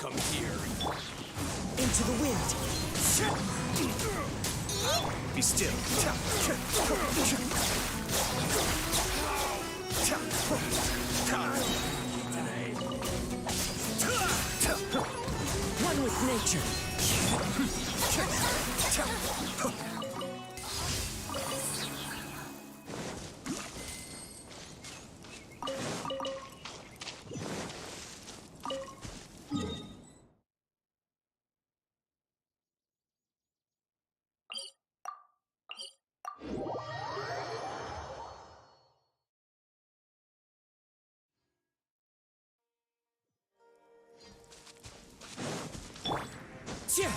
Come here. Into the wind. Be still. One with nature. Yeah.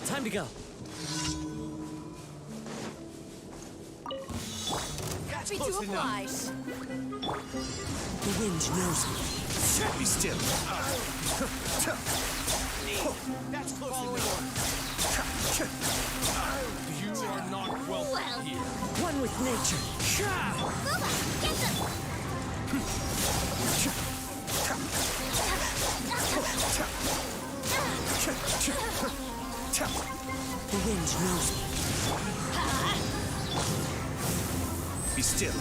Time to go. Happy to oblige. The wind knows me. Be still. That's close enough. You are not welcome Well. here. One with nature. Booba, get them! The wind knows me. Be still.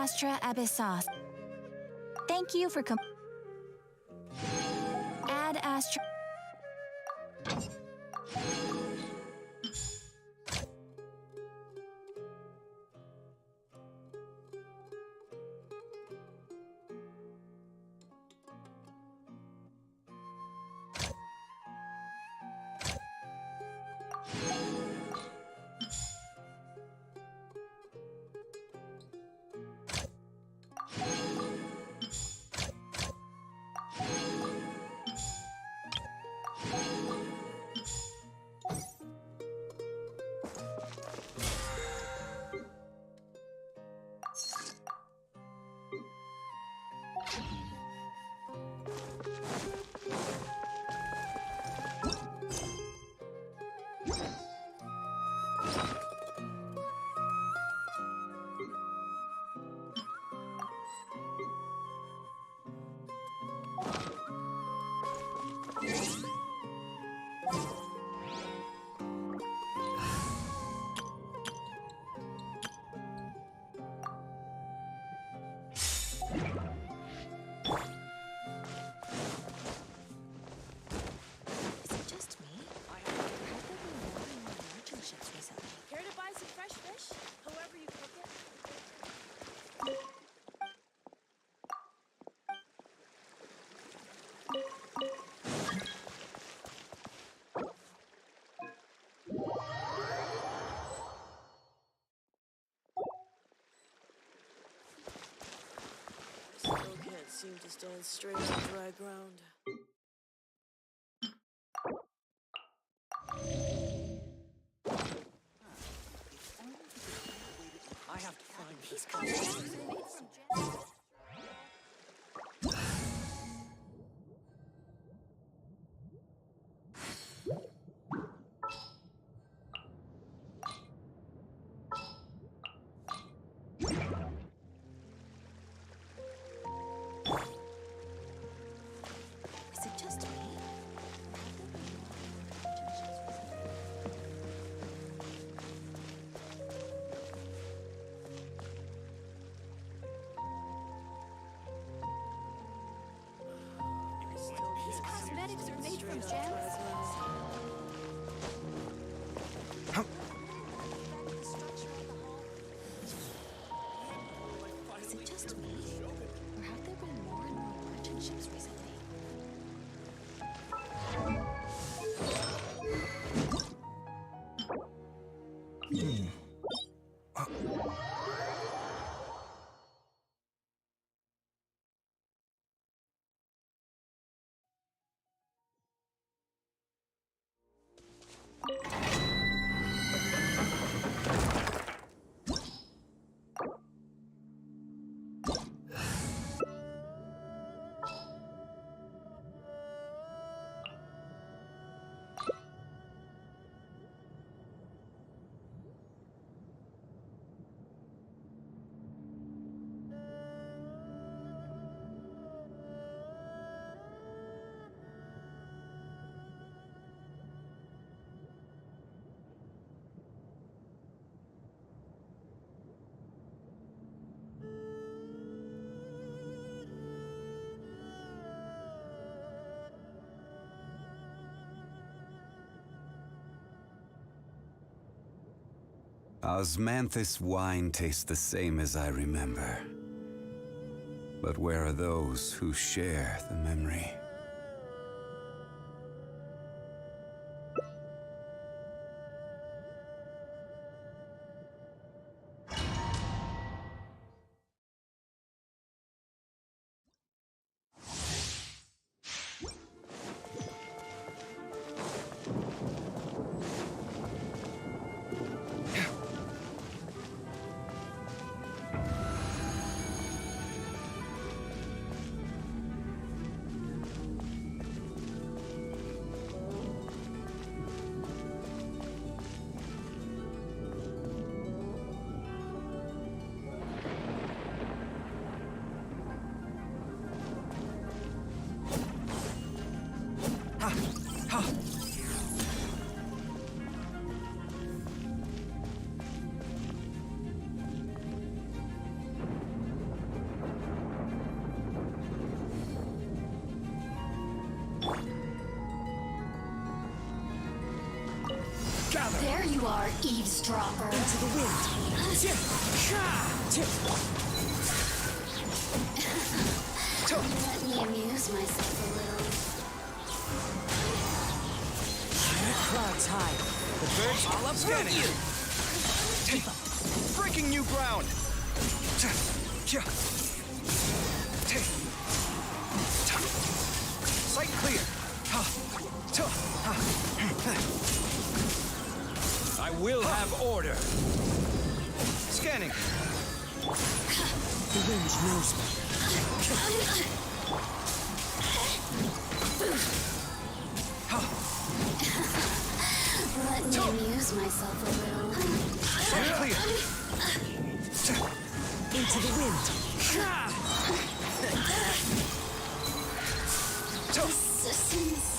Astra Abyssos. Thank you for Add Astra. Care to buy some fresh fish? However you cook it. Still can't seem to stand straight on dry ground. I have to find These this. costumes are made from gems. Is it just me? These cosmetics are made from gems. Is it just me? Or have there been more and more merchant ships recently? Osmanthus wine tastes the same as I remember. But where are those who share the memory? eavesdropper. Into the wind. Let me amuse myself a little. Clouds high. The birds all up Scanning. you. Breaking new ground. Sight clear. I will have order. Scanning. The wind knows me. Let me amuse myself a little. Sight clear. Into the wind. Resistance.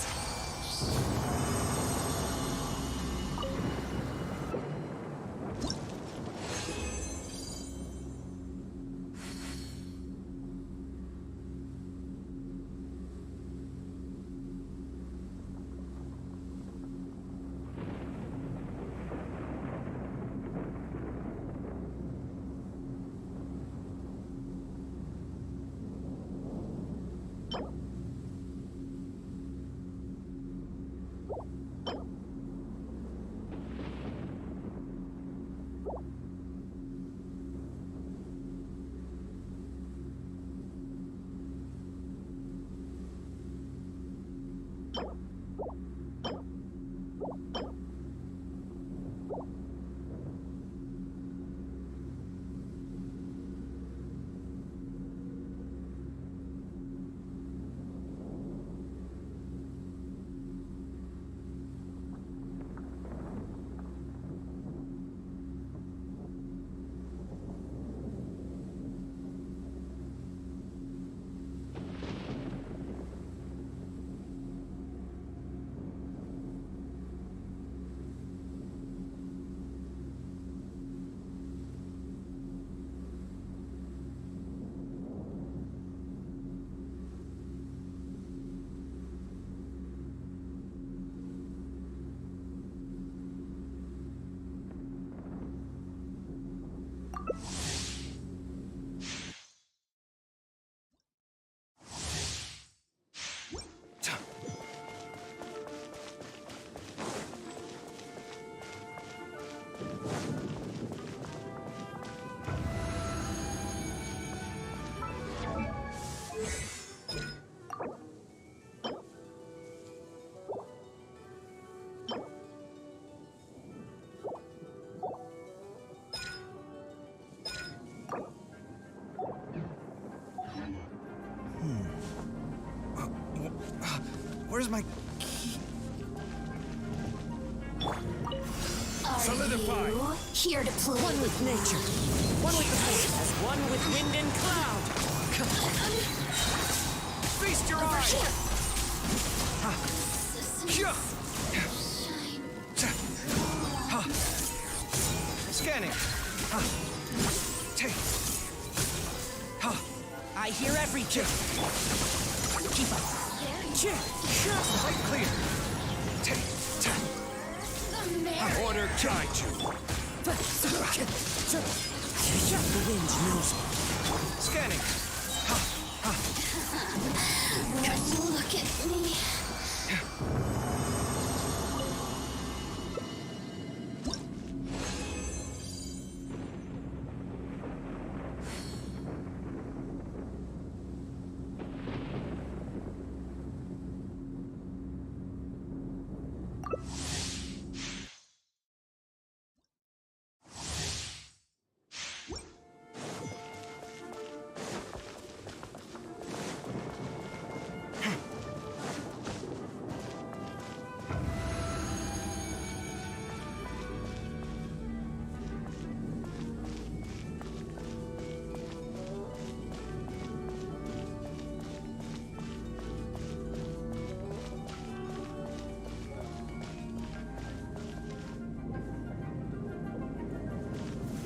Where's my... Solidify. You here to play? One with nature. One with the wind. As one with wind and cloud. Feast your eyes! Scanning. I hear everything. Keep up. Sight clear. Order guide you. The wind knows me. Scanning. Look at me.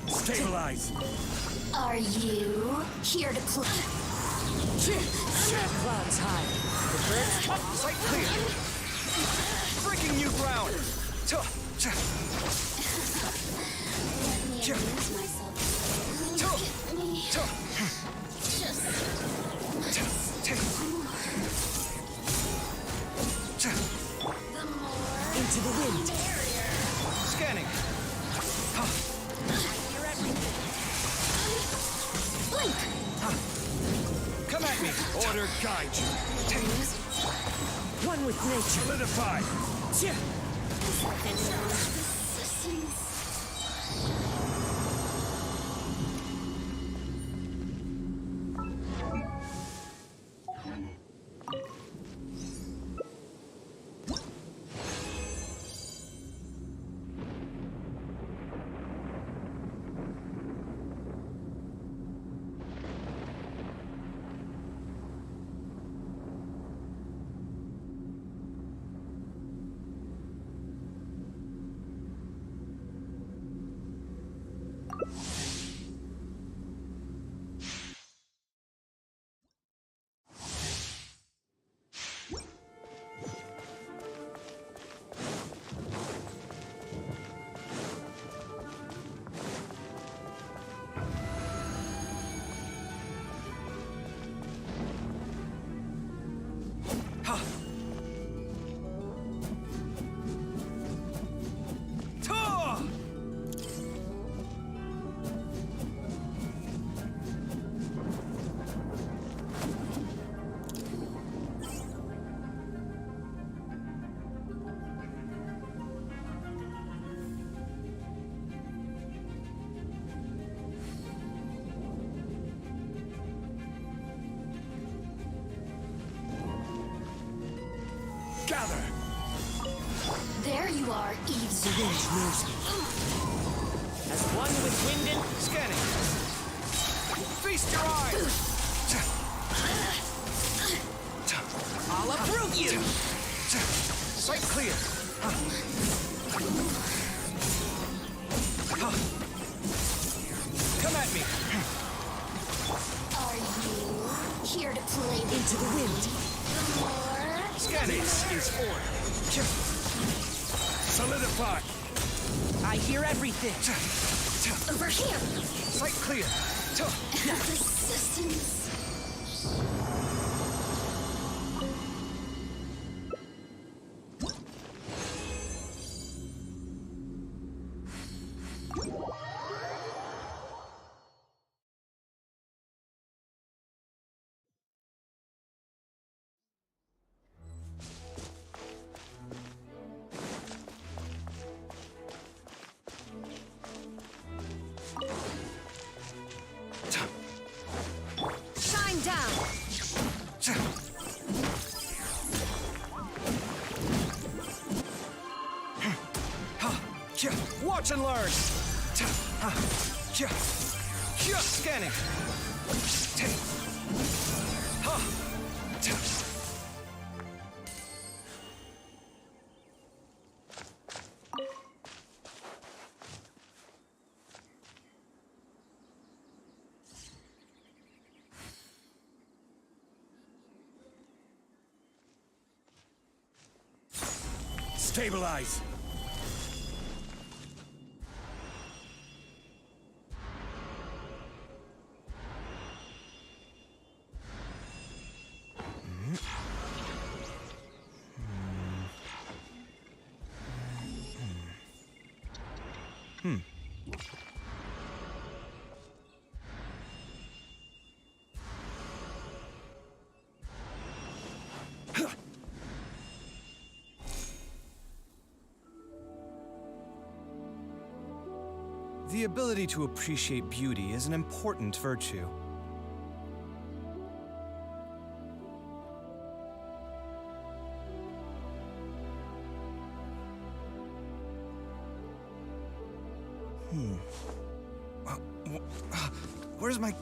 Stabilize. Are you here to play? Clouds high. The birds come. Sight clear. Breaking new ground. Let me amuse myself. Look at me. Just the more Into the wind. merrier. Scanning. You're everything. Blink. Come at me. Order guide you. One with nature. Solidify. Resistance. Gather. There you are, Eve's. The wind knows me. As one with wind and Scanning. Feast your eyes. I'll uproot you. Sight clear. Come at me. Are you here to play Into the wind. the more? Scanning is order. Solidify. I hear everything. Over here. Sight clear. Resistance. Shine down. Watch and learn. Scanning. Stabilize. The ability to appreciate beauty is an important virtue. Where's my...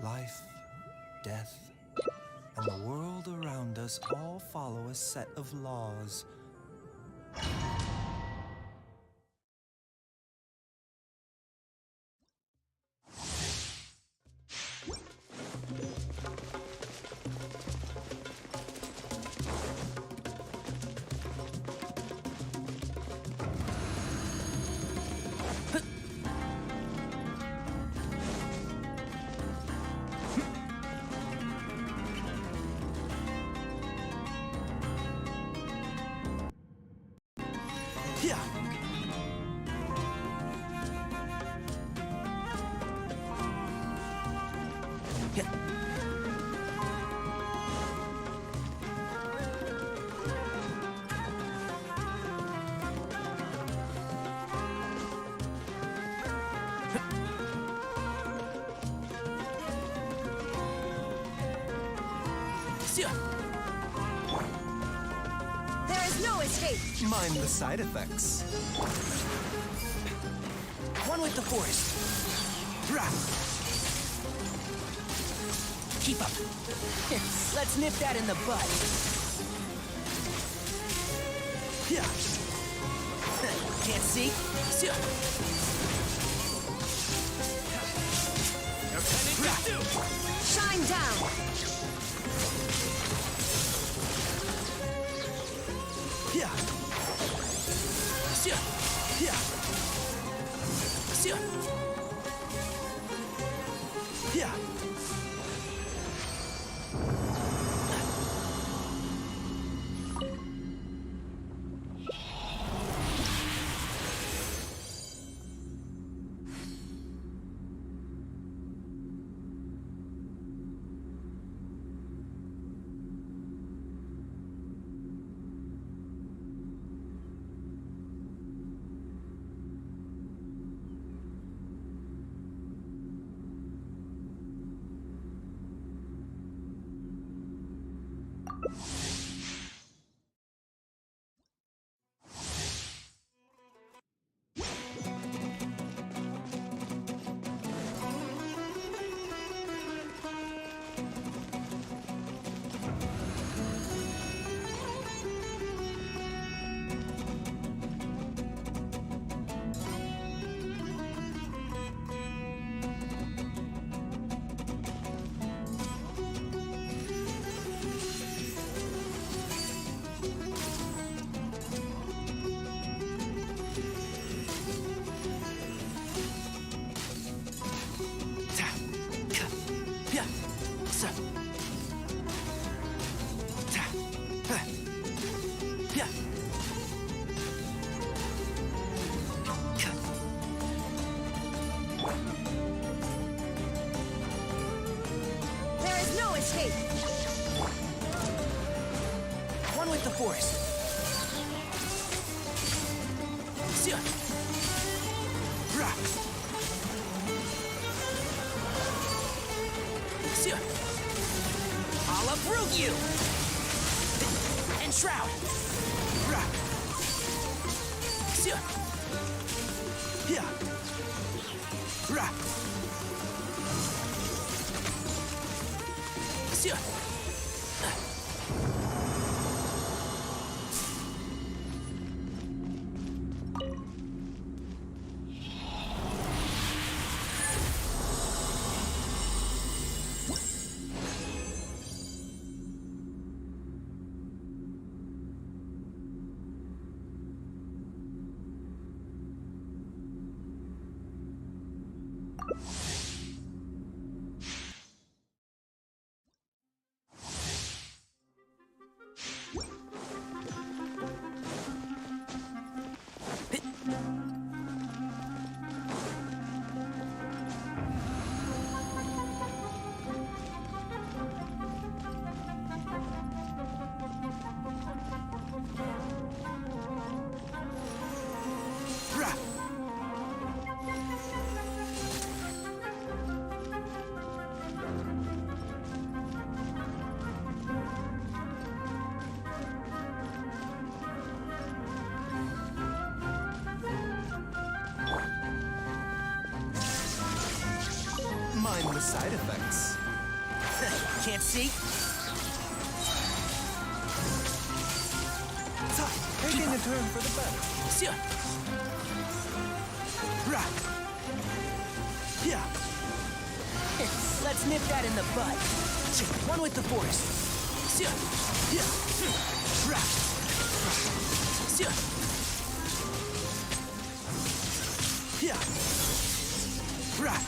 Life, death, and the world around us all follow a set of laws. Yeah. Yeah. There is no escape. Mind the side effects. One with the force. Rah. Keep up. Let's nip that in the bud. Yeah. Can't see? Shine down. Yeah. Yeah. Yeah. There is no escape. One with the force. I'll uproot you! Enshroud! Rah. Sia. Rah. Mind the side effects. Can't see? Taking a turn for the better. Sia. Rah. Yeah. Let's nip that in the bud. One with the force. Sia. Yeah. Rah. Sia. Yeah. Rah.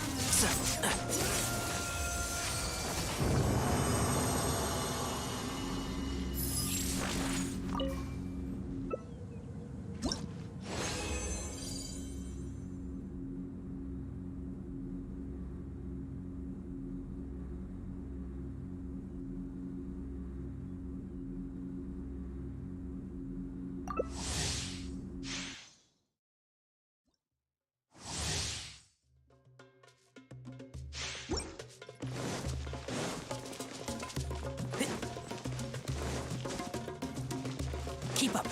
Keep up.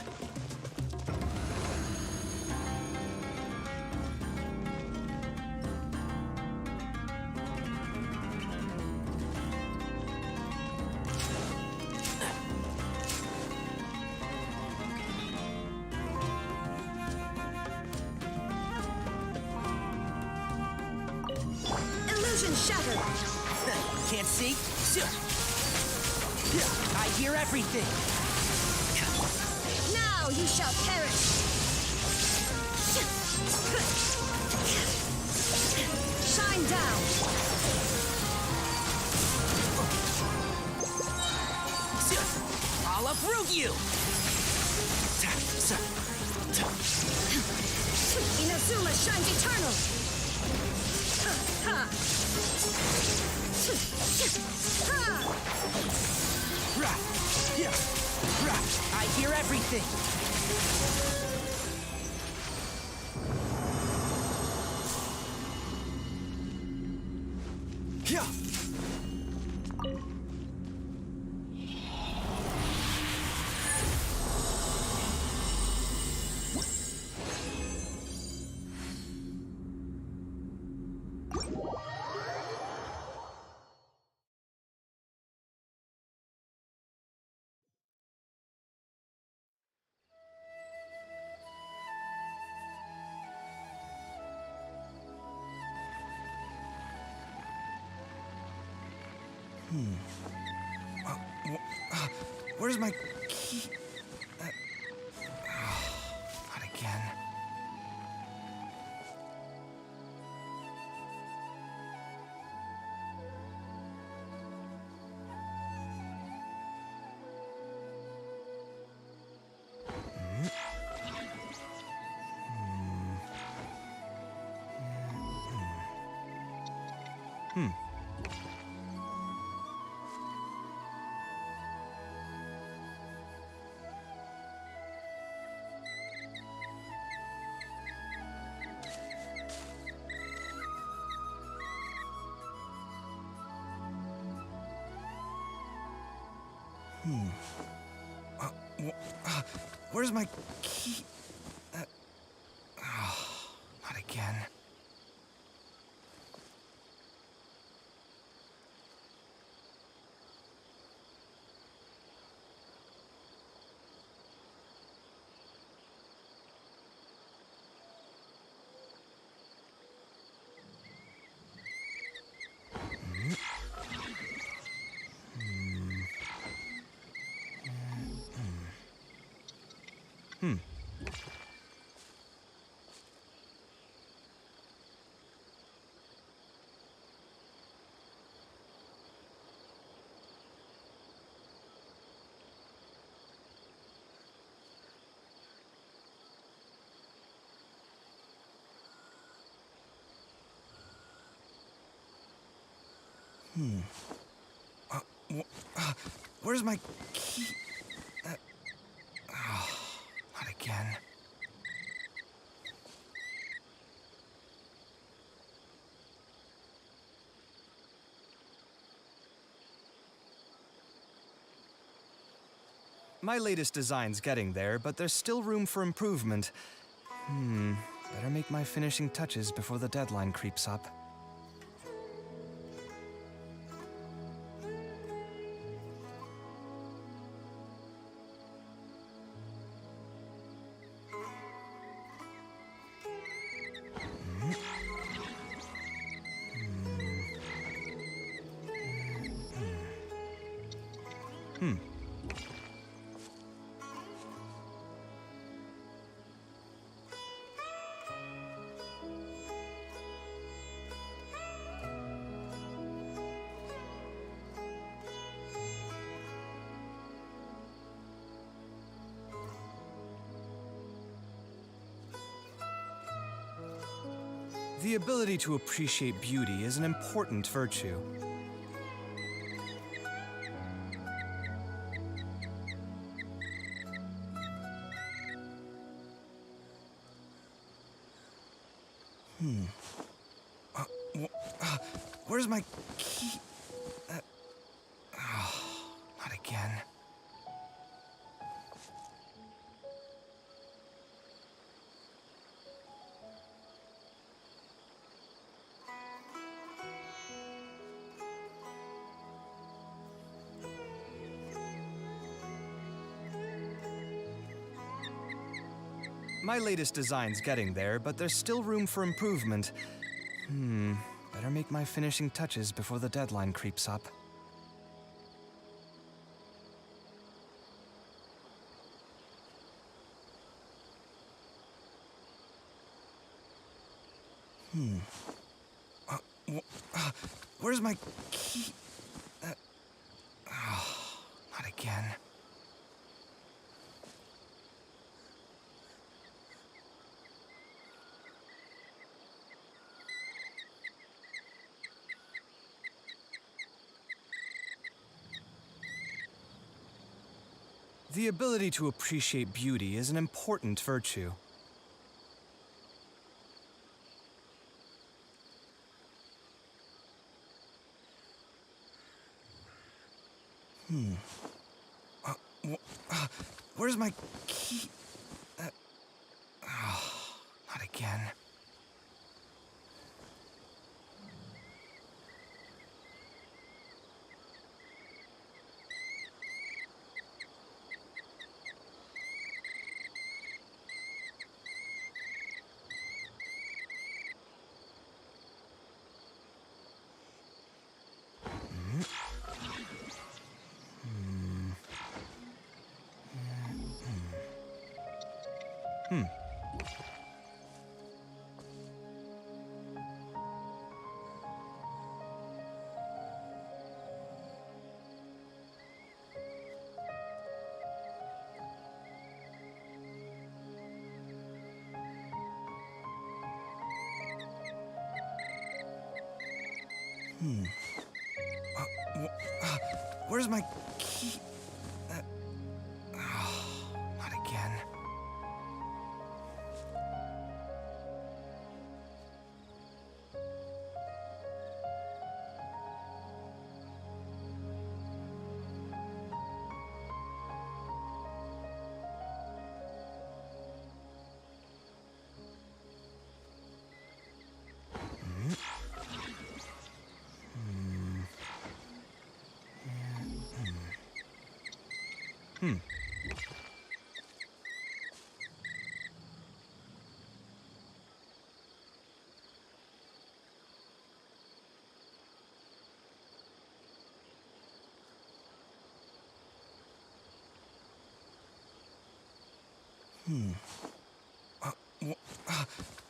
Illusion shattered. Can't see? I hear everything. Now you shall perish. Shine down. I'll uproot you. Inazuma shines eternal. Rah. Yeah. Rah. I hear everything. Yeah. Where's my key? Not again. Where's my key? Not again. Where's my key? Not again. My latest design's getting there, but there's still room for improvement. Better make my finishing touches before the deadline creeps up. The ability to appreciate beauty is an important virtue. Where's my key? Not again. My latest design's getting there, but there's still room for improvement. Better make my finishing touches before the deadline creeps up. Where's my key? Not again. The ability to appreciate beauty is an important virtue. Where's my key? Not again. Where's my key? Not again.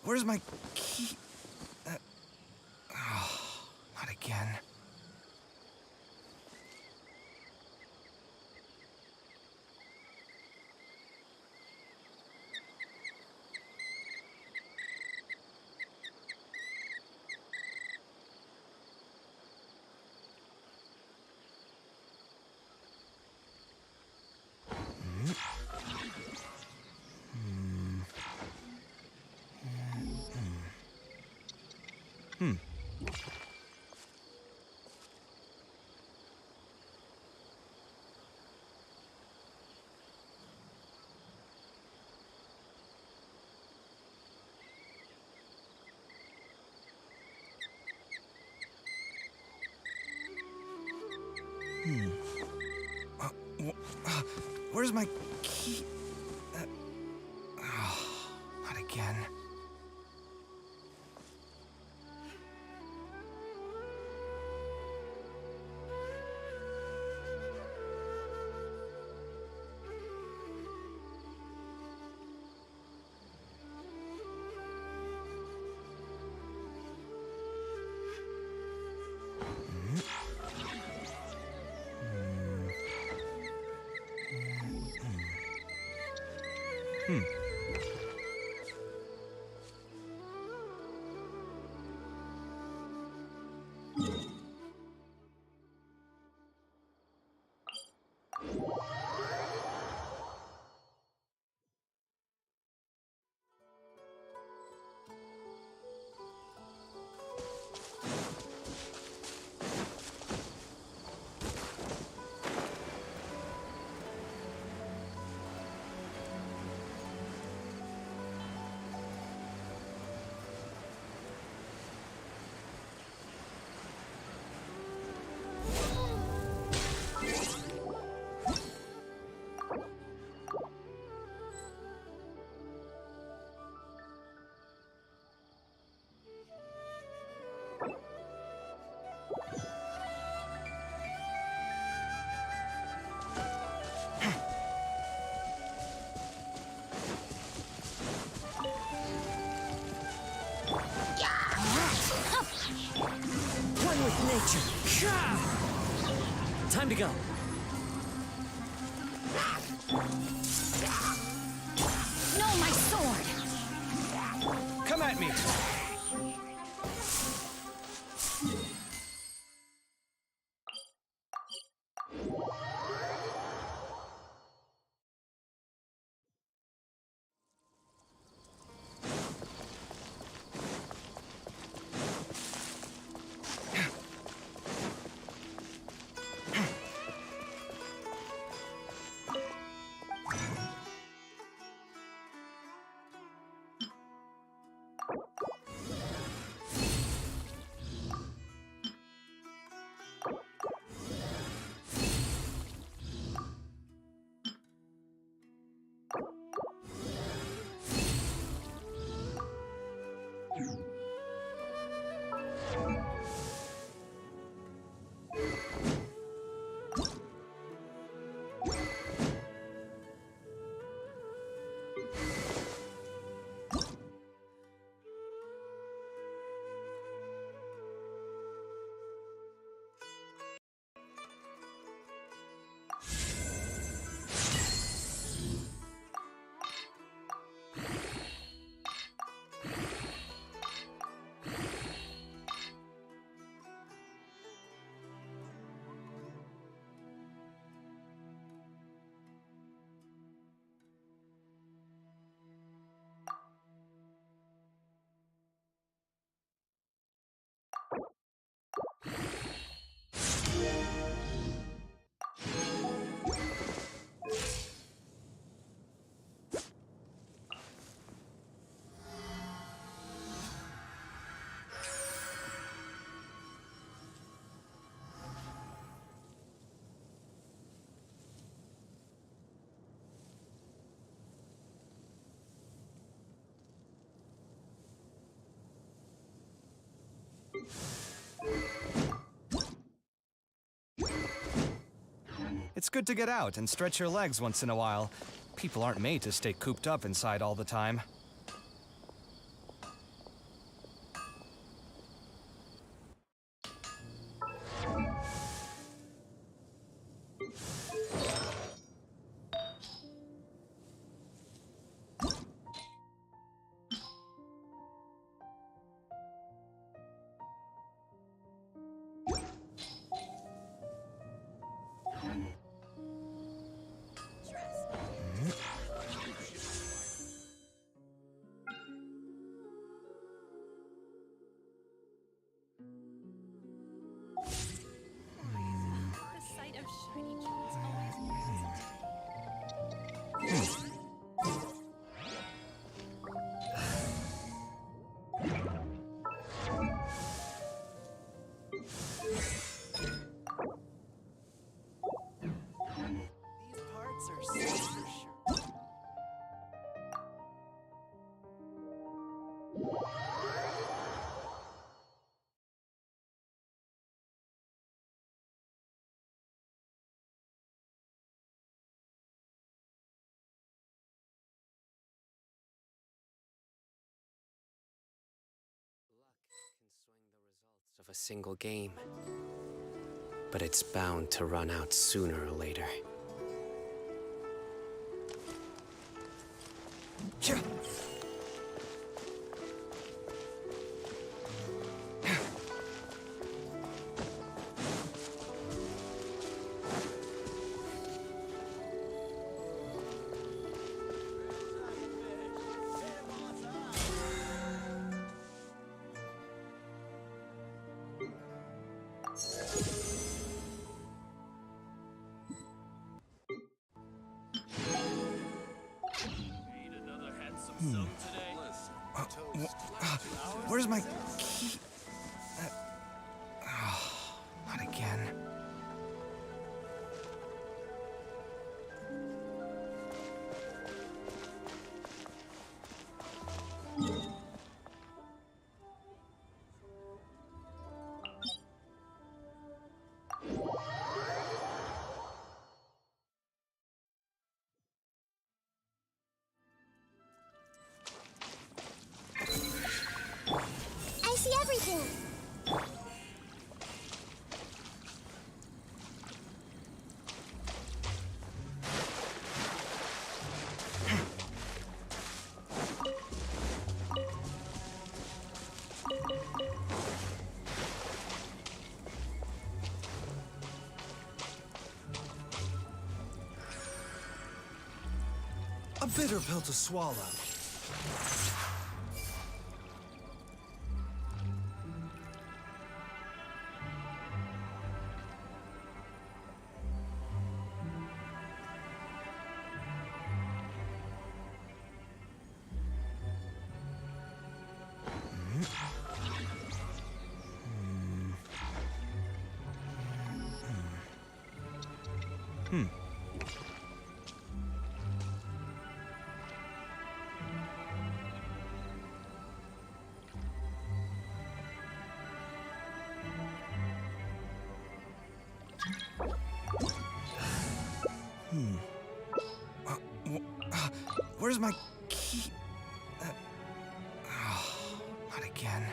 Where's my key? Not again. Where's my key? Not again. One with nature. Time to go. No, my sword! Come at me! It's good to get out and stretch your legs once in a while. People aren't made to stay cooped up inside all the time. Of a single game, but it's bound to run out sooner or later. Where's my key? Not again. I see everything. A bitter pill to swallow. Where's my key? Not again.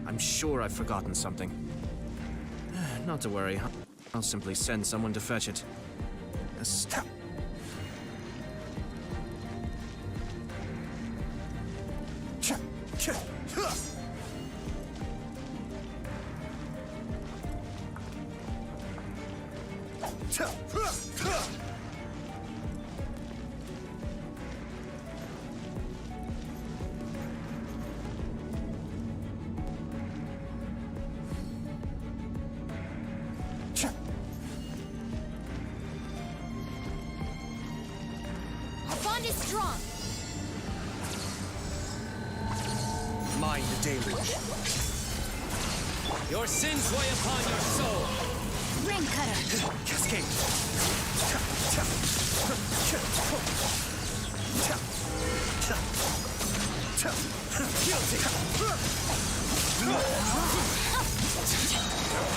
I'm sure I've forgotten something. Not to worry, I'll simply send someone to fetch it. Stop. Our bond is strong. Mind the deluge. Your sins weigh upon your soul. Ring cutter. Cascade. Guilty.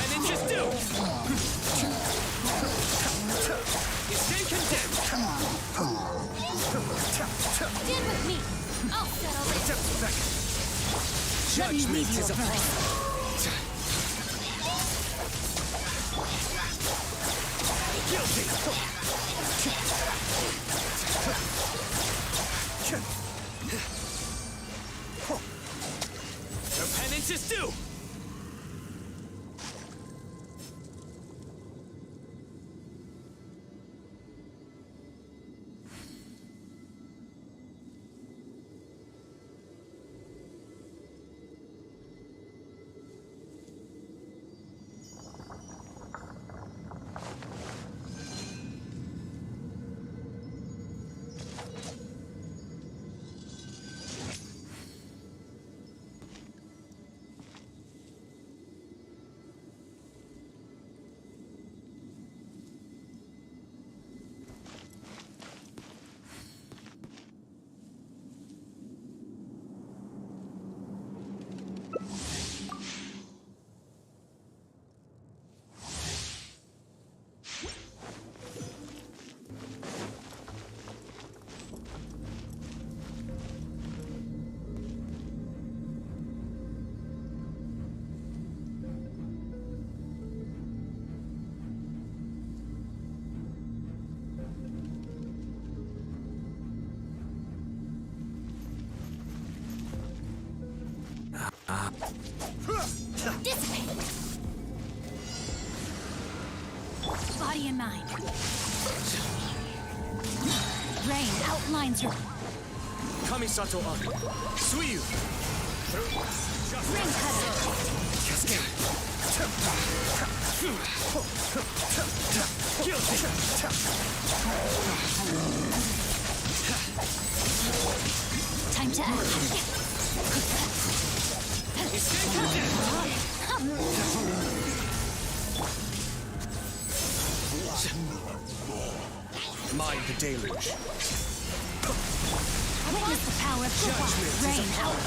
And it's just due. You stand condemned. Stand with me. I'll settle this. Judgment is upon. Guilty. Your penance is due. Dissipate. Body and mind. Rain outlines your Kamisato Ari. Suiyu. ring cutter. Cascade. Guilty. Time to act. You stand condemned. Mind the deluge. Witness the power of the rain out.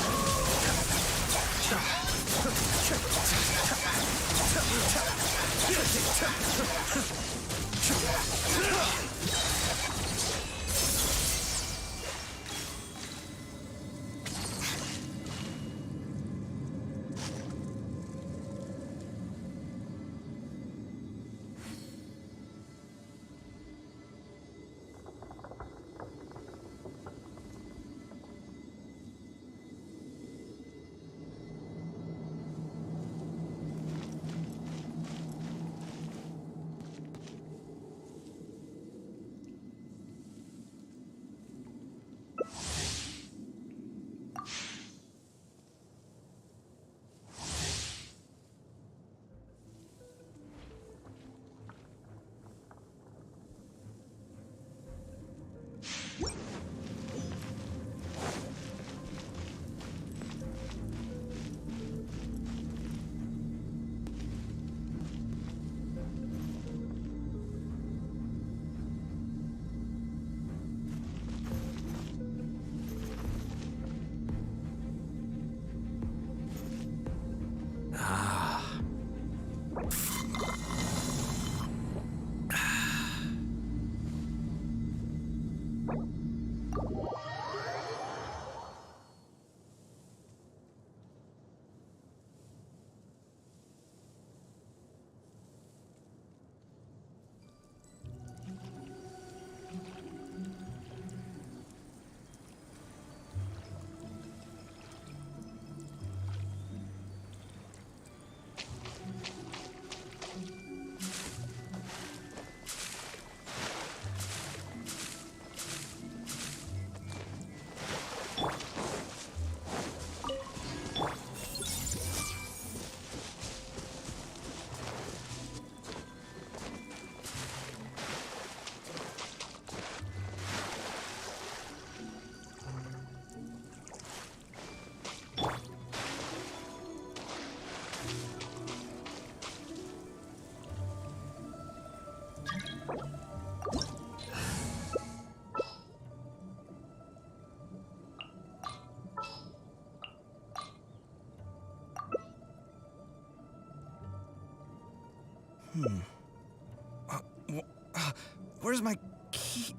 Where's my key?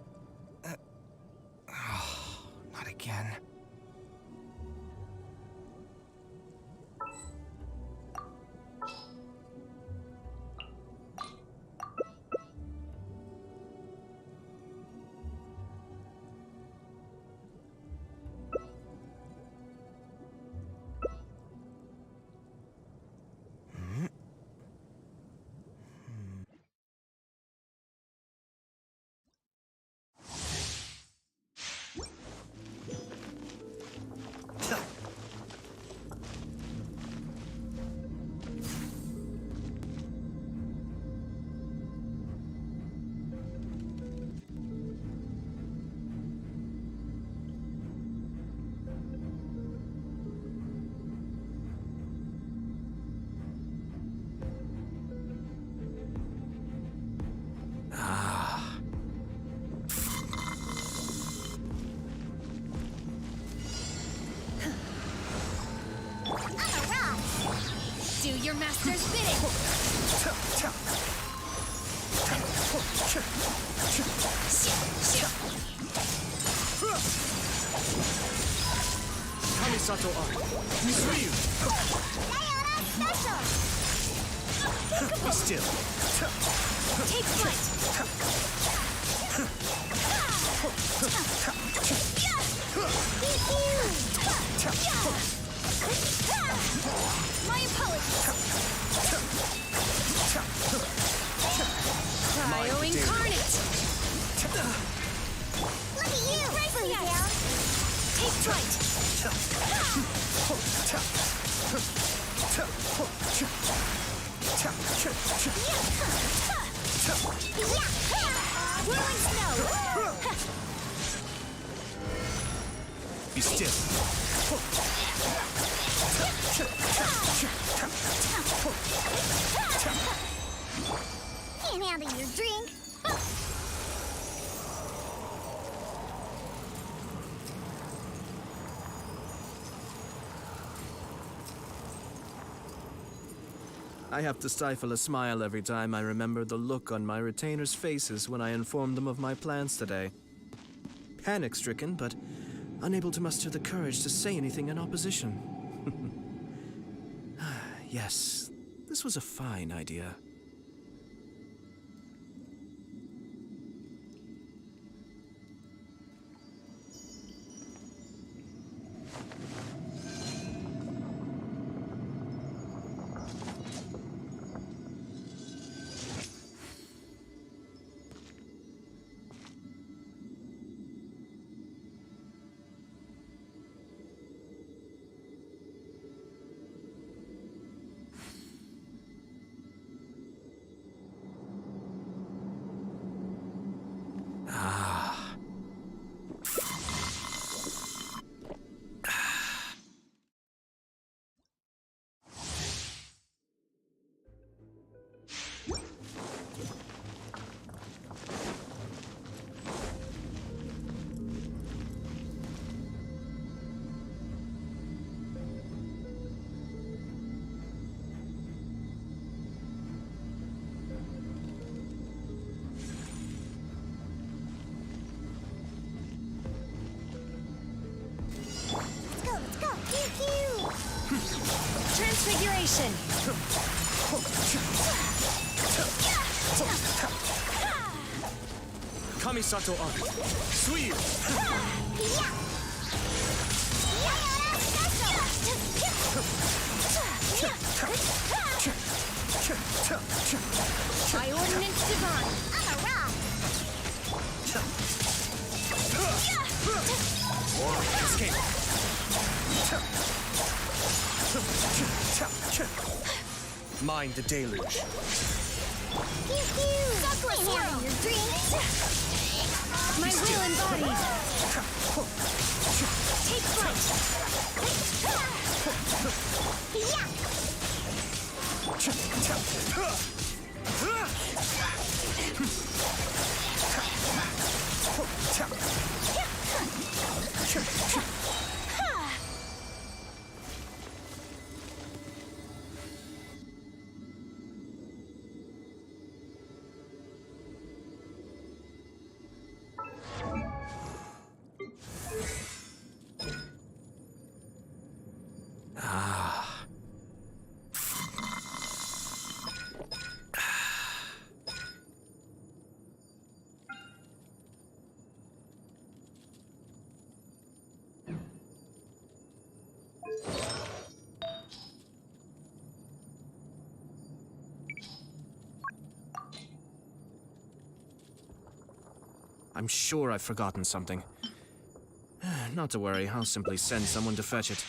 Not again. Do your master's bidding. Kamisato Art. Suyu. Sayonara special. Be still. Take flight. My apologies. Cryo incarnate. Look at you, Raphael. Take flight. Whirling snow. Be still. Can't handle your drink. I have to stifle a smile every time I remember the look on my retainers' faces when I informed them of my plans today. Panic-stricken, but unable to muster the courage to say anything in opposition. Yes, this was a fine idea. Transfiguration. Kamisato Art. Suyu. By ordinance divine. I'm a rock. Escape. Mind the deluge. Sakura swirl. Your dreams. My will embodied. Take flight. I'm sure I've forgotten something. Not to worry, I'll simply send someone to fetch it.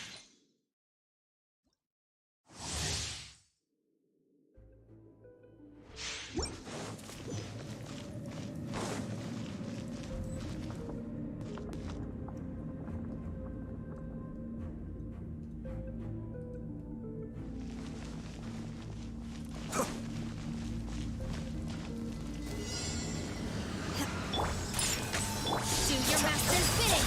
Do your master's bidding.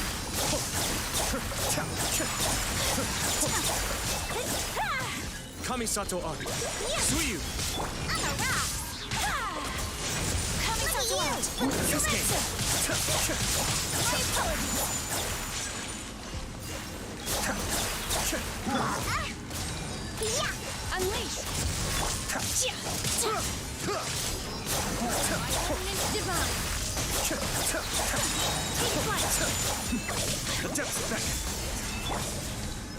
Kamisato Art. Suiyu! I'm a rock. Coming to you. Cascade! My apologies. Yeah. Unleash. Ordnance divine. Take flight. The depths back!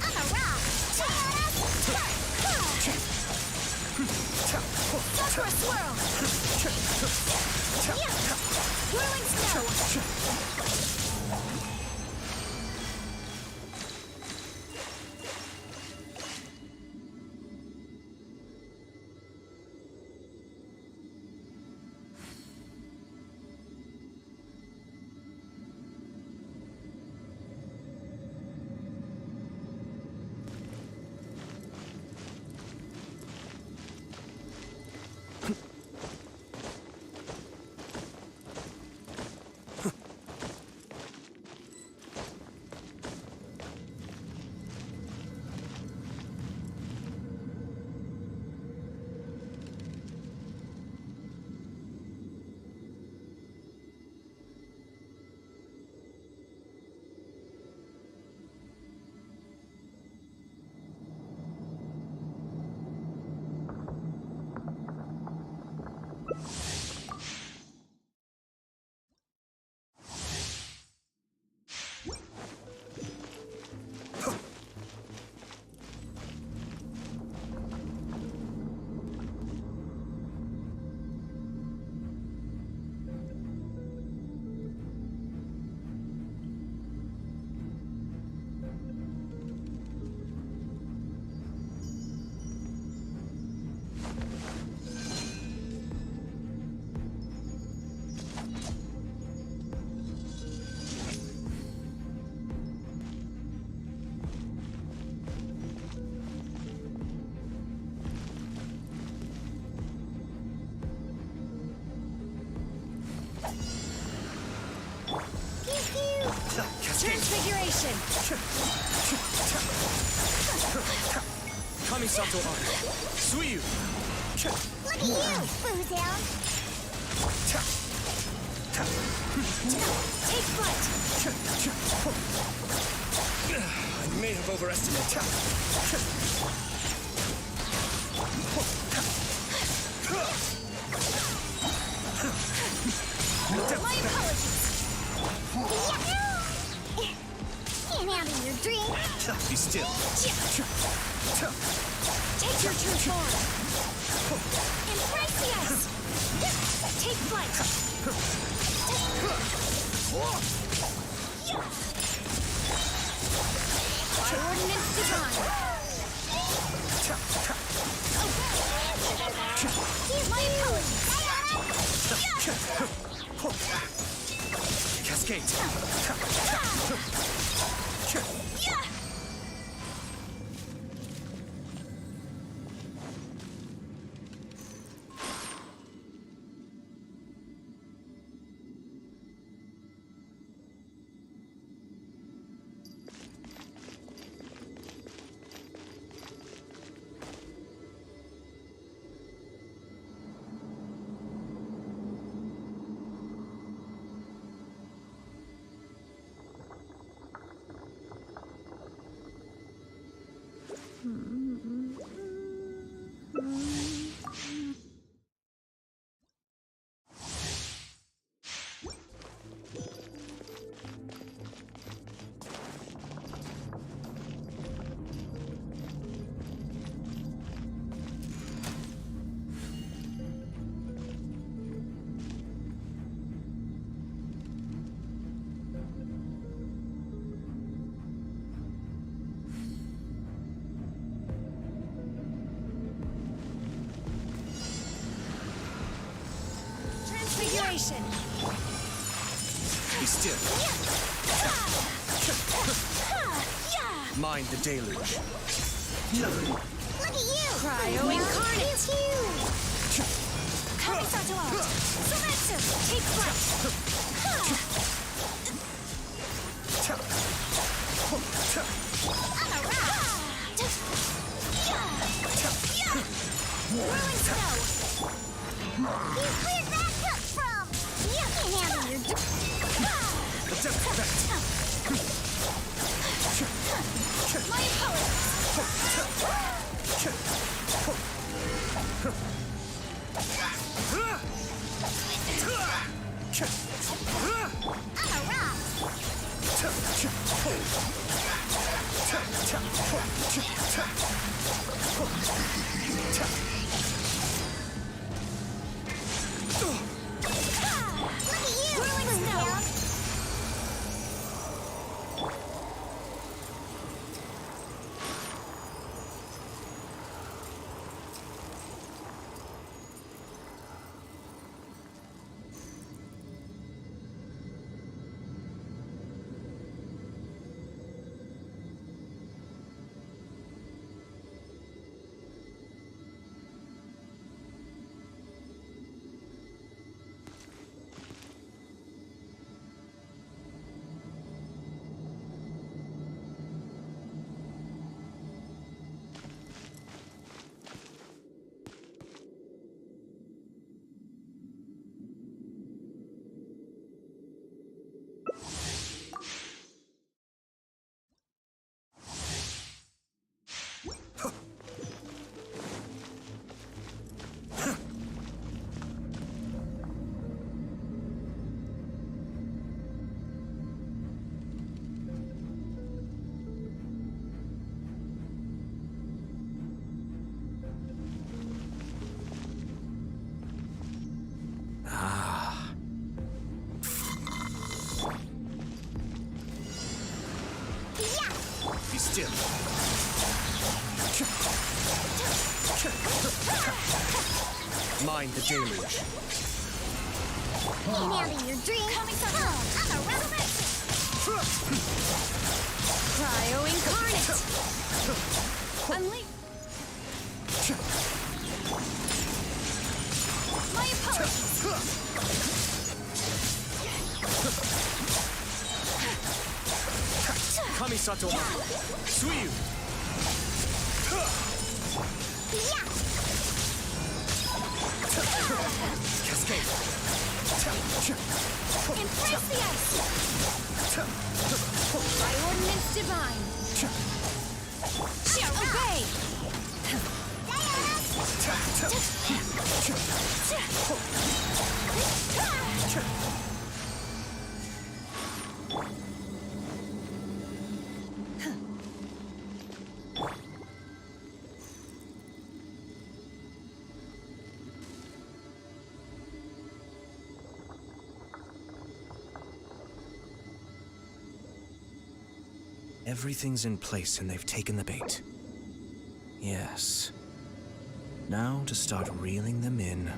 I'm a rock. Go for a swirl. Whirling snow. Transfiguration. Kamisato Art. Suiyu! Look at you, Boozound. Take flight. I may have overestimated. My apologies. Can't have in your dream. Be still. Take your true form. Embrace the ice. Take flight. By ordinance divine. My apologies. Cascade! Inspiration! Be still. Mind the deluge. Look at you! Cryo incarnate! Kamisato out! Sumetsu! Take flight! I'm a rock! Whirling snow! You cleared that cup from! You can't handle your The depth effect. My apologies! I'm a rock! Look at you! Whirling snow! Be still. Mind the deluge. Can't handle your dreams! Kamisato! I'm a rock! Cryo incarnate! Unleash! My apologies! Kamisato. Suiyu. Cascade. Embrace the ice! By ordinance divine! Obey! Everything's in place and they've taken the bait. Yes. Now to start reeling them in.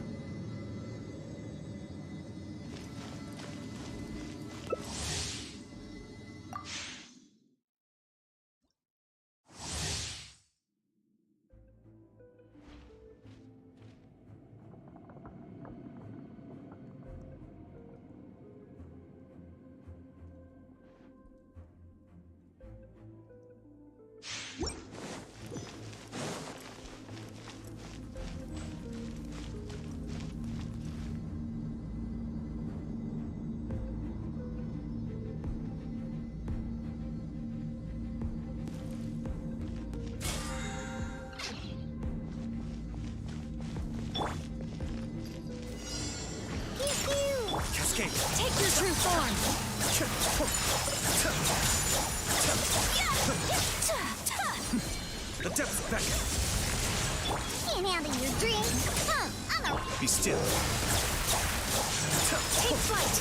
Cascade. Take your true form! The depth back. Can't handle your dreams! I'm a... Be still. Take flight!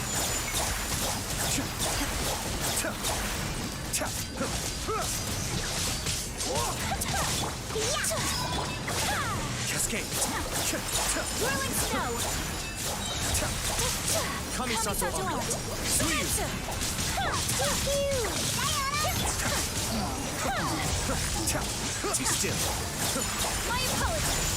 Cascade. Whirling snow! Kamisato Kamisato art. art. Suiyu. Be still. My apologies.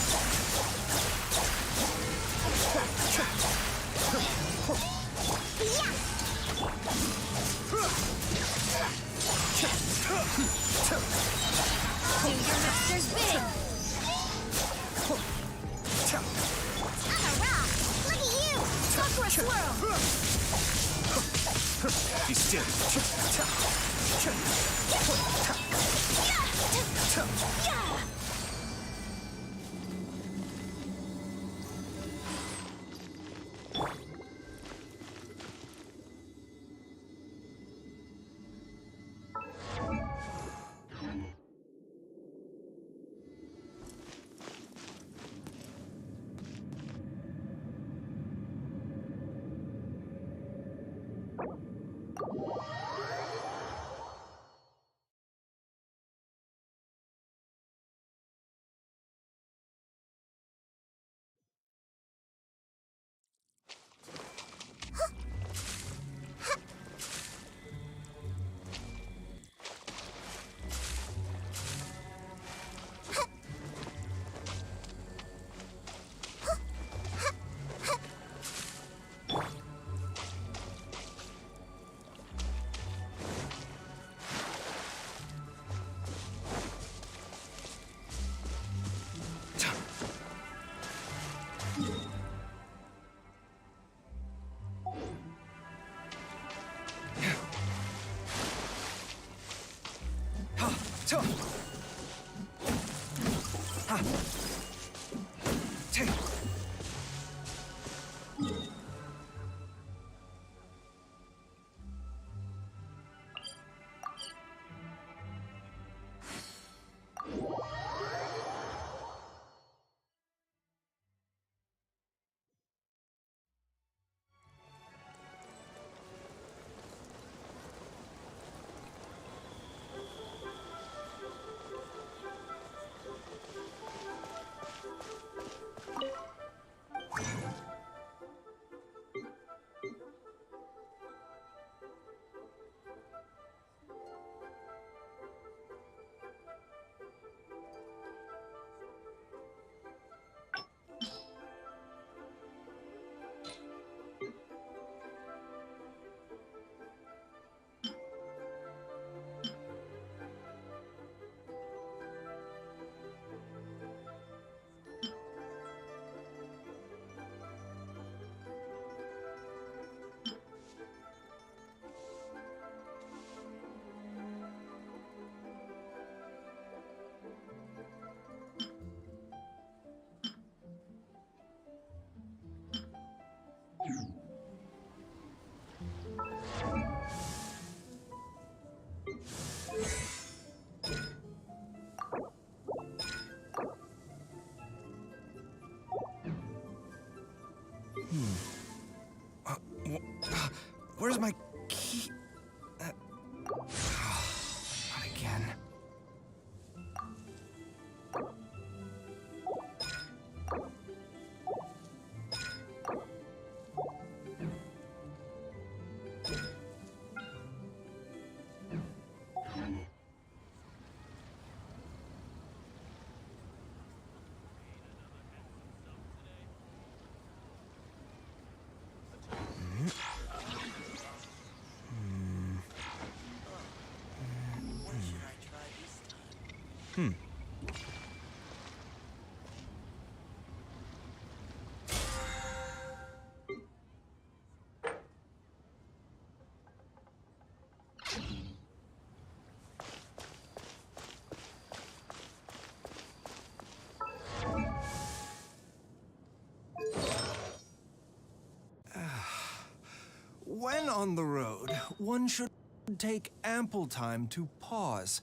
Do your master's bidding. I'm a rock. Look at you. Chakra swirl. Be still. Yeah. Where's my key? Not again. When on the road, one should take ample time to pause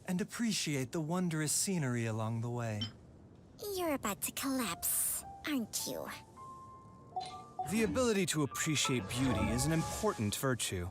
and appreciate the wondrous scenery along the way. You're about to collapse, aren't you? The ability to appreciate beauty is an important virtue.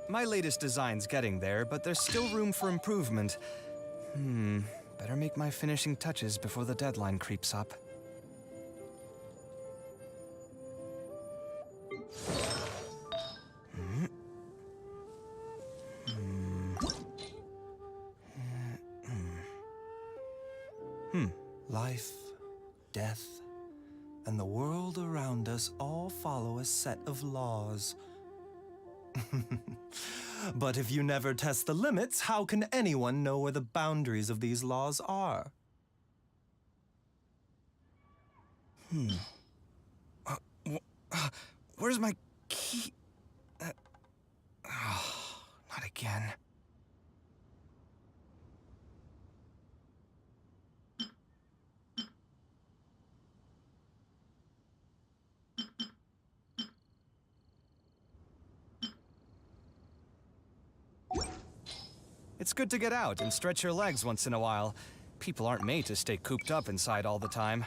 My latest design's getting there, but there's still room for improvement. Better make my finishing touches before the deadline creeps up. Life, death, and the world around us all follow a set of laws. But if you never test the limits, how can anyone know where the boundaries of these laws are? Where's my key? Not again. It's good to get out and stretch your legs once in a while. People aren't made to stay cooped up inside all the time.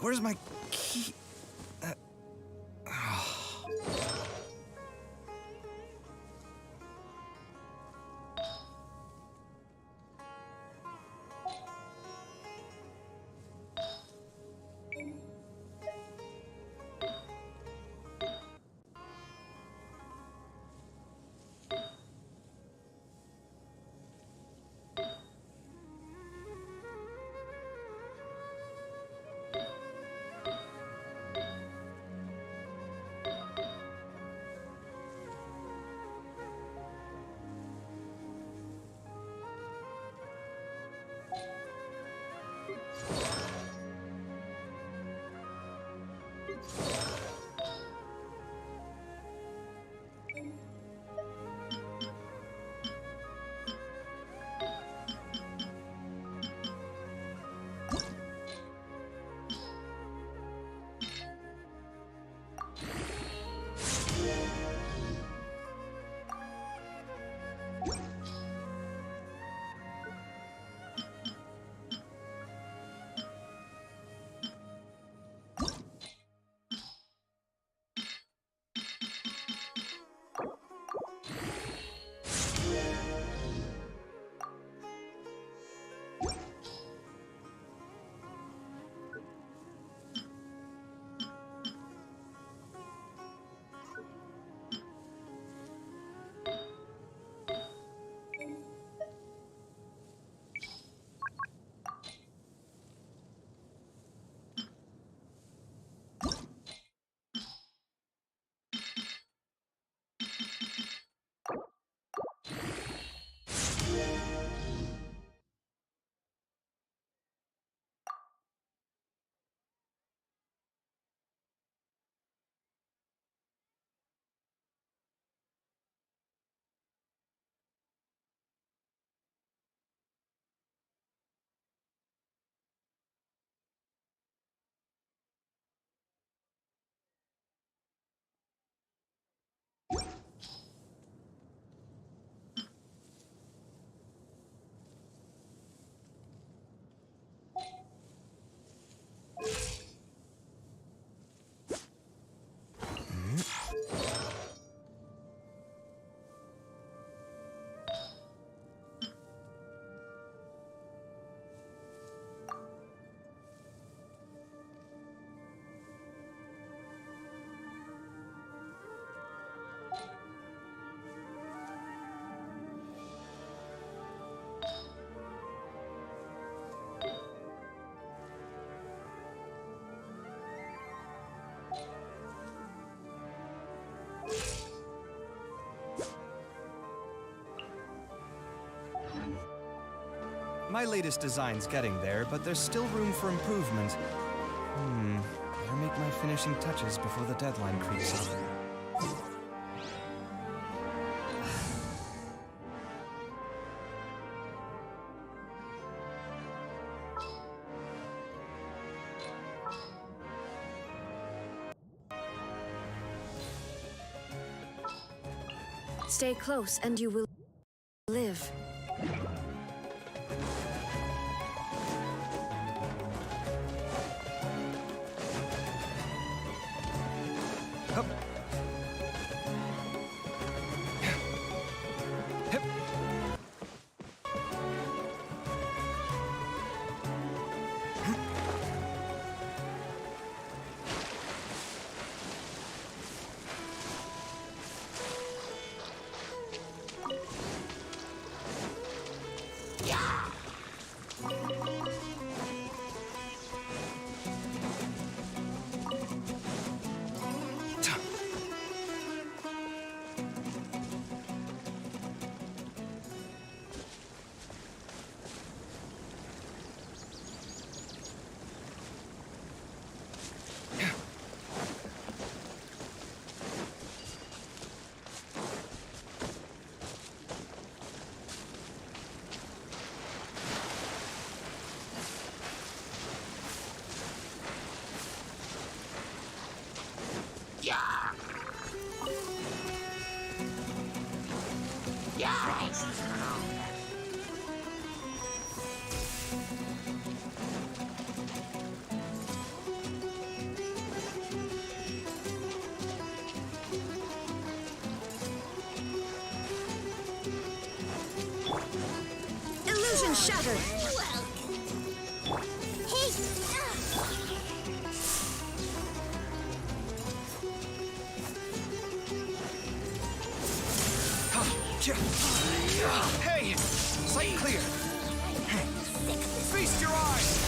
Where's my key? My latest design's getting there, but there's still room for improvement. Better make my finishing touches before the deadline creeps up. Stay close and you will live. Hup. Hip. Illusion shattered. Hey! Sight clear! Feast your eyes!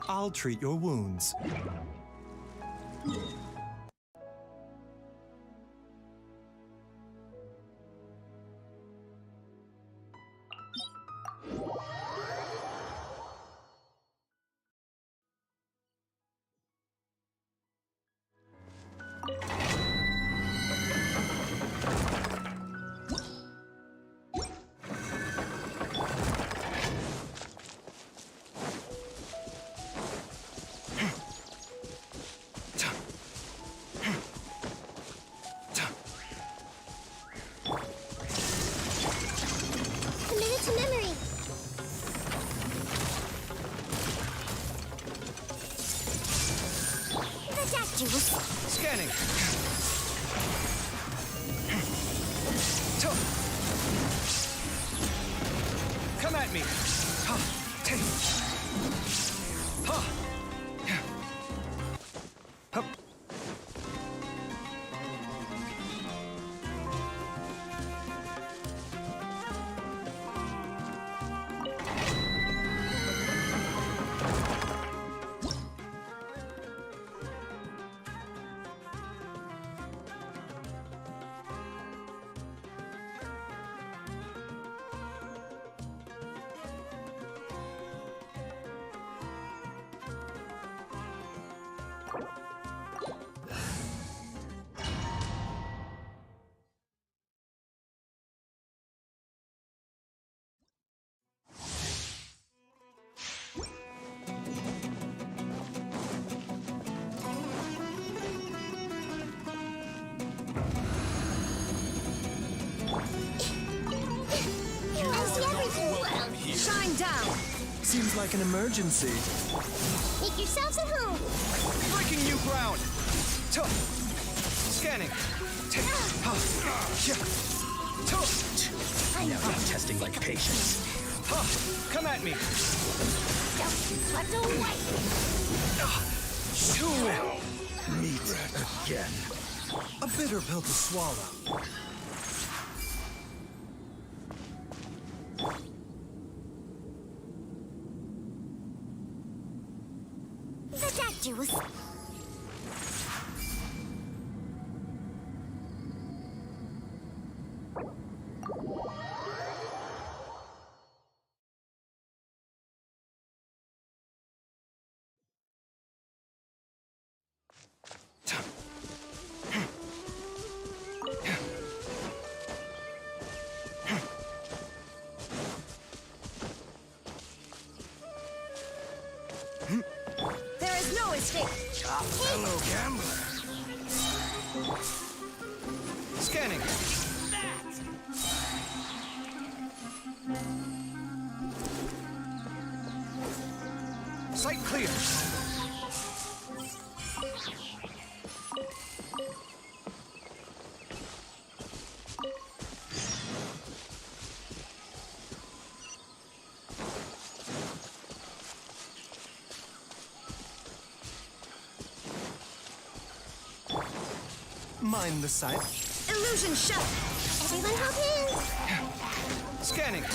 I'll treat your wounds. Committed to memory. Protect you. Scanning! Come at me! Hup. Seems like an emergency. Make yourselves at home. Breaking new ground! Scanning! Now you're testing my patience. Come at me! Don't let away. Meet again. A bitter pill to swallow. The deck juice. There is no escape. Fellow gambler. Scanning! Sight clear! Mind the sight. Illusion shut. Everyone hop in. Scanning!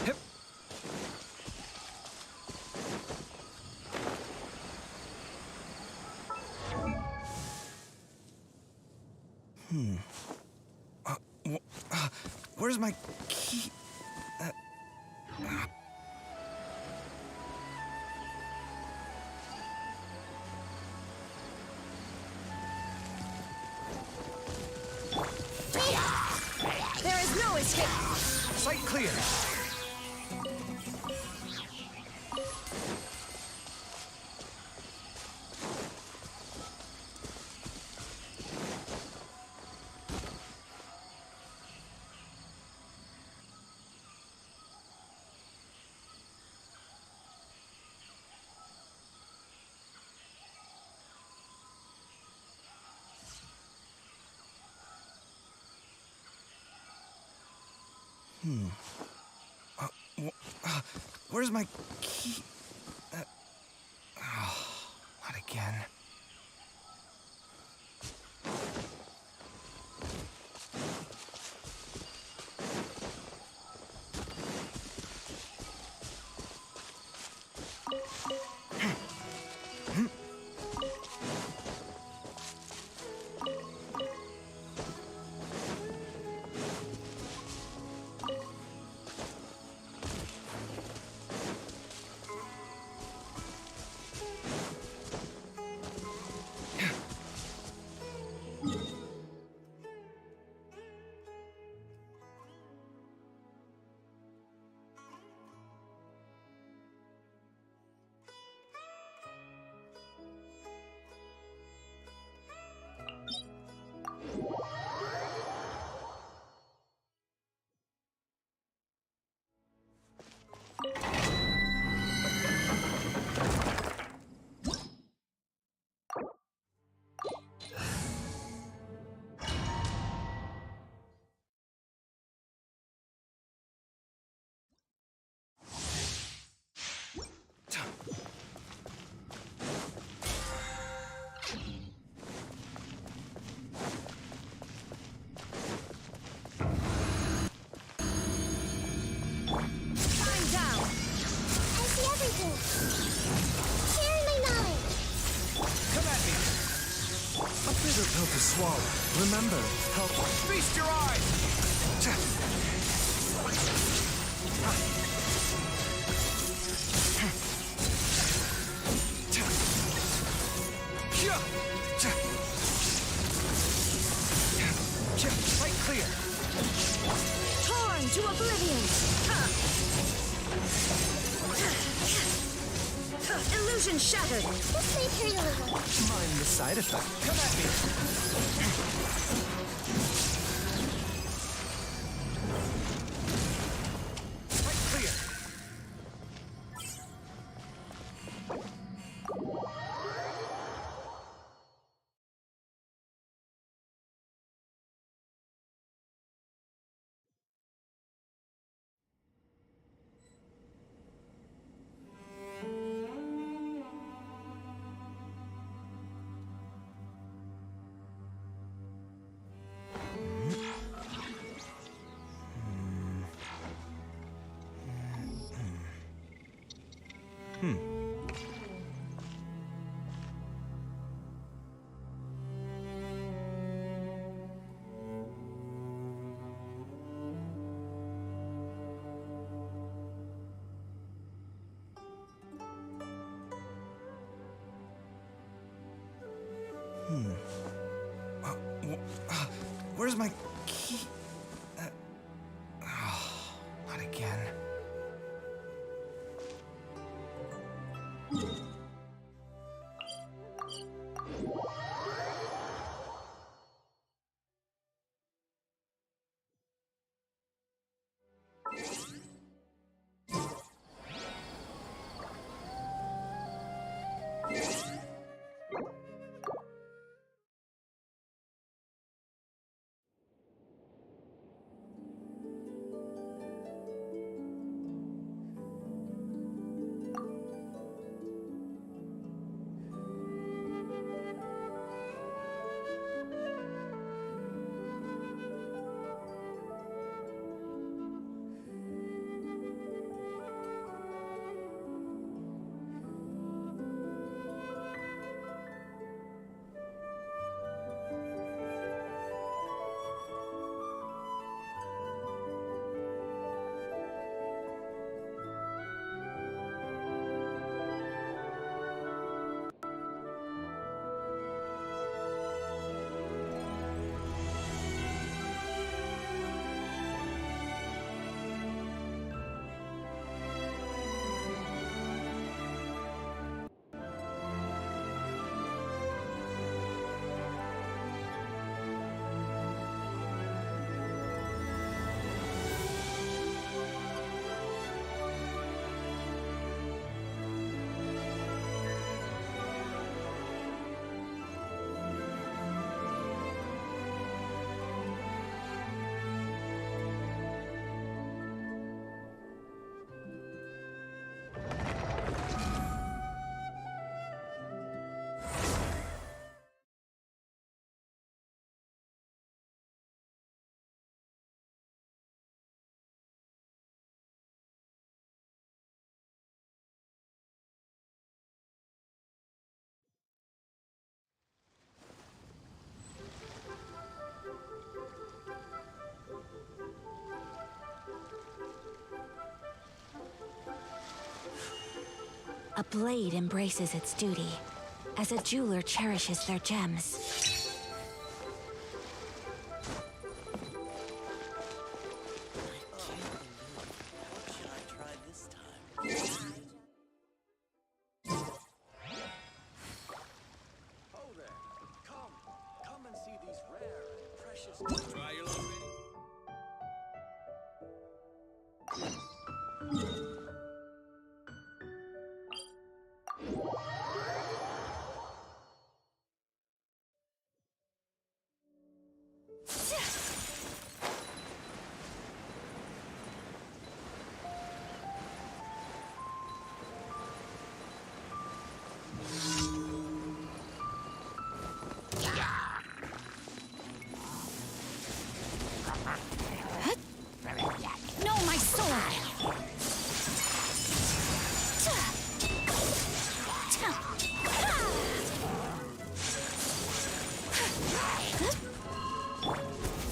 Hip. Where's my key? There is no escape. Sight clear! Where's my key? Not again. bitter pill to swallow. Remember, help. Feast your eyes! Right clear! Torn to oblivion! Illusion shattered! This may hurt a little. Mind the side effect. Come at me! Right clear! Where's my key? Not again. A blade embraces its duty, as a jeweler cherishes their gems. Should I try this time? Oh there! Come and see these rare and precious. Try your luck,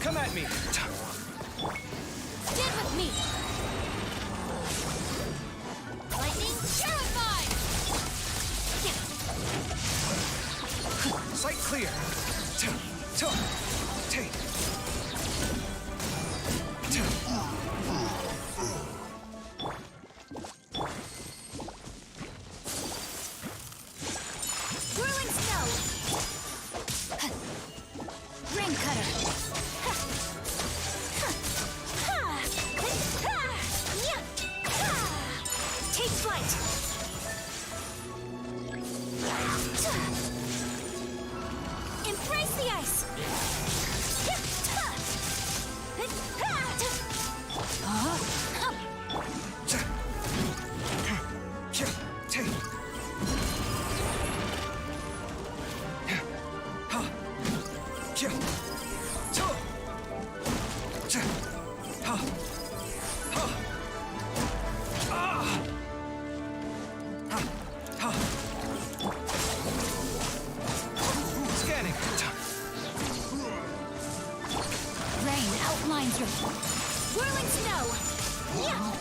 Come at me! Stand with me! Lightning purified! Sight clear! Take! Whirling snow! Rain cutter! Take flight! Embrace the ice! Scanning! Rain outlines your whirling snow! Yeah!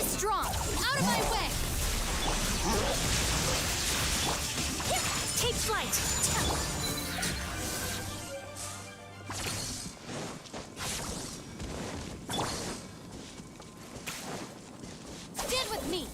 Strong! Out of my way! Take flight! Stand with me!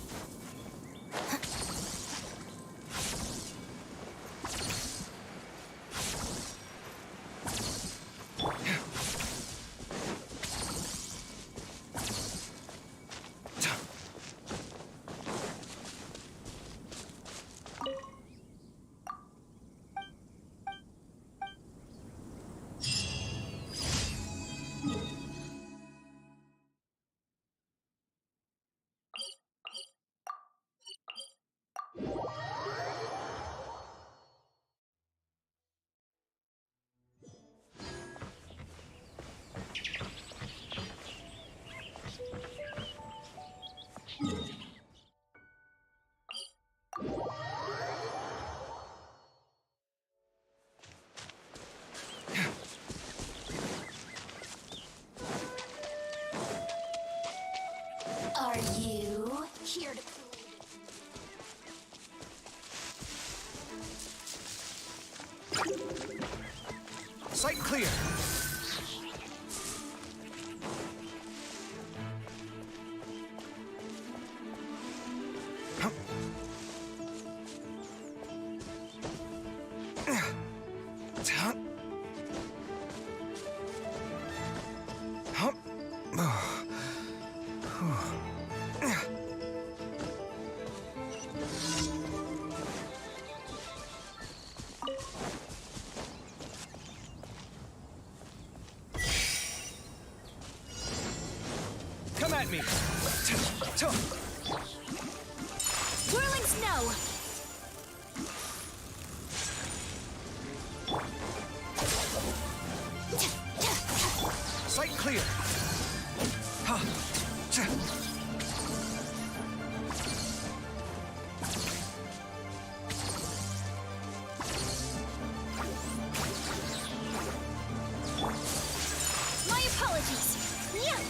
Are you here to Sight clear! me! Whirling snow! Sight clear! Ha! Cha! My apologies. Yeah.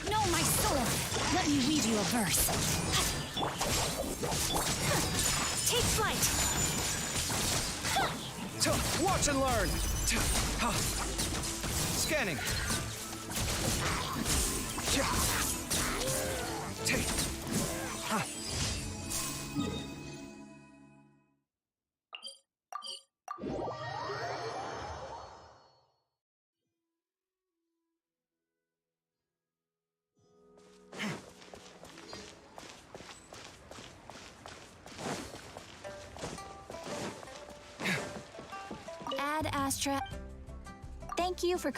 No, my sword! Let me read you a verse. Take flight! Watch and learn! Ha! Scanning! Cha! Take! Ha! Ad Astra. Thank you for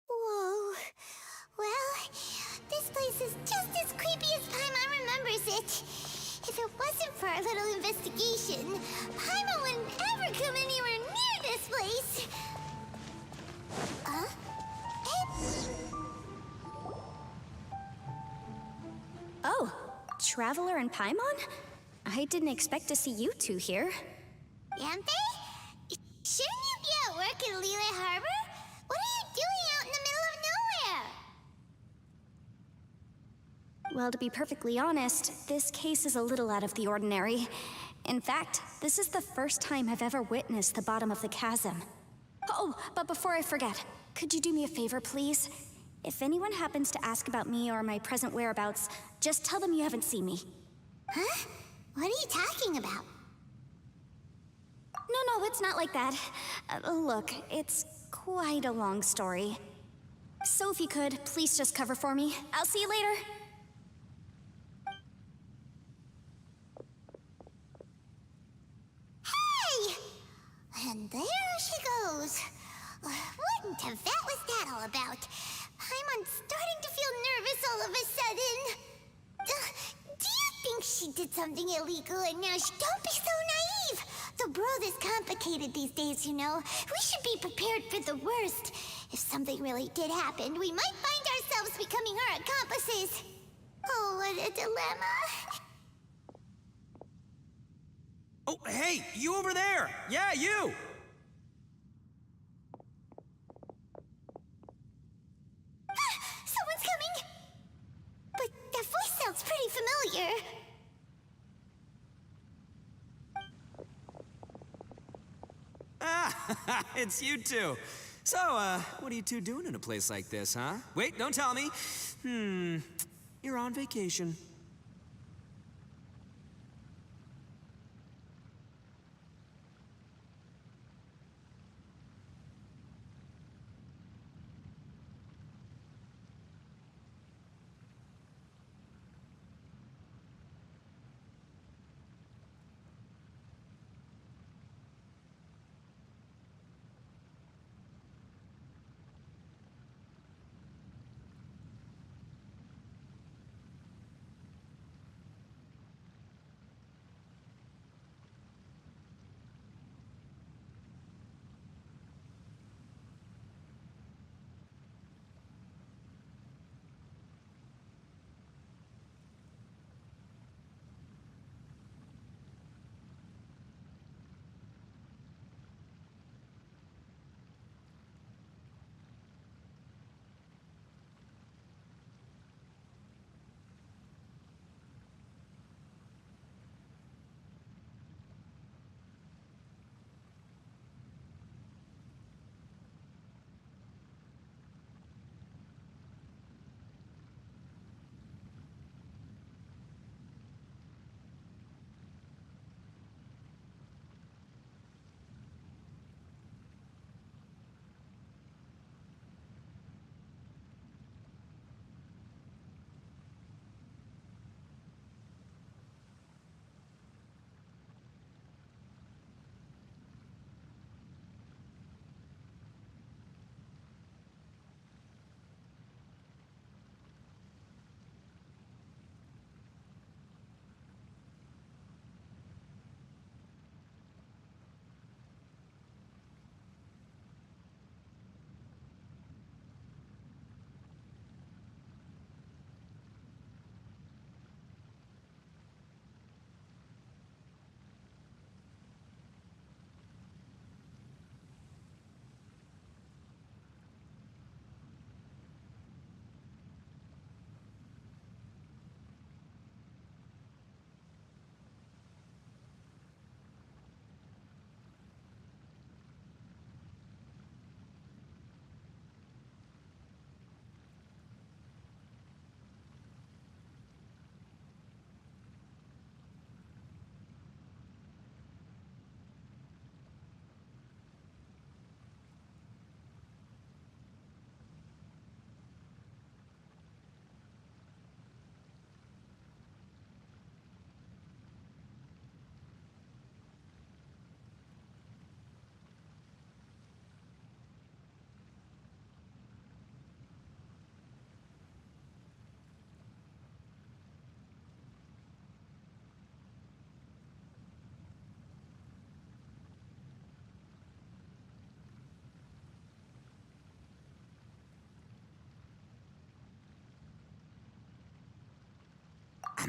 Whoa. Well, this place is just as creepy as Paimon remembers it. If it wasn't for our little investigation, Paimon wouldn't ever come anywhere near this place. Huh? Oh, Traveler and Paimon? I didn't expect to see you two here. Yampe? Shouldn't you be at work in Liyue Harbor? What are you doing out in the middle of nowhere? Well, to be perfectly honest, this case is a little out of the ordinary. In fact, this is the first time I've ever witnessed the bottom of the chasm. Oh, but before I forget, could you do me a favor, please? If anyone happens to ask about me or my present whereabouts, just tell them you haven't seen me. Huh? What are you talking about? No, it's not like that. Look, it's quite a long story. So if you could, please just cover for me. I'll see you later. Hey! And there she goes. What in Tibet was that all about? I'm starting to feel nervous all of a sudden. Do you think she did something illegal and now she... Don't be so naive! The world is complicated these days, you know. We should be prepared for the worst. If something really did happen, we might find ourselves becoming her accomplices. Oh, what a dilemma. Oh, hey, you over there! Yeah, you! Someone's coming! But that voice sounds pretty familiar. Ah, it's you two. So, what are you two doing in a place like this, huh? Wait, don't tell me. You're on vacation.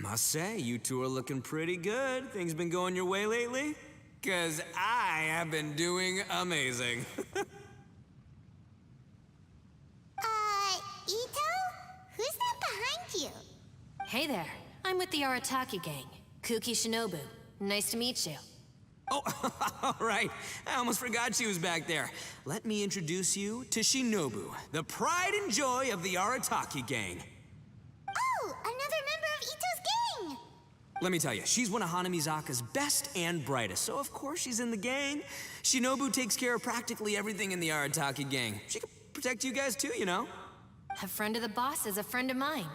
Must say, you two are looking pretty good. Things been going your way lately? 'Cause I have been doing amazing. Ito? Who's that behind you? Hey there. I'm with the Arataki gang. Kuki Shinobu. Nice to meet you. Oh, all right. I almost forgot she was back there. Let me introduce you to Shinobu, the pride and joy of the Arataki gang. Oh, another member of Ito's gang! Let me tell you, she's one of Hanamizaka's best and brightest, so of course she's in the gang. Shinobu takes care of practically everything in the Arataki gang. She can protect you guys too, you know? A friend of the boss is a friend of mine.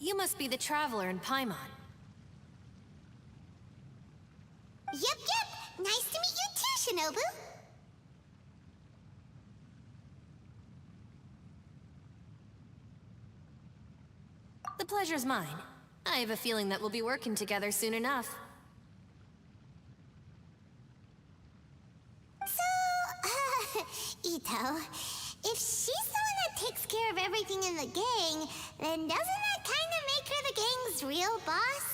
You must be the traveler in Paimon. Yep. Nice to meet you too, Shinobu. The pleasure's mine. I have a feeling that we'll be working together soon enough. So, Ito, if she's the one that takes care of everything in the gang, then doesn't that kind of make her the gang's real boss?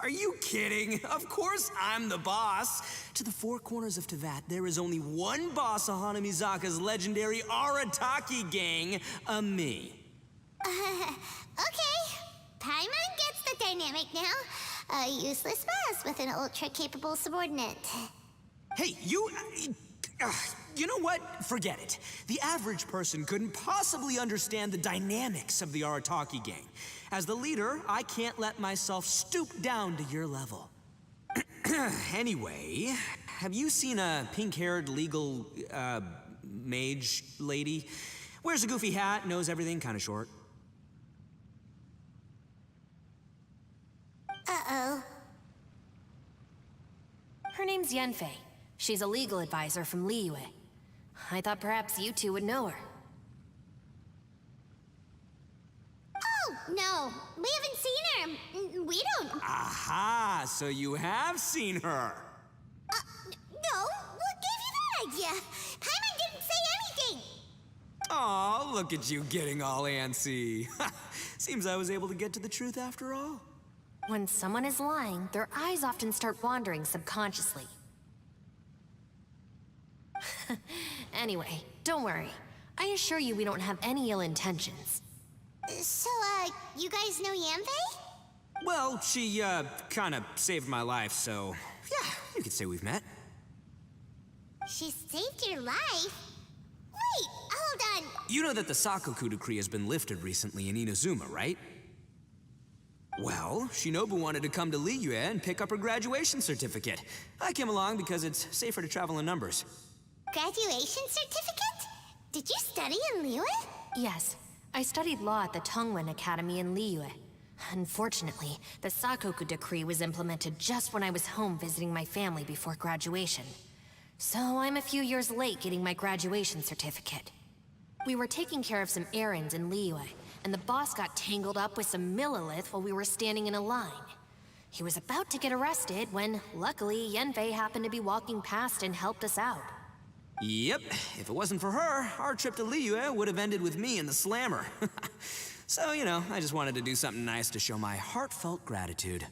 Are you kidding? Of course I'm the boss. To the four corners of Teyvat, there is only one boss of Hanamizaka's legendary Arataki gang, me. Okay. Paimon gets the dynamic now. A useless boss with an ultra-capable subordinate. Hey, you know what? Forget it. The average person couldn't possibly understand the dynamics of the Arataki gang. As the leader, I can't let myself stoop down to your level. Anyway, have you seen a pink-haired legal, mage lady? Wears a goofy hat, knows everything, kinda short. Uh-oh. Her name's Yenfei. She's a legal advisor from Liyue. I thought perhaps you two would know her. Oh, no. We haven't seen her. We don't. Aha! So you have seen her. No. What gave you that idea? Paimon didn't say anything. Aw, look at you getting all antsy. Seems I was able to get to the truth after all. When someone is lying, their eyes often start wandering subconsciously. Anyway, don't worry. I assure you we don't have any ill intentions. So, you guys know Yanfei? Well, she, kinda saved my life, so yeah, you could say we've met. She saved your life? Wait, hold on. You know that the Sakoku decree has been lifted recently in Inazuma, right? Well, Shinobu wanted to come to Liyue and pick up her graduation certificate. I came along because it's safer to travel in numbers. Graduation certificate? Did you study in Liyue? Yes, I studied law at the Tongwen Academy in Liyue. Unfortunately, the Sakoku decree was implemented just when I was home visiting my family before graduation. So I'm a few years late getting my graduation certificate. We were taking care of some errands in Liyue, and the boss got tangled up with some Millilith while we were standing in a line. He was about to get arrested when, luckily, Yenfei happened to be walking past and helped us out. Yep, if it wasn't for her, our trip to Liyue would have ended with me in the slammer. So, you know, I just wanted to do something nice to show my heartfelt gratitude.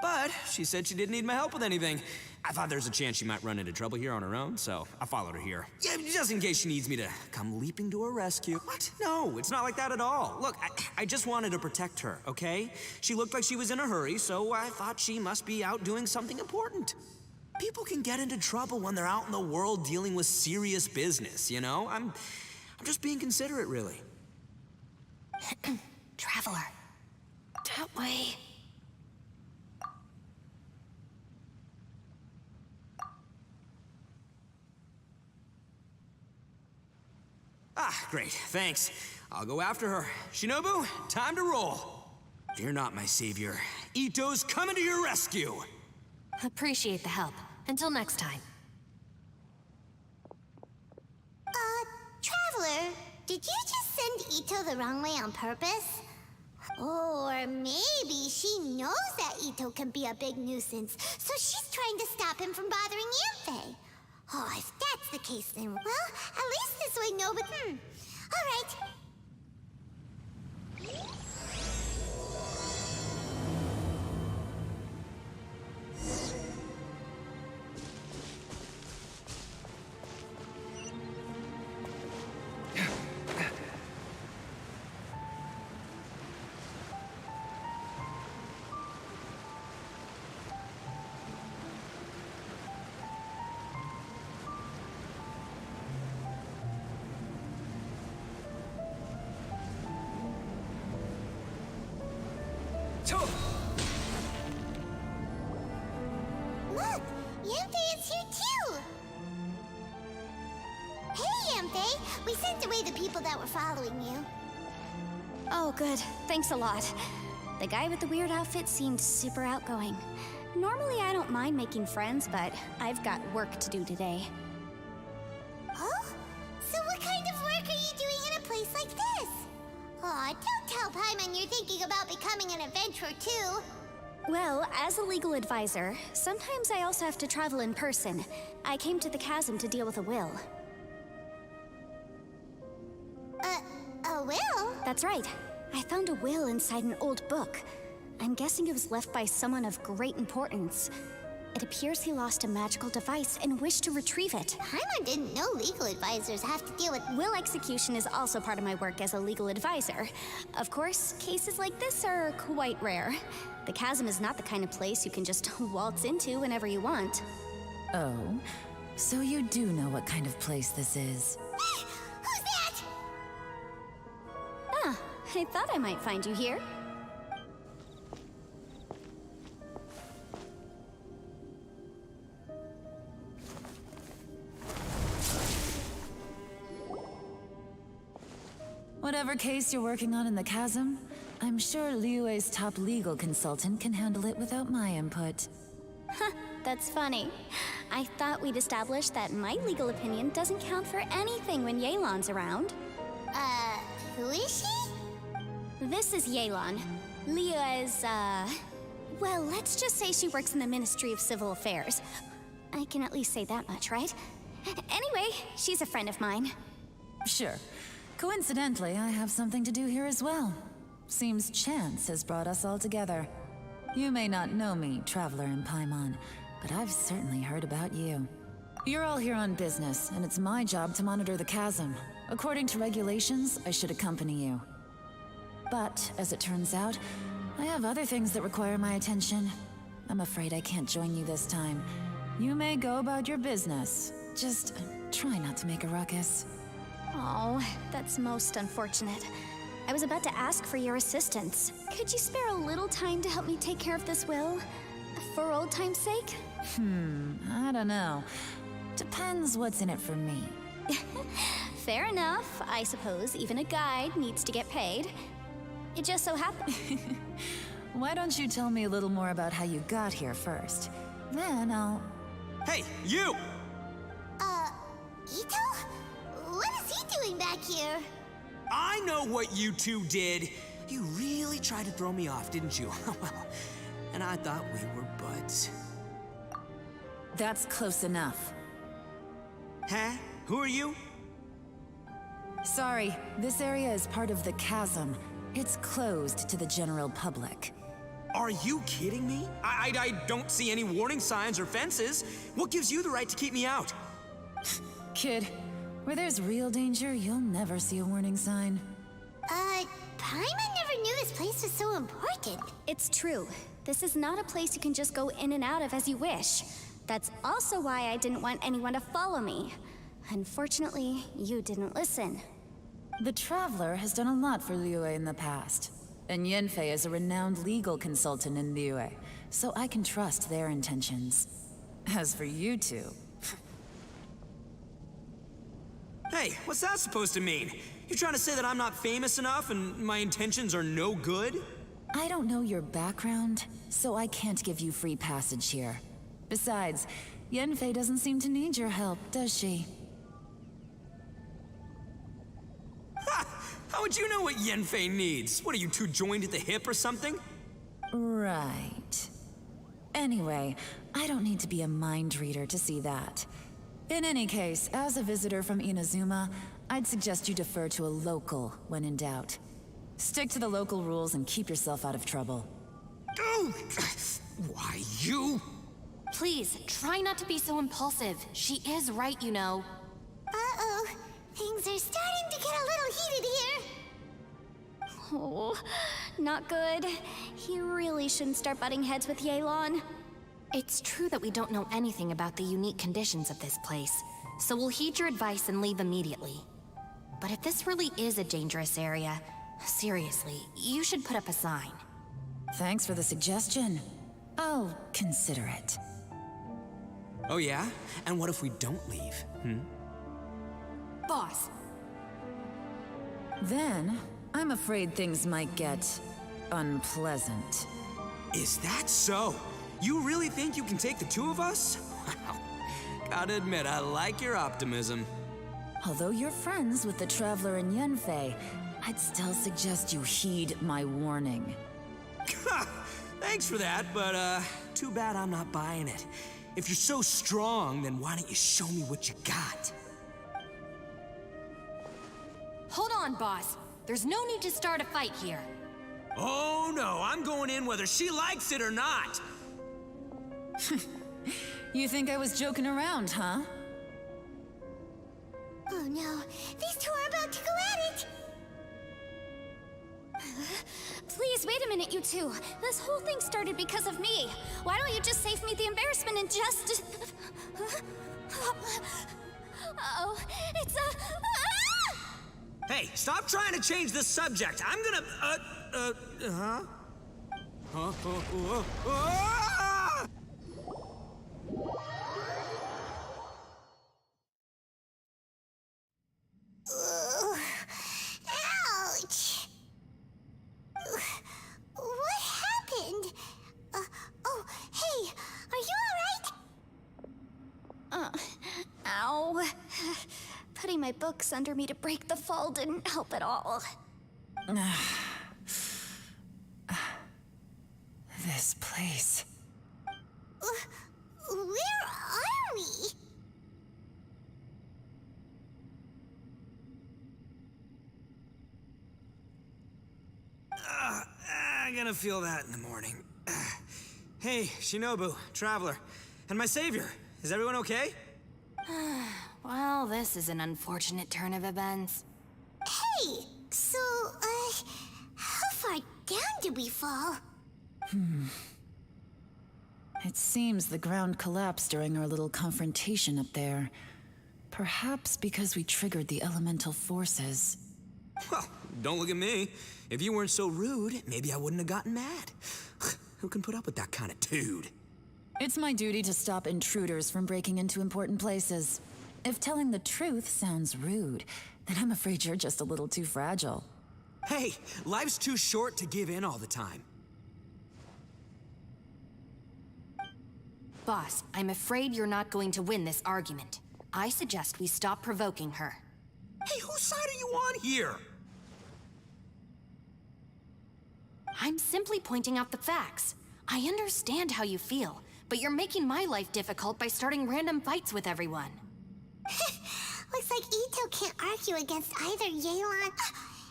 But she said she didn't need my help with anything. I thought there's a chance she might run into trouble here on her own, so I followed her here. Yeah, just in case she needs me to come leaping to her rescue. What? No, it's not like that at all. Look, I just wanted to protect her, okay? She looked like she was in a hurry, so I thought she must be out doing something important. People can get into trouble when they're out in the world dealing with serious business, you know? I'm just being considerate, really. Traveler. That way. Ah, great, thanks. I'll go after her. Shinobu, time to roll. Fear not, my savior. Ito's coming to your rescue. Appreciate the help. Until next time. Traveler, did you just send Ito the wrong way on purpose? Or maybe she knows that Ito can be a big nuisance, so she's trying to stop him from bothering Yanfei. Oh, if that's the case, then, well, at least this way nobody... All right. Look, Yanfei is here too! Hey, Yanfei! We sent away the people that were following you. Oh, good. Thanks a lot. The guy with the weird outfit seemed super outgoing. Normally, I don't mind making friends, but I've got work to do today. Oh? So what kind of work are you doing in a place like this? Aw, don't tell Paimon you're thinking about becoming an adventurer too. Well, as a legal advisor, sometimes I also have to travel in person. I came to the chasm to deal with a will. A will? That's right. I found a will inside an old book. I'm guessing it was left by someone of great importance. It appears he lost a magical device and wished to retrieve it. Paimon didn't know legal advisors have to deal with... Will execution is also part of my work as a legal advisor. Of course, cases like this are quite rare. The chasm is not the kind of place you can just waltz into whenever you want. Oh, so you do know what kind of place this is. Who's that? Ah, I thought I might find you here. Whatever case you're working on in the chasm, I'm sure Liyue's top legal consultant can handle it without my input. That's funny. I thought we'd established that my legal opinion doesn't count for anything when Yelan's around. Who is she? This is Yelan. Liyue's, well, let's just say she works in the Ministry of Civil Affairs. I can at least say that much, right? Anyway, she's a friend of mine. Sure. Coincidentally, I have something to do here as well. Seems chance has brought us all together. You may not know me, Traveler in Paimon, but I've certainly heard about you. You're all here on business, and it's my job to monitor the chasm. According to regulations, I should accompany you. But, as it turns out, I have other things that require my attention. I'm afraid I can't join you this time. You may go about your business. Just try not to make a ruckus. Oh, that's most unfortunate. I was about to ask for your assistance. Could you spare a little time to help me take care of this will? For old time's sake? I don't know. Depends what's in it for me. Fair enough. I suppose even a guide needs to get paid. It just so happens. Why don't you tell me a little more about how you got here first? Then I'll... Hey, you! Ito? What is he doing back here? I know what you two did. You really tried to throw me off, didn't you? Well, and I thought we were buds. That's close enough. Huh? Who are you? Sorry, this area is part of the chasm. It's closed to the general public. Are you kidding me? I don't see any warning signs or fences. What gives you the right to keep me out? Kid, where there's real danger, you'll never see a warning sign. Paimon never knew this place was so important. It's true. This is not a place you can just go in and out of as you wish. That's also why I didn't want anyone to follow me. Unfortunately, you didn't listen. The Traveler has done a lot for Liyue in the past. And Yanfei is a renowned legal consultant in Liyue, so I can trust their intentions. As for you two... Hey, what's that supposed to mean? You trying to say that I'm not famous enough and my intentions are no good? I don't know your background, so I can't give you free passage here. Besides, Yanfei doesn't seem to need your help, does she? Ha! How would you know what Yanfei needs? What, are you two joined at the hip or something? Right. Anyway, I don't need to be a mind reader to see that. In any case, as a visitor from Inazuma, I'd suggest you defer to a local when in doubt. Stick to the local rules and keep yourself out of trouble. Oh! Why, you? Please, try not to be so impulsive. She is right, you know. Uh-oh. Things are starting to get a little heated here. Oh, not good. He really shouldn't start butting heads with Yelan. It's true that we don't know anything about the unique conditions of this place, so we'll heed your advice and leave immediately. But if this really is a dangerous area, seriously, you should put up a sign. Thanks for the suggestion. I'll consider it. Oh yeah? And what if we don't leave? Boss, Then, I'm afraid things might get unpleasant. Is that so? You really think you can take the two of us? Wow. Gotta admit, I like your optimism. Although you're friends with the Traveler and Yenfei, I'd still suggest you heed my warning. Thanks for that, but too bad I'm not buying it. If you're so strong, then why don't you show me what you got? hold on, boss. There's no need to start a fight here. Oh no, I'm going in whether she likes it or not. You think I was joking around, huh? Oh no, these two are about to go at it! Please, wait a minute, you two. This whole thing started because of me. Why don't you just save me the embarrassment and just... Oh, it's a... Ah! Hey, stop trying to change the subject. I'm gonna, huh? Ah! Ouch! What happened? Oh, hey, are you alright? Ow. Putting my books under me to break the fall didn't help at all. This place. Where are we? I'm gonna feel that in the morning. Hey, Shinobu, Traveler, and my savior. Is everyone okay? Well, this is an unfortunate turn of events. Hey, so, how far down did we fall? It seems the ground collapsed during our little confrontation up there. Perhaps because we triggered the elemental forces. Well, don't look at me. If you weren't so rude, maybe I wouldn't have gotten mad. Who can put up with that kind of dude? It's my duty to stop intruders from breaking into important places. If telling the truth sounds rude, then I'm afraid you're just a little too fragile. Hey, life's too short to give in all the time. Boss, I'm afraid you're not going to win this argument. I suggest we stop provoking her. Hey, whose side are you on here? I'm simply pointing out the facts. I understand how you feel, but you're making my life difficult by starting random fights with everyone. Looks like Ito can't argue against either Yelan.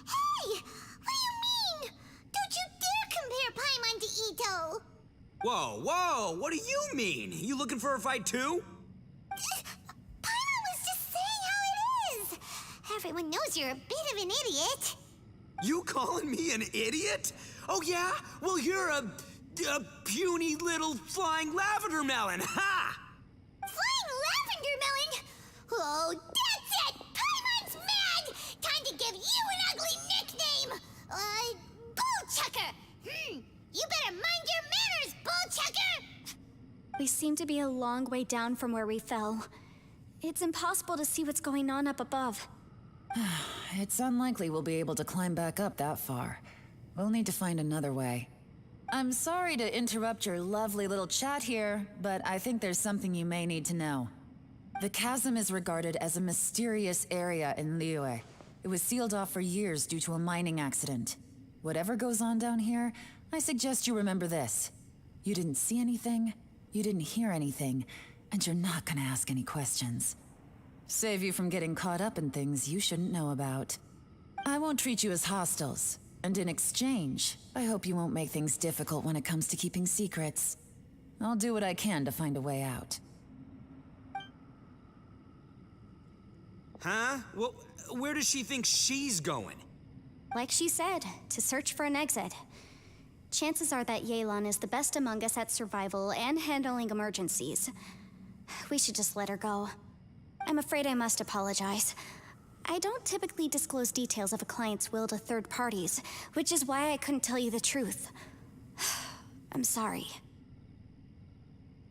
Hey! What do you mean? Don't you dare compare Paimon to Ito! Whoa, whoa, what do you mean? You looking for a fight too? Paimon was just saying how it is! Everyone knows you're a bit of an idiot. You calling me an idiot? Oh yeah? Well, you're a puny little flying lavender melon, ha! Flying lavender melon? Oh, that's it! Paimon's mad! Time to give you an ugly nickname! Bullchucker! You better mind your manners, Bullchucker! We seem to be a long way down from where we fell. It's impossible to see what's going on up above. It's unlikely we'll be able to climb back up that far. We'll need to find another way. I'm sorry to interrupt your lovely little chat here, but I think there's something you may need to know. The chasm is regarded as a mysterious area in Liyue. It was sealed off for years due to a mining accident. Whatever goes on down here, I suggest you remember this. You didn't see anything, you didn't hear anything, and you're not gonna ask any questions. Save you from getting caught up in things you shouldn't know about. I won't treat you as hostiles, and in exchange, I hope you won't make things difficult when it comes to keeping secrets. I'll do what I can to find a way out. Huh? Well, where does she think she's going? Like she said, to search for an exit. Chances are that Yelan is the best among us at survival and handling emergencies. We should just let her go. I'm afraid I must apologize. I don't typically disclose details of a client's will to third parties, which is why I couldn't tell you the truth. I'm sorry.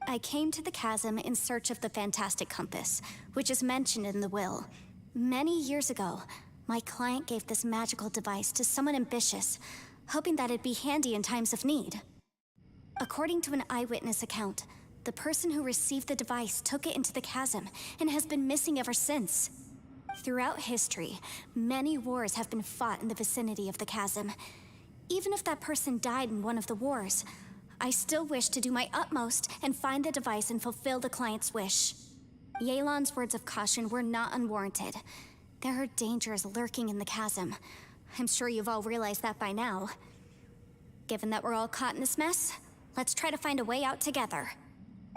I came to the chasm in search of the fantastic compass, which is mentioned in the will. Many years ago, my client gave this magical device to someone ambitious, hoping that it'd be handy in times of need. According to an eyewitness account, the person who received the device took it into the chasm and has been missing ever since. Throughout history, many wars have been fought in the vicinity of the chasm. Even if that person died in one of the wars, I still wish to do my utmost and find the device and fulfill the client's wish. Yelan's words of caution were not unwarranted. There are dangers lurking in the chasm. I'm sure you've all realized that by now. Given that we're all caught in this mess, let's try to find a way out together.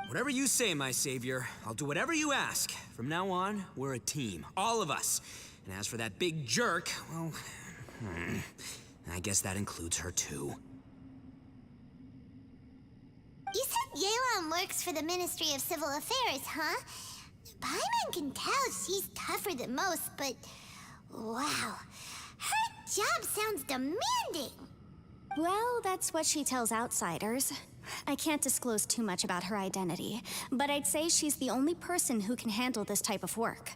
Whatever you say, my savior. I'll do whatever you ask. From now on, we're a team. All of us. And as for that big jerk, well... I guess that includes her too. You said Yelan works for the Ministry of Civil Affairs, huh? Paimon can tell she's tougher than most, but... wow. Her job sounds demanding. Well, that's what she tells outsiders. I can't disclose too much about her identity, but I'd say she's the only person who can handle this type of work.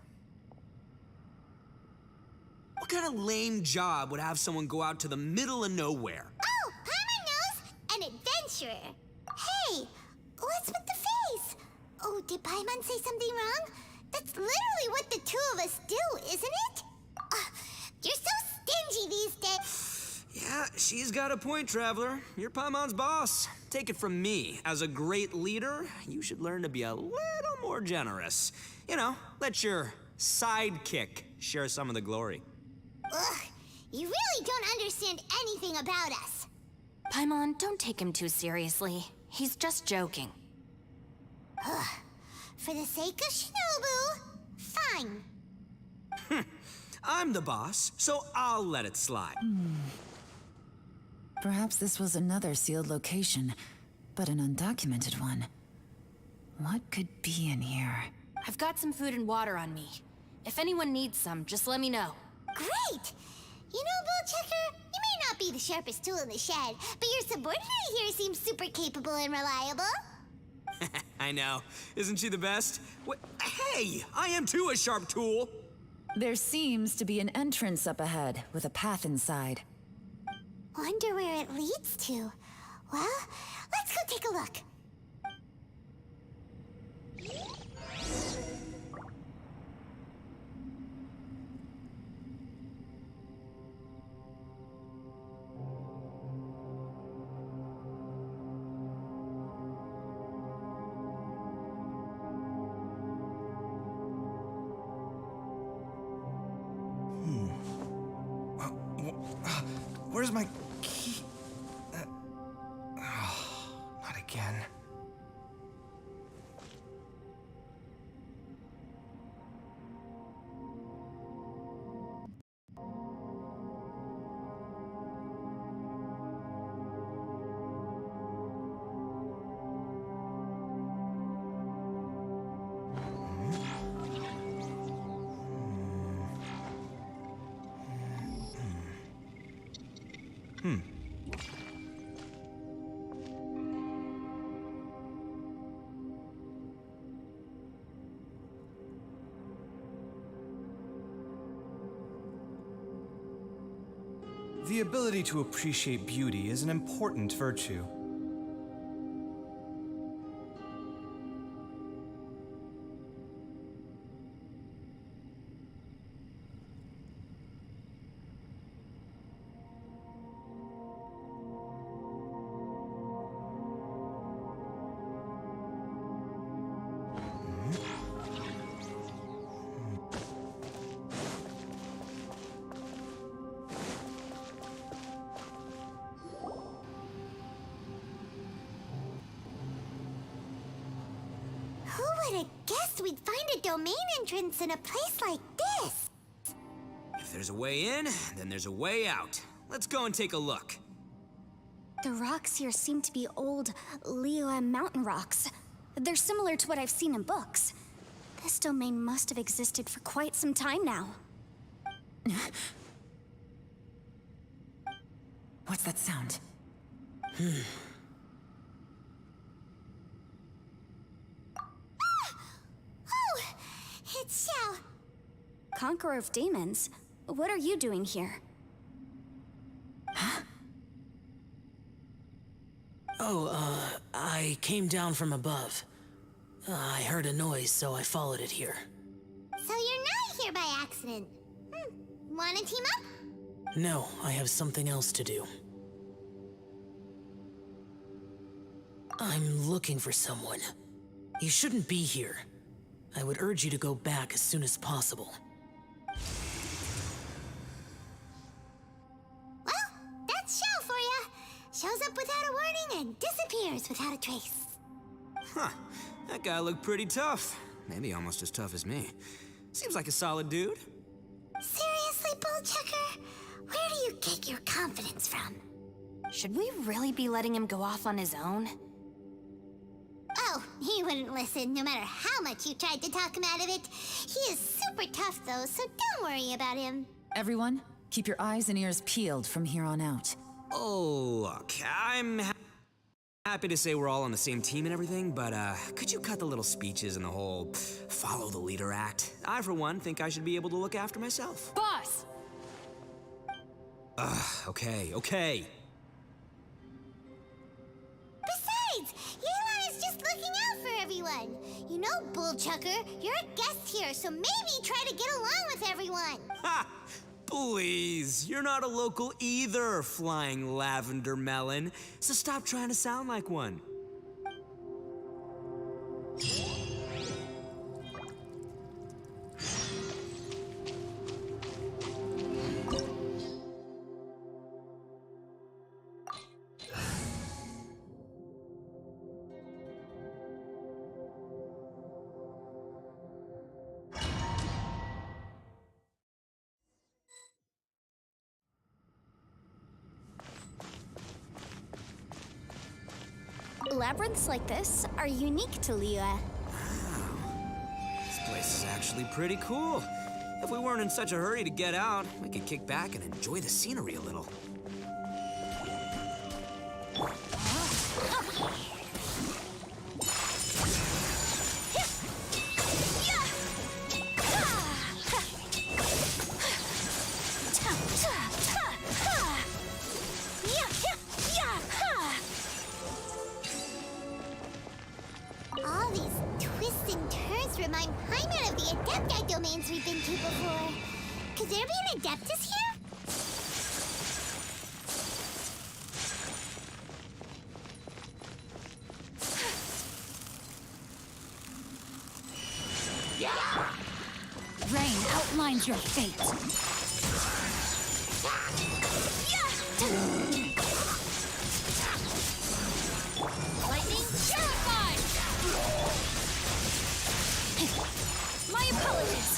What kind of lame job would have someone go out to the middle of nowhere? Oh, Paimon knows! An adventurer. Hey, what's with the face? Oh, did Paimon say something wrong? That's literally what the two of us do, isn't it? You're so stingy these days. Yeah, she's got a point, Traveler. You're Paimon's boss. Take it from me. As a great leader, you should learn to be a little more generous. You know, let your sidekick share some of the glory. Ugh, you really don't understand anything about us. Paimon, don't take him too seriously. He's just joking. For the sake of Shinobu, fine. I'm the boss, so I'll let it slide. Perhaps this was another sealed location, but an undocumented one. What could be in here? I've got some food and water on me. If anyone needs some, just let me know. Great! You know, Bullchecker, you may not be the sharpest tool in the shed, but your subordinate here seems super capable and reliable. I know. Isn't she the best? Hey, I am too a sharp tool. There seems to be an entrance up ahead with a path inside. Wonder where it leads to. Well, let's go take a look. Where's my key? Not again. The ability to appreciate beauty is an important virtue. Who would have guessed we'd find a domain entrance in a place like this? If there's a way in, then there's a way out. Let's go and take a look. The rocks here seem to be old Liyue mountain rocks. They're similar to what I've seen in books. This domain must have existed for quite some time now. What's that sound? Xiao. Conqueror of Demons? What are you doing here? I came down from above. I heard a noise, so I followed it here. So you're not here by accident. Wanna team up? No, I have something else to do. I'm looking for someone. You shouldn't be here. I would urge you to go back as soon as possible. Well, that's Xiao for ya. Shows up without a warning and disappears without a trace. Huh. That guy looked pretty tough. Maybe almost as tough as me. Seems like a solid dude. Seriously, Bullchucker? Where do you get your confidence from? Should we really be letting him go off on his own? Oh, he wouldn't listen no matter how much you tried to talk him out of it. He is super tough though, so don't worry about him. Everyone, keep your eyes and ears peeled from here on out. Oh, look, I'm happy to say we're all on the same team and everything, but could you cut the little speeches and the whole follow the leader act? I, for one, think I should be able to look after myself. Boss! Okay. Besides, Yelan is just looking out for everyone. You know, Bullchucker, you're a guest here, so maybe try to get along with everyone. Ha! Please, you're not a local either, flying lavender melon, so stop trying to sound like one. Labyrinths like this are unique to Liyue. This place is actually pretty cool. If we weren't in such a hurry to get out, we could kick back and enjoy the scenery a little. All these twists and turns remind Paimon of the Adepti domains we've been to before. Could there be an Adeptus here? Rain outlines your fate. Lightning terrified! My apologies!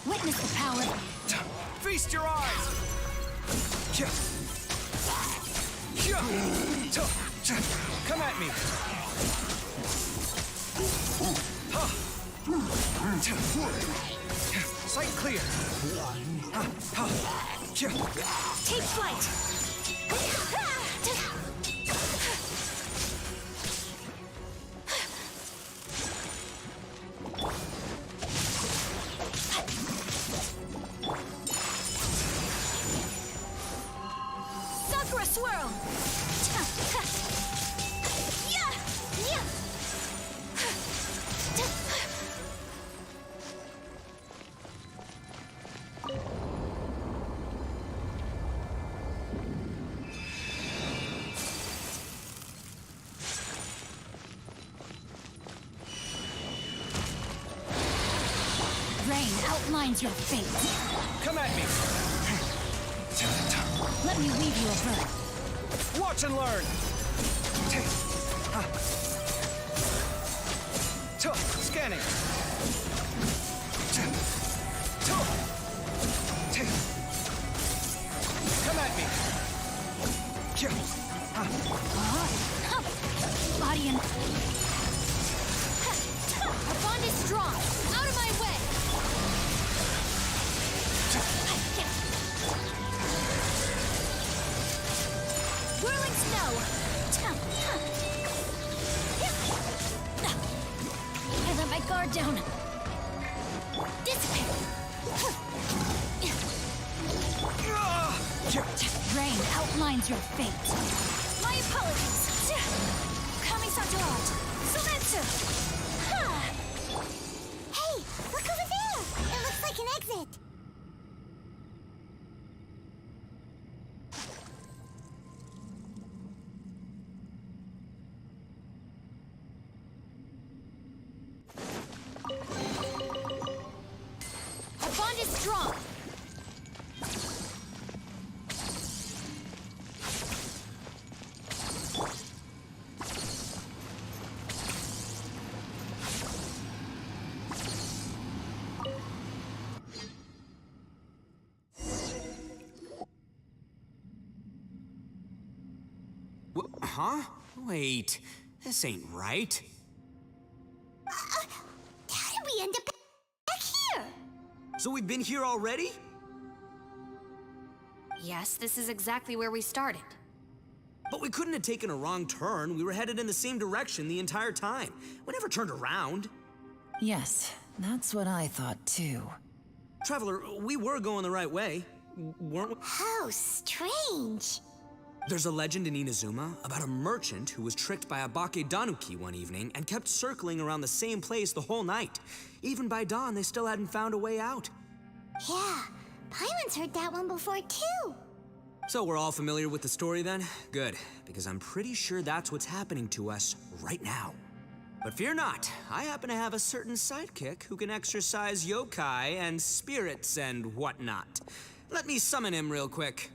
Witness the power. Feast your eyes! Come at me! Sight clear! Take flight! Sakura! for a swirl! Yeah! Yeah! Rain outlines your fate. Come at me! Let me weave you a verse. Watch and learn! Scanning! Come at me! Body and... Our bond is strong! Out of my way! Whirling snow! I let my guard down. Dissipate! Rain outlines your fate. My apologies! Kami-sato! Sumetsu! Hey, look over there! It looks like an exit. Our bond is strong. Huh? Wait, this ain't right. How did we end up back here? So we've been here already? Yes, this is exactly where we started. But we couldn't have taken a wrong turn. We were headed in the same direction the entire time. We never turned around. Yes, that's what I thought too. Traveler, we were going the right way, weren't we? How strange. There's a legend in Inazuma about a merchant who was tricked by a Bakedanuki one evening and kept circling around the same place the whole night. Even by dawn, they still hadn't found a way out. Yeah, Paimon's heard that one before too. So we're all familiar with the story then? Good, because I'm pretty sure that's what's happening to us right now. But fear not, I happen to have a certain sidekick who can exercise yokai and spirits and whatnot. Let me summon him real quick.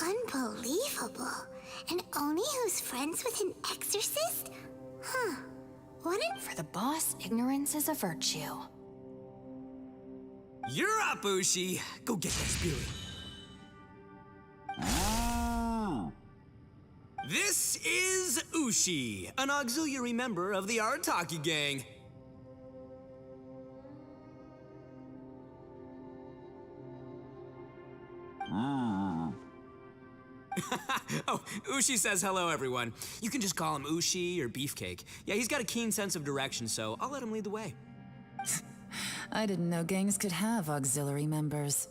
Unbelievable. And Oni who's friends with an exorcist? Huh. Wouldn't... For the boss, ignorance is a virtue. You're up, Ushi. Go get that spirit. This is Ushi, an auxiliary member of the Arataki gang. Oh, Ushi says hello, everyone. You can just call him Ushi or Beefcake. Yeah, he's got a keen sense of direction, so I'll let him lead the way. I didn't know gangs could have auxiliary members.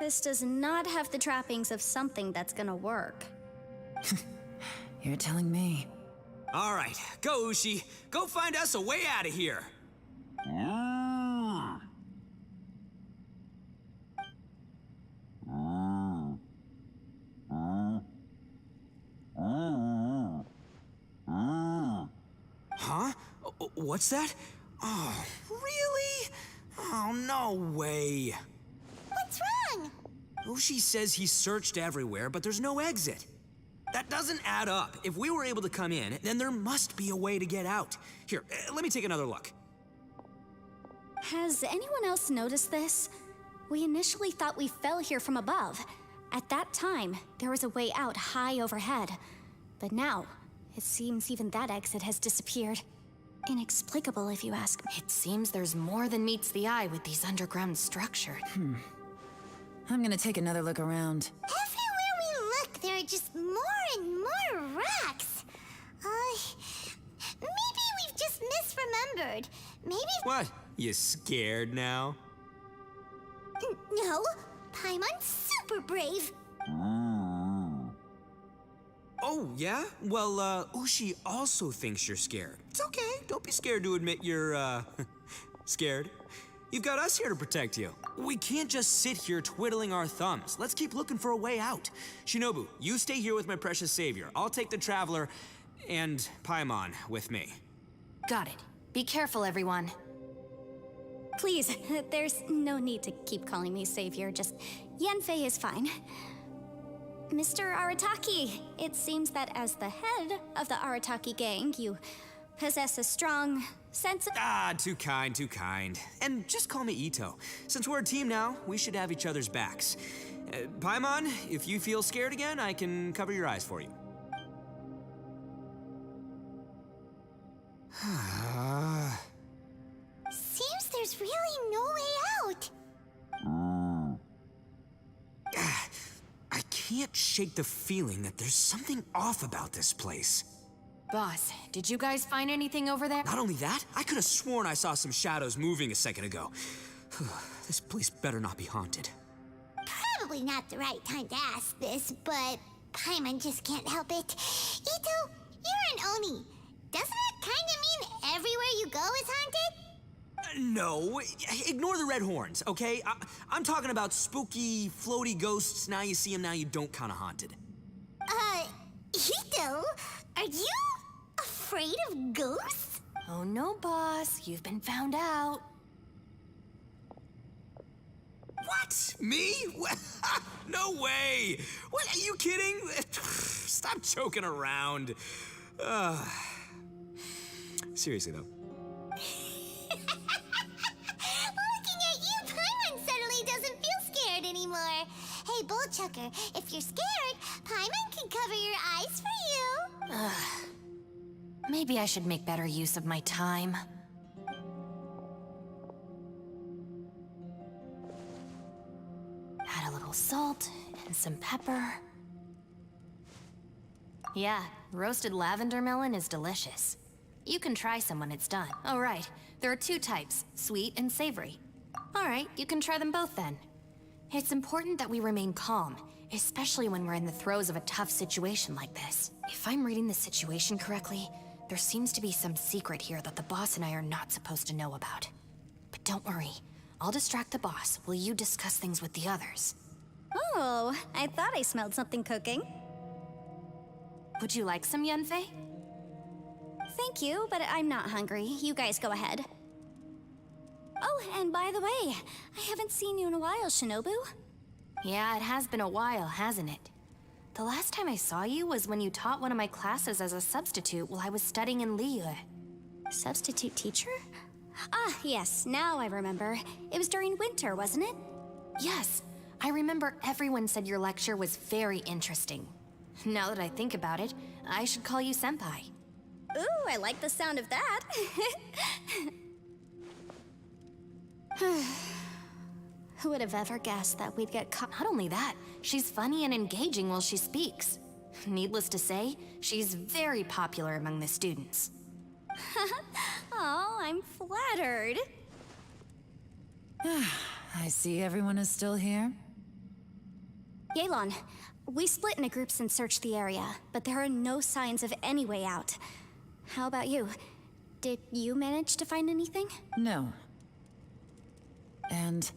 This does not have the trappings of something that's gonna work. You're telling me. All right, go, Ushi. Go find us a way out of here. Huh? What's that? Oh, really? Oh, no way. What's wrong? Ushi says he searched everywhere, but there's no exit. That doesn't add up. If we were able to come in, then there must be a way to get out. Here, let me take another look. Has anyone else noticed this? We initially thought we fell here from above. At that time, there was a way out high overhead. But now, it seems even that exit has disappeared. Inexplicable, if you ask me. It seems there's more than meets the eye with these underground structures. I'm gonna take another look around. Everywhere we look, there are just more and more rocks. Maybe we've just misremembered. Maybe... What? You scared now? No, Paimon's super brave. Oh, yeah? Well, Ushi also thinks you're scared. It's okay. Don't be scared to admit you're, scared. You've got us here to protect you. We can't just sit here twiddling our thumbs. Let's keep looking for a way out. Shinobu, you stay here with my precious savior. I'll take the Traveler and Paimon with me. Got it. Be careful, everyone. Please, there's no need to keep calling me savior. Just Yanfei is fine. Mr. Arataki, it seems that as the head of the Arataki gang, you possess a strong sense of... Ah, too kind, too kind. And just call me Ito. Since we're a team now, we should have each other's backs. Paimon, if you feel scared again, I can cover your eyes for you. Seems there's really no way out. I can't shake the feeling that there's something off about this place. Boss, did you guys find anything over there? Not only that, I could have sworn I saw some shadows moving a second ago. This place better not be haunted. Probably not the right time to ask this, but Paimon just can't help it. Ito, you're an Oni. Doesn't it kind of mean everywhere you go is haunted? No, ignore the red horns, okay? I'm talking about spooky, floaty ghosts. Now you see them, now you don't kind of haunted. Ito, are you afraid of ghosts? Oh no, boss. You've been found out. What? Me? No way! What, are you kidding? Stop joking around. Seriously, though. Looking at you, Paimon suddenly doesn't feel scared anymore. Hey, Bullchucker, if you're scared, Paimon can cover your eyes for you. Maybe I should make better use of my time. Add a little salt and some pepper. Yeah, roasted lavender melon is delicious. You can try some when it's done. Oh, right. There are two types, sweet and savory. All right, you can try them both then. It's important that we remain calm, especially when we're in the throes of a tough situation like this. If I'm reading the situation correctly, there seems to be some secret here that the boss and I are not supposed to know about. But don't worry, I'll distract the boss while you discuss things with the others. Oh, I thought I smelled something cooking. Would you like some, Yanfei? Thank you, but I'm not hungry. You guys go ahead. Oh, and by the way, I haven't seen you in a while, Shinobu. Yeah, it has been a while, hasn't it? The last time I saw you was when you taught one of my classes as a substitute while I was studying in Liyue. Substitute teacher? Ah, yes, now I remember. It was during winter, wasn't it? Yes, I remember everyone said your lecture was very interesting. Now that I think about it, I should call you Senpai. Ooh, I like the sound of that. Who would have ever guessed that we'd get caught? Not only that, she's funny and engaging while she speaks. Needless to say, she's very popular among the students. Oh, I'm flattered. I see everyone is still here. Yelan, we split into groups and searched the area, but there are no signs of any way out. How about you? Did you manage to find anything? No. And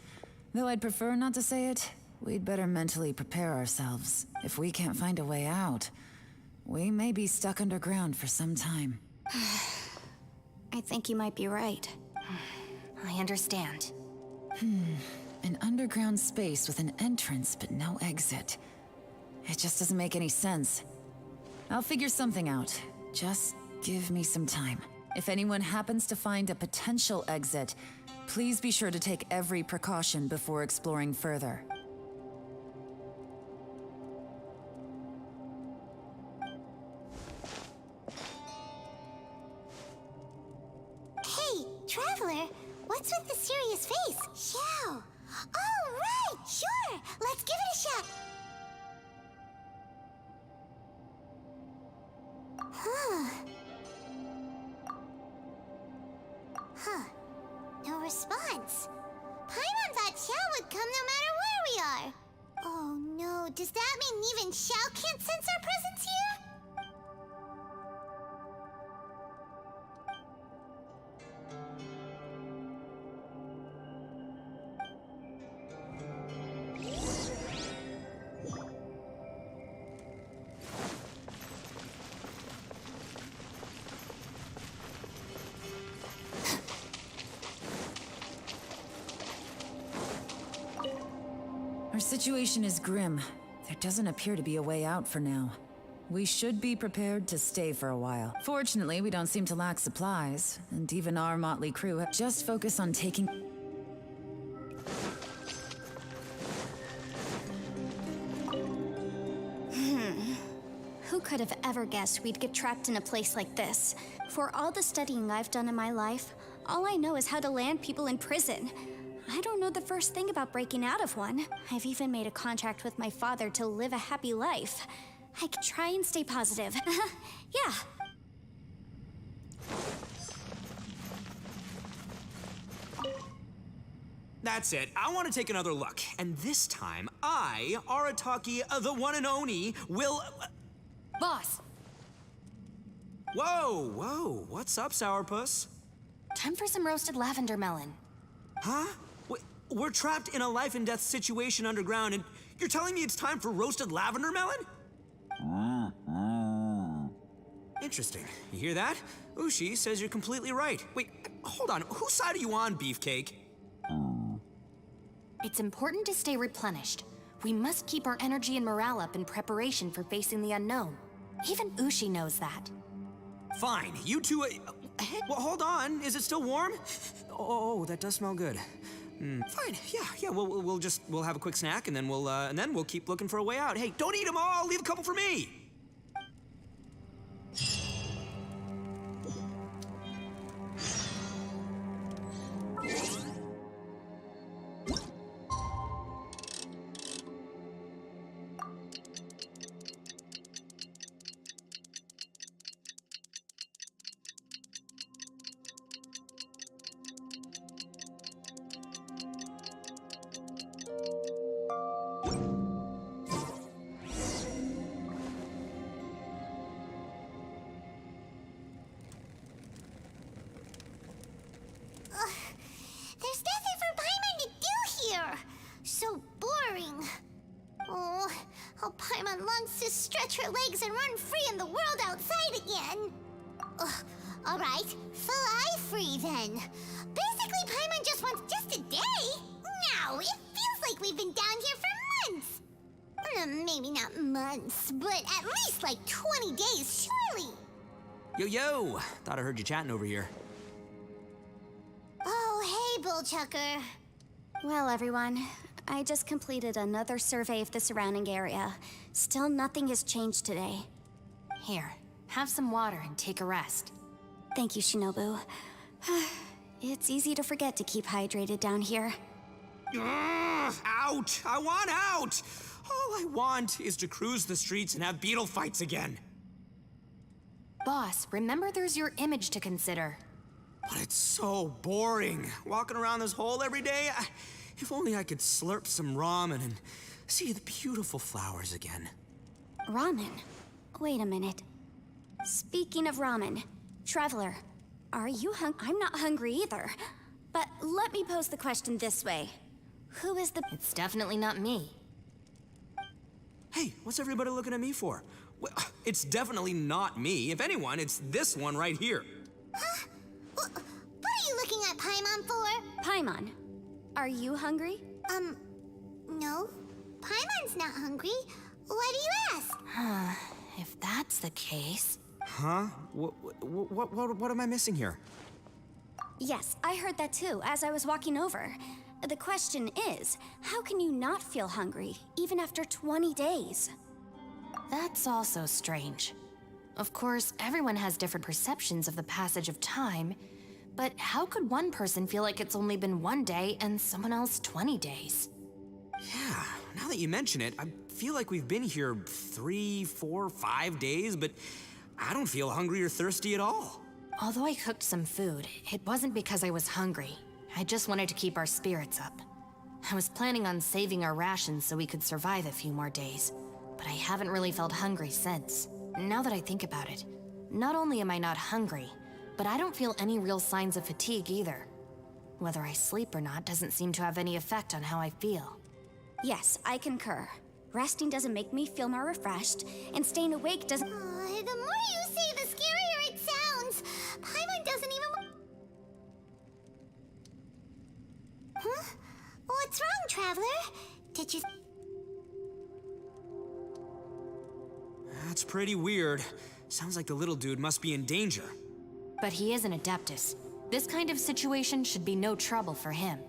though I'd prefer not to say it, we'd better mentally prepare ourselves. If we can't find a way out, we may be stuck underground for some time. I think you might be right. I understand. An underground space with an entrance but no exit. It just doesn't make any sense. I'll figure something out. Just give me some time. If anyone happens to find a potential exit, please be sure to take every precaution before exploring further. Hey, Traveler, what's with the serious face? Xiao. Oh, right, sure. Let's give it a shot. No response. Paimon thought Xiao would come no matter where we are. Oh no, does that mean even Xiao can't sense our presence here? situation is grim. There doesn't appear to be a way out for now. We should be prepared to stay for a while. Fortunately, we don't seem to lack supplies, and even our motley crew have just focused on taking... Who could have ever guessed we'd get trapped in a place like this? For all the studying I've done in my life, all I know is how to land people in prison. I don't know the first thing about breaking out of one. I've even made a contract with my father to live a happy life. I could try and stay positive. Yeah. That's it. I want to take another look. And this time, I, Arataki, the one and only, will... Boss! Whoa, whoa. What's up, Sourpuss? Time for some roasted lavender melon. Huh? We're trapped in a life and death situation underground, and you're telling me it's time for roasted lavender melon? Interesting. You hear that? Ushi says you're completely right. Wait, hold on. Whose side are you on, Beefcake? It's important to stay replenished. We must keep our energy and morale up in preparation for facing the unknown. Even Ushi knows that. Fine. You two... well, hold on. Is it still warm? Oh, that does smell good. Fine. Yeah. We'll have a quick snack, and then we'll keep looking for a way out. Hey, don't eat them all. Leave a couple for me. There's nothing for Paimon to do here. So boring. Oh, how Paimon longs to stretch her legs and run free in the world outside again. All right, fly free then. Basically, Paimon just wants just a day. No, it feels like we've been down here for months. Maybe not months, but at least like 20 days, surely. Yo. Thought I heard you chatting over here. Oh, hey, Bullchucker. Well, everyone, I just completed another survey of the surrounding area. Still nothing has changed today. Here, have some water and take a rest. Thank you, Shinobu. It's easy to forget to keep hydrated down here. Out! I want out! All I want is to cruise the streets and have beetle fights again. Boss, remember there's your image to consider. But it's so boring, walking around this hole every day. If only I could slurp some ramen and see the beautiful flowers again. Ramen? Wait a minute. Speaking of ramen, Traveler, are you I'm not hungry either. But let me pose the question this way. Who is the... It's definitely not me. Hey, what's everybody looking at me for? Well, it's definitely not me. If anyone, it's this one right here. Huh? What are you looking at Paimon for? Paimon, are you hungry? No. Paimon's not hungry. Why do you ask? If that's the case... Huh? What am I missing here? Yes, I heard that too, as I was walking over. The question is, how can you not feel hungry, even after 20 days? That's also strange. Of course, everyone has different perceptions of the passage of time, but how could one person feel like it's only been 1 day and someone else 20 days? Yeah, now that you mention it, I feel like we've been here 3, 4, 5 days, but I don't feel hungry or thirsty at all. Although I cooked some food, it wasn't because I was hungry. I just wanted to keep our spirits up. I was planning on saving our rations so we could survive a few more days, but I haven't really felt hungry since. Now that I think about it, not only am I not hungry, but I don't feel any real signs of fatigue either. Whether I sleep or not doesn't seem to have any effect on how I feel. Yes, I concur. Resting doesn't make me feel more refreshed, and staying awake doesn't... The more you say, the scarier it sounds. Paimon doesn't even... Huh? What's wrong, Traveler? Did you... That's pretty weird. Sounds like the little dude must be in danger. But he is an Adeptus. This kind of situation should be no trouble for him.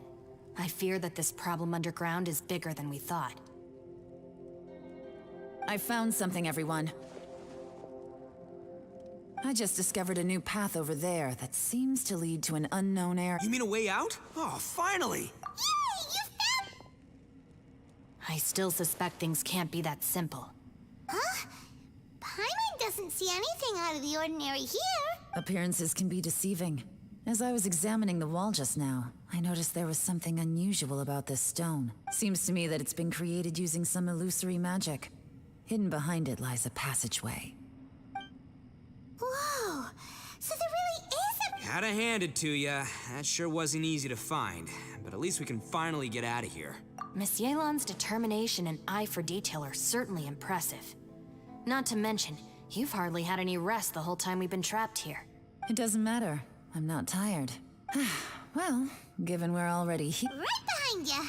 I fear that this problem underground is bigger than we thought. I found something, everyone. I just discovered a new path over there that seems to lead to an unknown area. You mean a way out? Oh, finally! Yay! You found... I still suspect things can't be that simple. Huh? Paimon doesn't see anything out of the ordinary here. Appearances can be deceiving. As I was examining the wall just now, I noticed there was something unusual about this stone. Seems to me that it's been created using some illusory magic. Hidden behind it lies a passageway. Whoa! So there really is a... Gotta hand it to ya. That sure wasn't easy to find. But at least we can finally get out of here. Miss Yelan's determination and eye for detail are certainly impressive. Not to mention, you've hardly had any rest the whole time we've been trapped here. It doesn't matter. I'm not tired. Well, given we're already here... Right behind ya!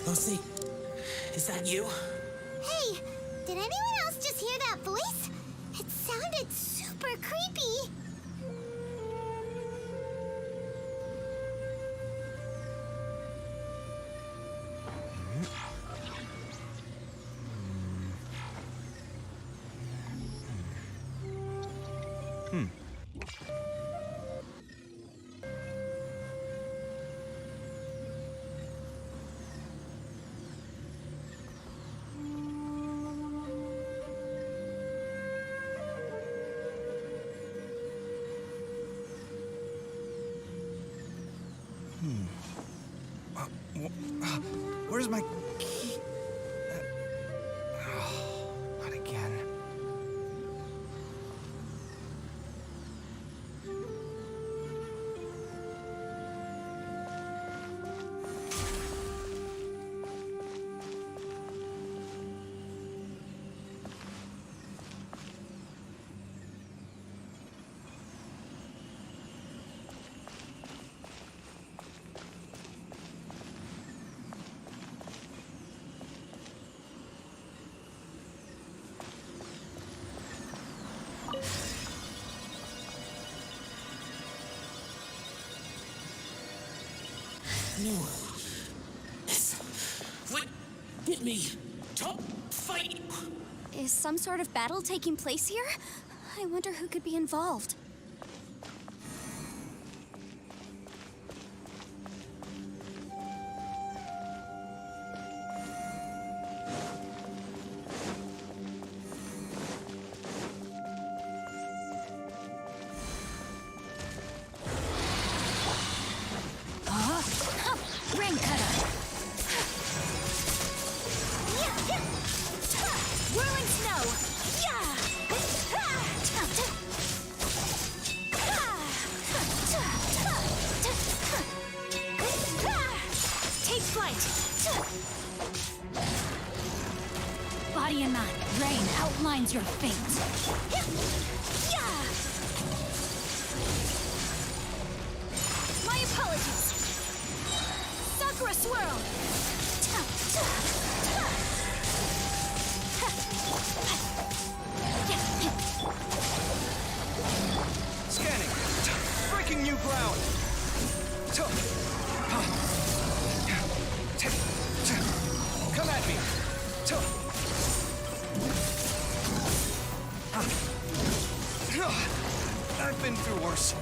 Lucy, is that you? Hey, did anyone else just hear that voice? It sounded super creepy. Where's my key? Not again. No. This would get me. Top fight. Is some sort of battle taking place here? I wonder who could be involved. Ring cutter! Whirling snow! Take flight! Body and mind, rain outlines your fate. My apologies! Sakura swirl! Scanning. Breaking new ground. Come at me. I've been through worse.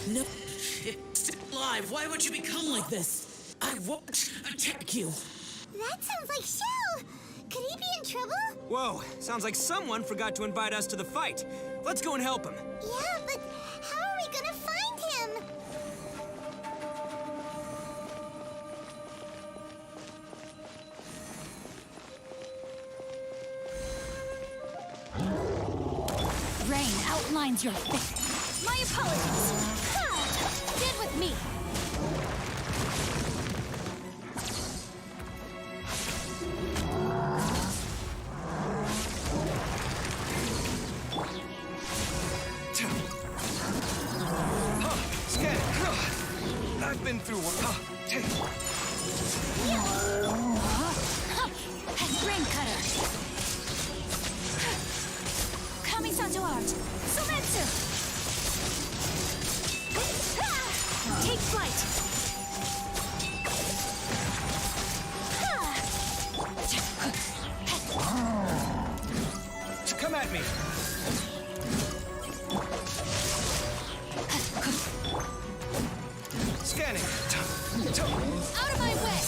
No, it's still alive. Why would you become like this? I won't attack you. That sounds like Shell! Could he be in trouble? Whoa, sounds like someone forgot to invite us to the fight. Let's go and help him. Yeah, but how are we gonna find him? Rain outlines your fate. My apologies. Ha! Stand with me. Scan. I've been through one. Rain cutter. Kamisato art. Sometsu. Take flight. Come at me. Scanning. Out of my way.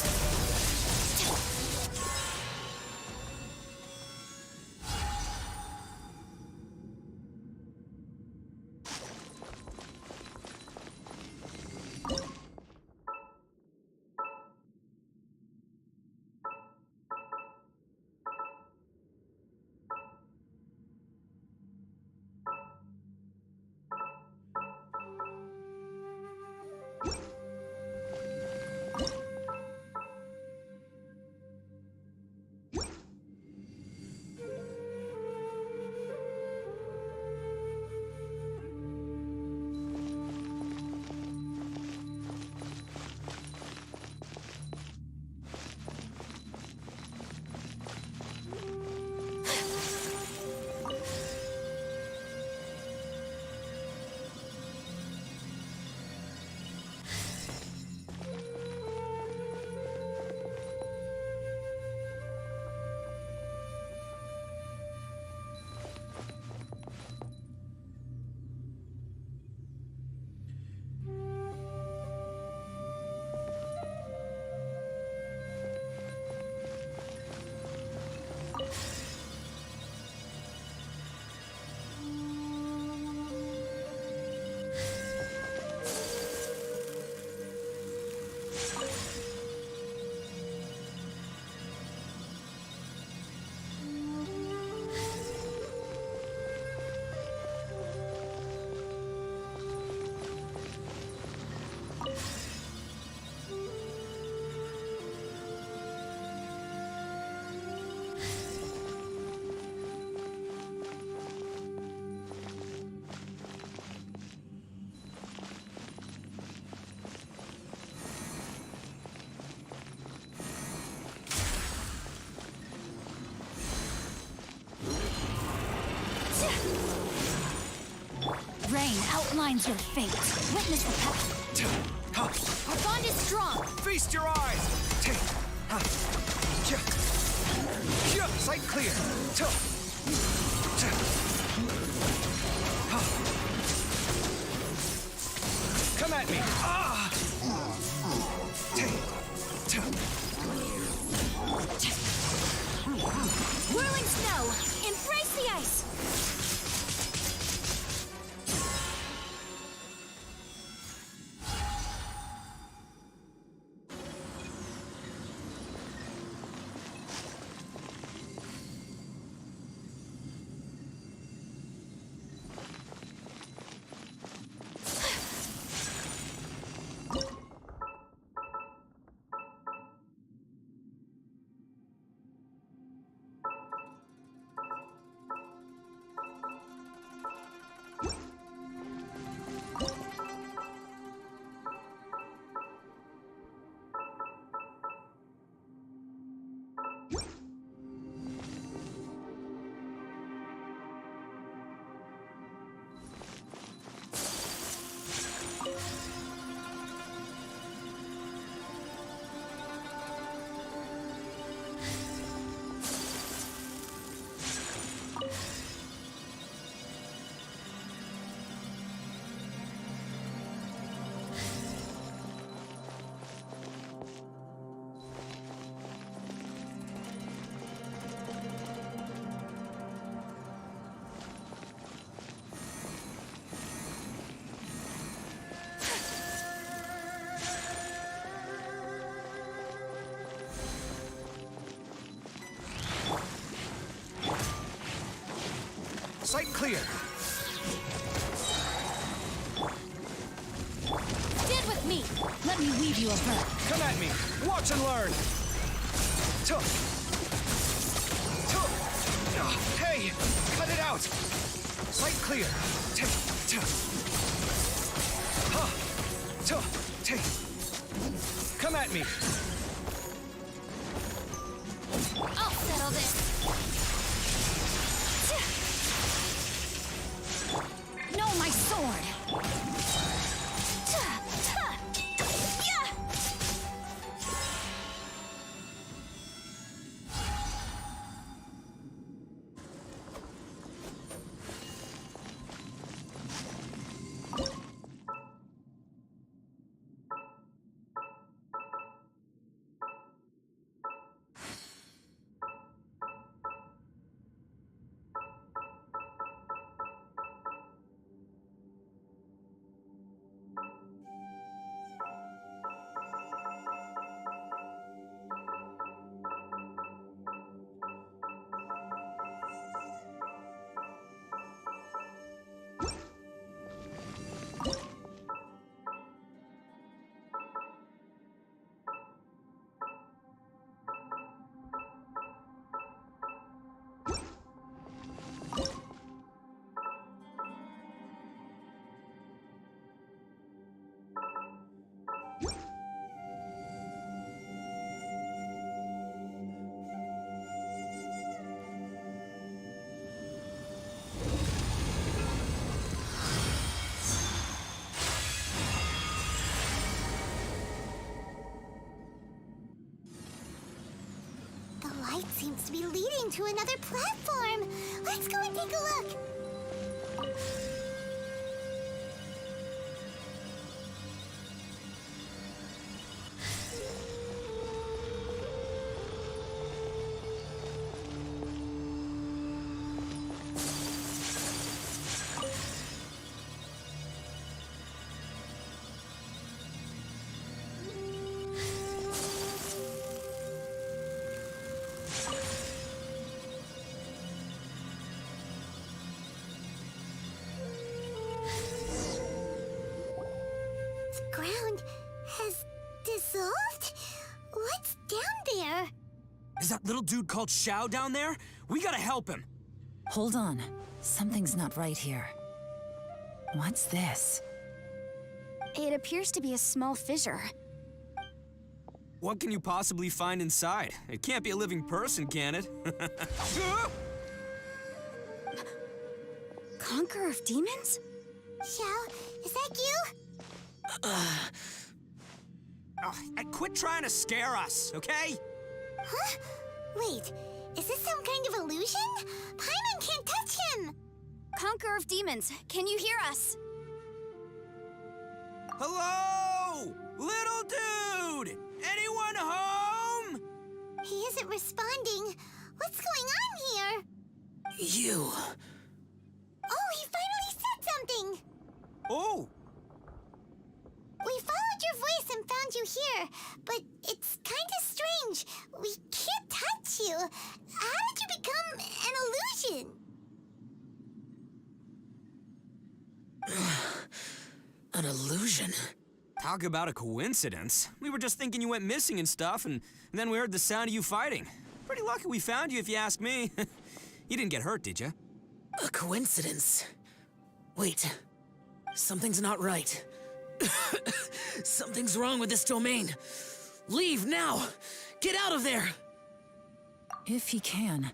Rain outlines your fate. Witness the path. Our bond is strong. Feast your eyes. Sight clear. Come at me. Whirling snow. Embrace the ice. clear. Stand with me. Let me weave you a web. Come at me. Watch and learn. Tuh. Tuh. Hey, cut it out. Sight clear. Take. Tuh. Huh. Tuh. Take. Come at me. I'll settle this. No, my sword. The light seems to be leading to another platform. Let's go and take a look. Ground has dissolved? What's down there? Is that little dude called Shao down there? We gotta help him. Hold on. Something's not right here. What's this? It appears to be a small fissure. What can you possibly find inside? It can't be a living person, can it? Conqueror of demons? Shao, is that you? Quit trying to scare us, okay? Huh? Wait, is this some kind of illusion? Paimon can't touch him! Conqueror of demons, can you hear us? Hello? Little dude! Anyone home? He isn't responding. What's going on here? You. Oh, he finally said something! Oh! We followed your voice and found you here, but it's kind of strange. We can't touch you. How did you become an illusion? An illusion? Talk about a coincidence. We were just thinking you went missing and stuff, and then we heard the sound of you fighting. Pretty lucky we found you, if you ask me. You didn't get hurt, did you? A coincidence? Wait. Something's not right. Something's wrong with this domain. Leave now! Get out of there! If he can,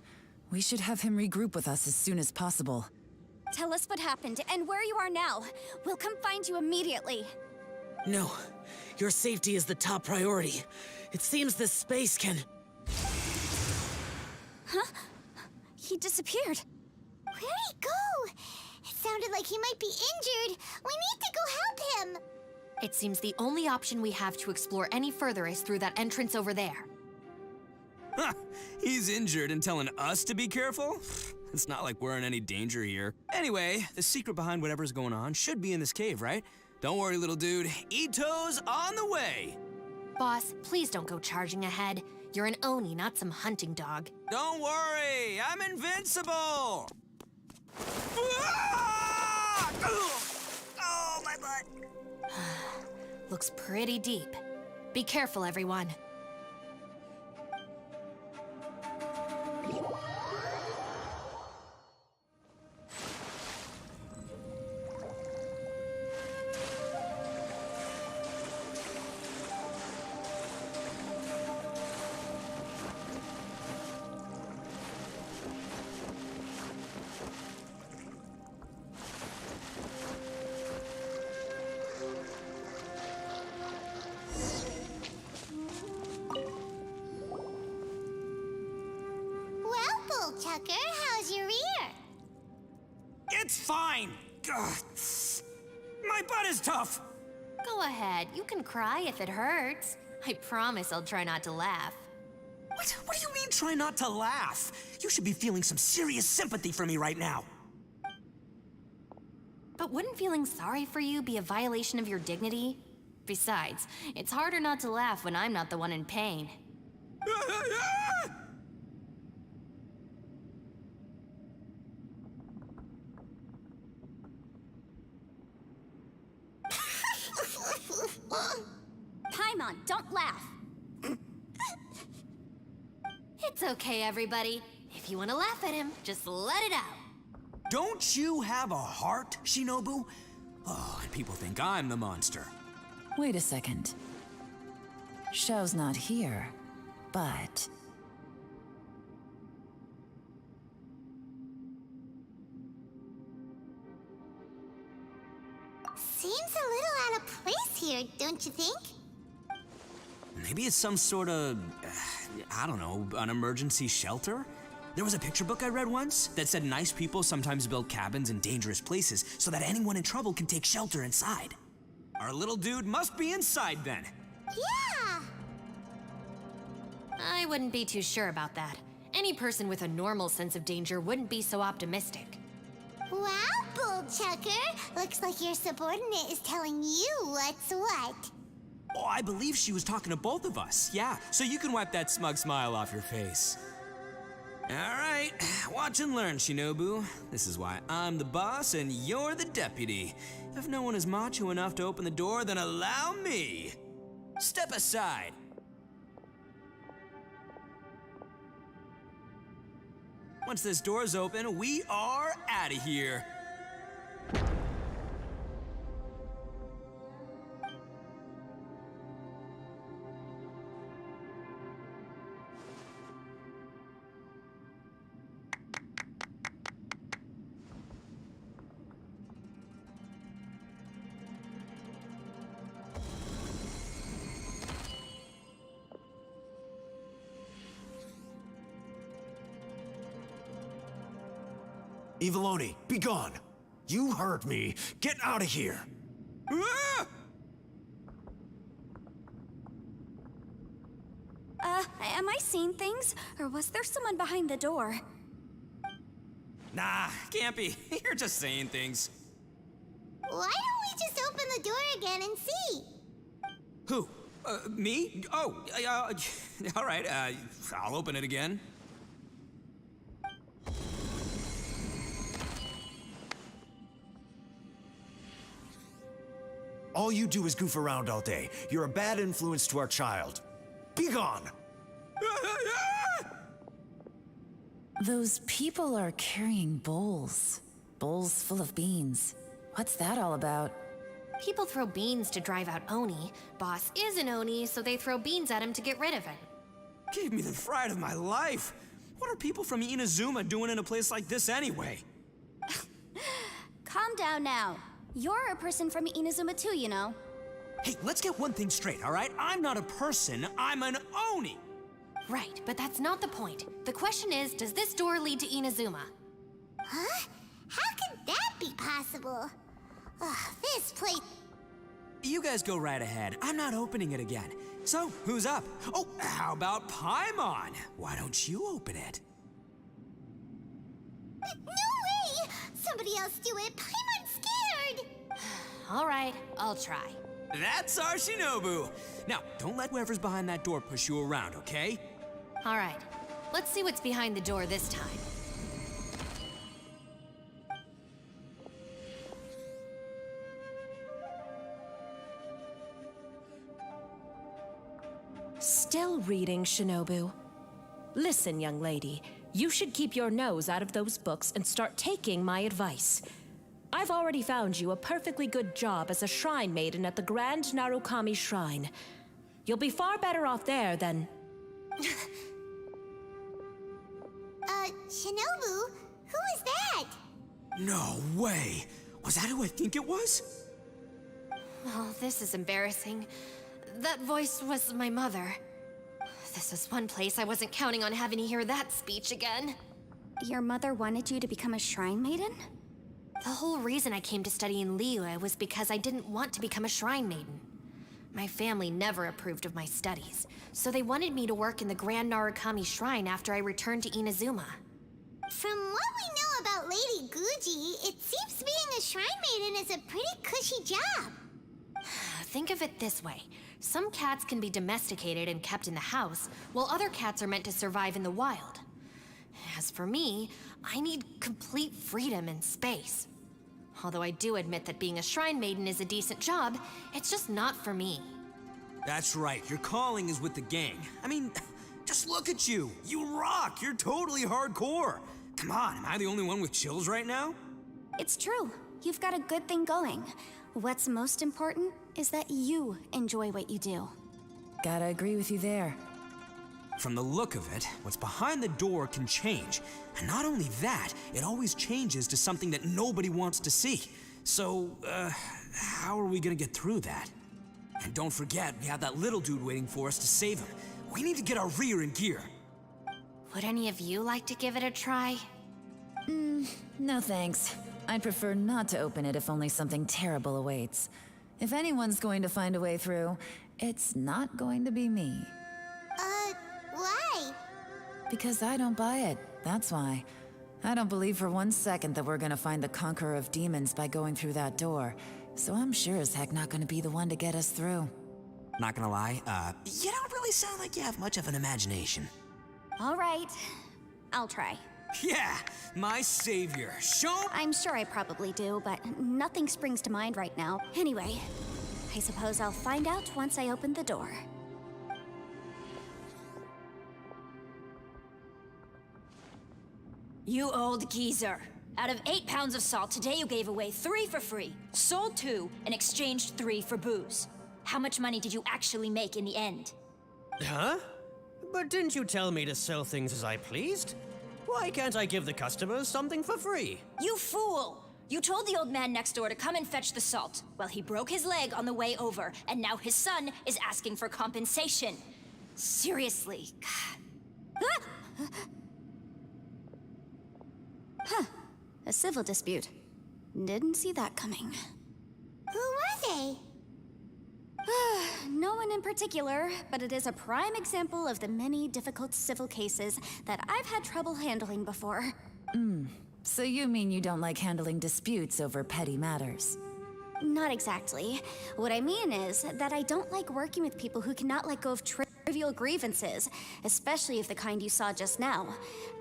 we should have him regroup with us as soon as possible. Tell us what happened and where you are now. We'll come find you immediately. No. Your safety is the top priority. It seems this space can... Huh? He disappeared. Where'd he go? It sounded like he might be injured. We need to go help him. It seems the only option we have to explore any further is through that entrance over there. Huh, he's injured and telling us to be careful? It's not like we're in any danger here. Anyway, the secret behind whatever's going on should be in this cave, right? Don't worry, little dude. Ito's on the way! Boss, please don't go charging ahead. You're an Oni, not some hunting dog. Don't worry, I'm invincible! Oh, my butt. Looks pretty deep. Be careful, everyone. Tucker, how's your ear? It's fine. Ugh. My butt is tough. Go ahead, you can cry if it hurts. I promise I'll try not to laugh. What do you mean, try not to laugh? You should be feeling some serious sympathy for me right now. But wouldn't feeling sorry for you be a violation of your dignity? Besides, it's harder not to laugh when I'm not the one in pain. Paimon, don't laugh. It's okay, everybody. If you want to laugh at him, just let it out. Don't you have a heart, Shinobu? Oh, and people think I'm the monster. Wait a second. Xiao's not here, but... Seems a little out of place here, don't you think? Maybe it's some sort of, I don't know, an emergency shelter? There was a picture book I read once that said nice people sometimes build cabins in dangerous places so that anyone in trouble can take shelter inside. Our little dude must be inside then. Yeah! I wouldn't be too sure about that. Any person with a normal sense of danger wouldn't be so optimistic. Wow, Bull Chucker! Looks like your subordinate is telling you what's what. Oh, I believe she was talking to both of us. Yeah, so you can wipe that smug smile off your face. All right, watch and learn, Shinobu. This is why I'm the boss and you're the deputy. If no one is macho enough to open the door, then allow me. Step aside. Once this door's open, we are out of here. Eviloni, be gone! You heard me. Get out of here! Ah! Am I seeing things? Or was there someone behind the door? Nah, can't be. You're just saying things. Why don't we just open the door again and see? Who? Me? Oh, all right, I'll open it again. All you do is goof around all day. You're a bad influence to our child. Be gone! Those people are carrying bowls. Bowls full of beans. What's that all about? People throw beans to drive out Oni. Boss is an Oni, so they throw beans at him to get rid of him. Gave me the fright of my life. What are people from Inazuma doing in a place like this anyway? Calm down now. You're a person from Inazuma too, you know. Hey, let's get one thing straight, all right? I'm not a person, I'm an Oni! Right, but that's not the point. The question is, does this door lead to Inazuma? Huh? How could that be possible? Ugh, this place... You guys go right ahead. I'm not opening it again. So, who's up? Oh, how about Paimon? Why don't you open it? No way! Somebody else do it. Paimon's scared! All right, I'll try. That's our Shinobu! Now, don't let whoever's behind that door push you around, okay? All right, let's see what's behind the door this time. Still reading, Shinobu. Listen, young lady, you should keep your nose out of those books and start taking my advice. I've already found you a perfectly good job as a shrine maiden at the Grand Narukami Shrine. You'll be far better off there than... Shinobu? Who is that? No way! Was that who I think it was? Oh, this is embarrassing. That voice was my mother. This was one place I wasn't counting on having to hear that speech again. Your mother wanted you to become a shrine maiden? The whole reason I came to study in Liyue was because I didn't want to become a shrine maiden. My family never approved of my studies, so they wanted me to work in the Grand Narukami Shrine after I returned to Inazuma. From what we know about Lady Guji, it seems being a shrine maiden is a pretty cushy job. Think of it this way. Some cats can be domesticated and kept in the house, while other cats are meant to survive in the wild. As for me, I need complete freedom and space. Although I do admit that being a shrine maiden is a decent job, it's just not for me. That's right, your calling is with the gang. I mean, just look at you. You rock, you're totally hardcore. Come on, am I the only one with chills right now? It's true. You've got a good thing going. What's most important is that you enjoy what you do. Gotta agree with you there. From the look of it, what's behind the door can change. And not only that, it always changes to something that nobody wants to see. So, how are we gonna get through that? And don't forget, we have that little dude waiting for us to save him. We need to get our rear in gear. Would any of you like to give it a try? No thanks. I'd prefer not to open it if only something terrible awaits. If anyone's going to find a way through, it's not going to be me. Why? Because I don't buy it, that's why. I don't believe for 1 second that we're gonna find the Conqueror of Demons by going through that door. So I'm sure as heck not gonna be the one to get us through. Not gonna lie, you don't really sound like you have much of an imagination. All right, I'll try. Yeah, my savior. Show... I'm sure I probably do, but nothing springs to mind right now. Anyway, I suppose I'll find out once I open the door. You old geezer. Out of 8 pounds of salt, today you gave away 3 for free, sold 2, and exchanged 3 for booze. How much money did you actually make in the end? Huh? But didn't you tell me to sell things as I pleased? Why can't I give the customers something for free? You fool! You told the old man next door to come and fetch the salt. Well, he broke his leg on the way over, and now his son is asking for compensation. Seriously. Huh. A civil dispute. Didn't see that coming. Who were they? No one in particular, but it is a prime example of the many difficult civil cases that I've had trouble handling before. So you mean you don't like handling disputes over petty matters? Not exactly. What I mean is that I don't like working with people who cannot let go of trivial grievances, especially of the kind you saw just now.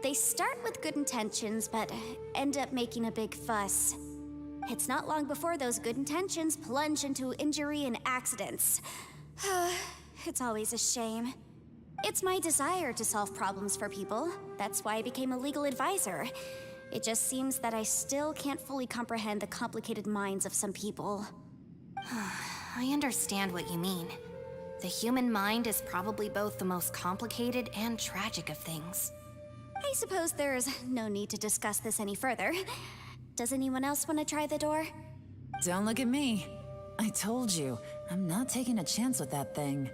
They start with good intentions, but end up making a big fuss. It's not long before those good intentions plunge into injury and accidents. It's always a shame. It's my desire to solve problems for people. That's why I became a legal advisor. It just seems that I still can't fully comprehend the complicated minds of some people. I understand what you mean. The human mind is probably both the most complicated and tragic of things. I suppose there's no need to discuss this any further. Does anyone else want to try the door? Don't look at me. I told you, I'm not taking a chance with that thing.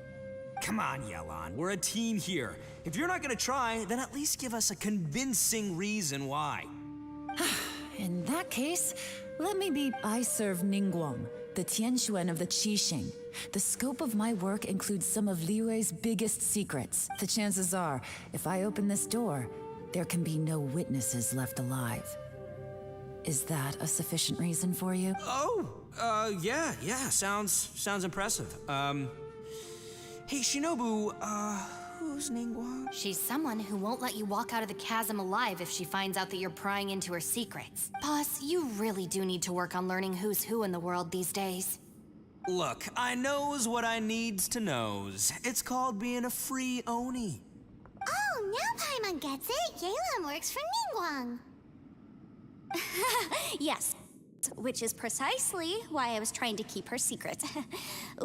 Come on, Yelan, we're a team here. If you're not gonna try, then at least give us a convincing reason why. In that case, let me be... I serve Ningguang, the Tianxuan of the Qixing. The scope of my work includes some of Liyue's biggest secrets. The chances are, if I open this door, there can be no witnesses left alive. Is that a sufficient reason for you? Yeah, sounds impressive. Hey, Shinobu, who's Ningguang? She's someone who won't let you walk out of the chasm alive if she finds out that you're prying into her secrets. Boss, you really do need to work on learning who's who in the world these days. Look, I knows what I needs to knows. It's called being a free Oni. Oh, now Paimon gets it. Yelan works for Ningguang. Yes, which is precisely why I was trying to keep her secret.